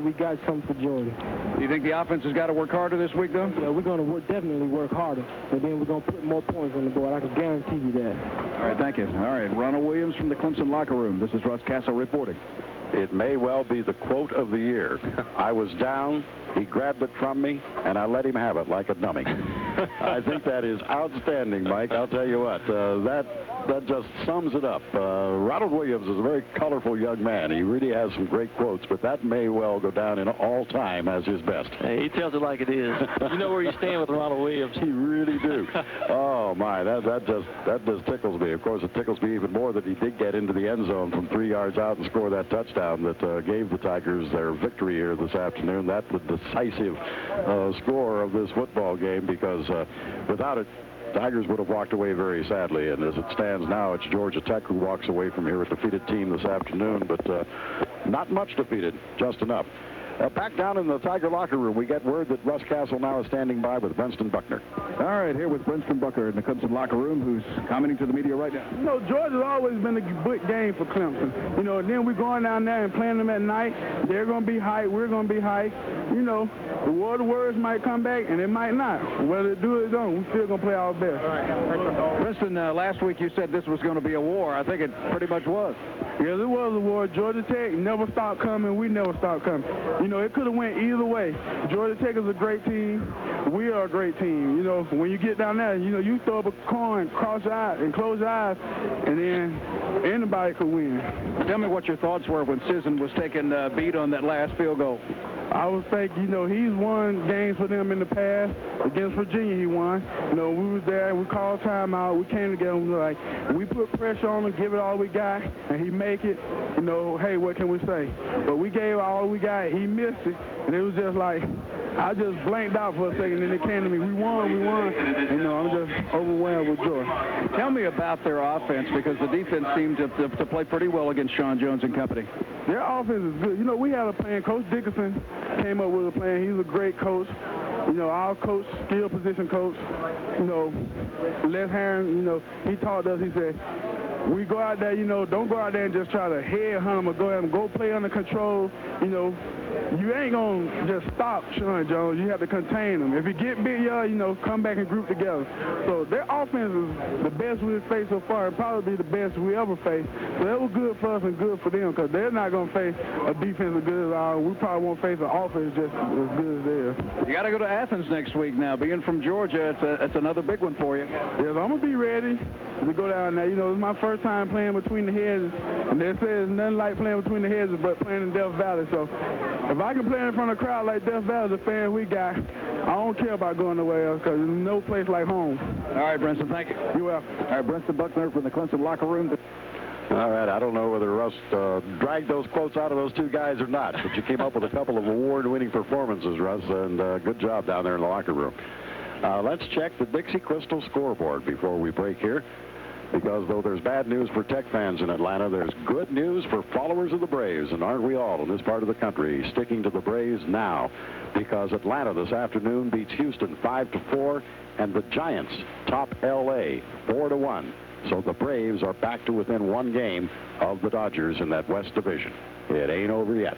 something for Jordan. Do you think the offense has got to work harder this week, though? Yeah, we're going to definitely work harder, but then we're going to put more points on the board. I can guarantee you that. All right, thank you. All right, Ronald Williams from the Clemson locker room. This is Russ Castle reporting. It may well be the quote of the year. I was down, he grabbed it from me, and I let him have it like a dummy. I think that is outstanding, Mike. I'll tell you what, that just sums it up. Ronald Williams is a very colorful young man. He really has some great quotes, but that may well go down in all time as his best. Hey, he tells it like it is. You know where you stand with Ronald Williams. He really do. Oh, my, that just tickles me. Of course, it tickles me even more that he did get into the end zone from 3 yards out and score that touchdown. touchdown that gave the Tigers their victory here this afternoon. That's the decisive score of this football game, because without it, Tigers would have walked away very sadly. And as it stands now, it's Georgia Tech who walks away from here a defeated team this afternoon, but not much defeated, just enough. Back down in the Tiger locker room, we get word that Russ Castle now is standing by with Brenston Buckner. All right, here with Brenston Buckner in the Clemson locker room, who's commenting to the media right now. You know, Georgia's always been a good game for Clemson. You know, then we're going down there and playing them at night. They're going to be hyped. We're going to be hyped. You know, the words might come back, and it might not. Whether it do or it don't, we're still going to play our best. Brenston, last week you said this was going to be a war. I think it pretty much was. Yes, it was a war. Georgia Tech never stopped coming. We never stopped coming. You know, it could have went either way. Georgia Tech is a great team. We are a great team. You know, when you get down there, you know, you throw up a coin, cross your eyes, and close your eyes, and then anybody could win. Tell me what your thoughts were when Sisson was taking beat on that last field goal. I was thinking, you know, he's won games for them in the past. Against Virginia, he won. You know, we was there. We called timeout. We came together. We were like, we put pressure on him, give it all we got, and he make it. You know, hey, what can we say? But we gave all we got. He missed it, and it was just like, I just blanked out for a second, and it came to me. We won. You know, I'm just overwhelmed with joy. Tell me about their offense, because the defense seemed to play pretty well against Sean Jones and company. Their offense is good. You know, we had a plan. Coach Dickerson came up with a plan. He's a great coach. You know, our coach, skill position coach, you know, Les Herron, you know, he taught us, he said, we go out there, you know, don't go out there and just try to head hunt them or go play under control. You know, you ain't going to just stop Sean Jones. You have to contain him. If you get big, you know, come back and group together. So their offense is the best we've faced so far, and probably the best we ever faced. So that was good for us and good for them, because they're not going to face a defense as good as ours. We probably won't face an offense just as good as theirs. You got to go to Athens next week now. Being from Georgia, it's another big one for you. Yes, I'm going to be ready to go down there. You know, it's my first time playing between the hedges, and they say there's nothing like playing between the hedges but playing in Death Valley. So if I can play in front of a crowd like Death Valley, the fans we got, I don't care about going nowhere else, because there's no place like home. All right, Brenston, thank you. You're welcome. All right, Brenston Buckner from the Clemson locker room. All right, I don't know whether Russ dragged those quotes out of those two guys or not, but you came up with a couple of award-winning performances, Russ, and good job down there in the locker room. Let's check the Dixie Crystal scoreboard before we break here, because though there's bad news for Tech fans in Atlanta, there's good news for followers of the Braves, and aren't we all in this part of the country sticking to the Braves now, because Atlanta this afternoon beats Houston 5-4, and the Giants top L.A. 4-1. So the Braves are back to within one game of the Dodgers in that West Division. It ain't over yet.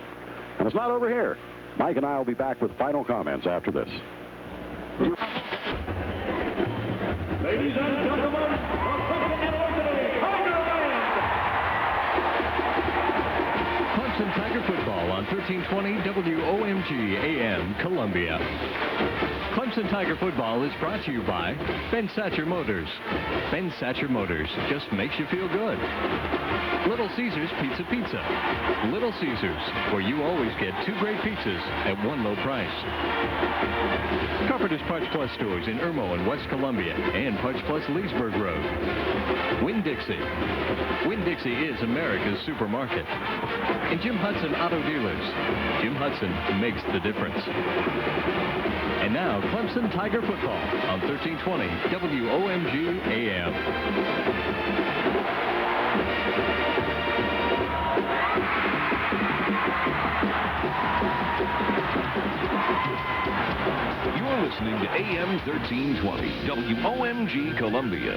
And it's not over here. Mike and I will be back with final comments after this. Ladies and gentlemen, Clemson Tiger football on 1320 WOMG AM Columbia. Clemson Tiger football is brought to you by Ben Satcher Motors. Ben Satcher Motors just makes you feel good. Little Caesars Pizza. Little Caesars, where you always get two great pizzas at one low price. Carpenter's Parts Plus stores in Irmo and West Columbia, and Parts Plus Leesburg Road. Winn-Dixie. Winn-Dixie is America's supermarket. And Jim Hudson Auto Dealers. Jim Hudson makes the difference. And now, Clemson Tiger football on 1320 WOMG AM. You're listening to AM 1320 WOMG Columbia.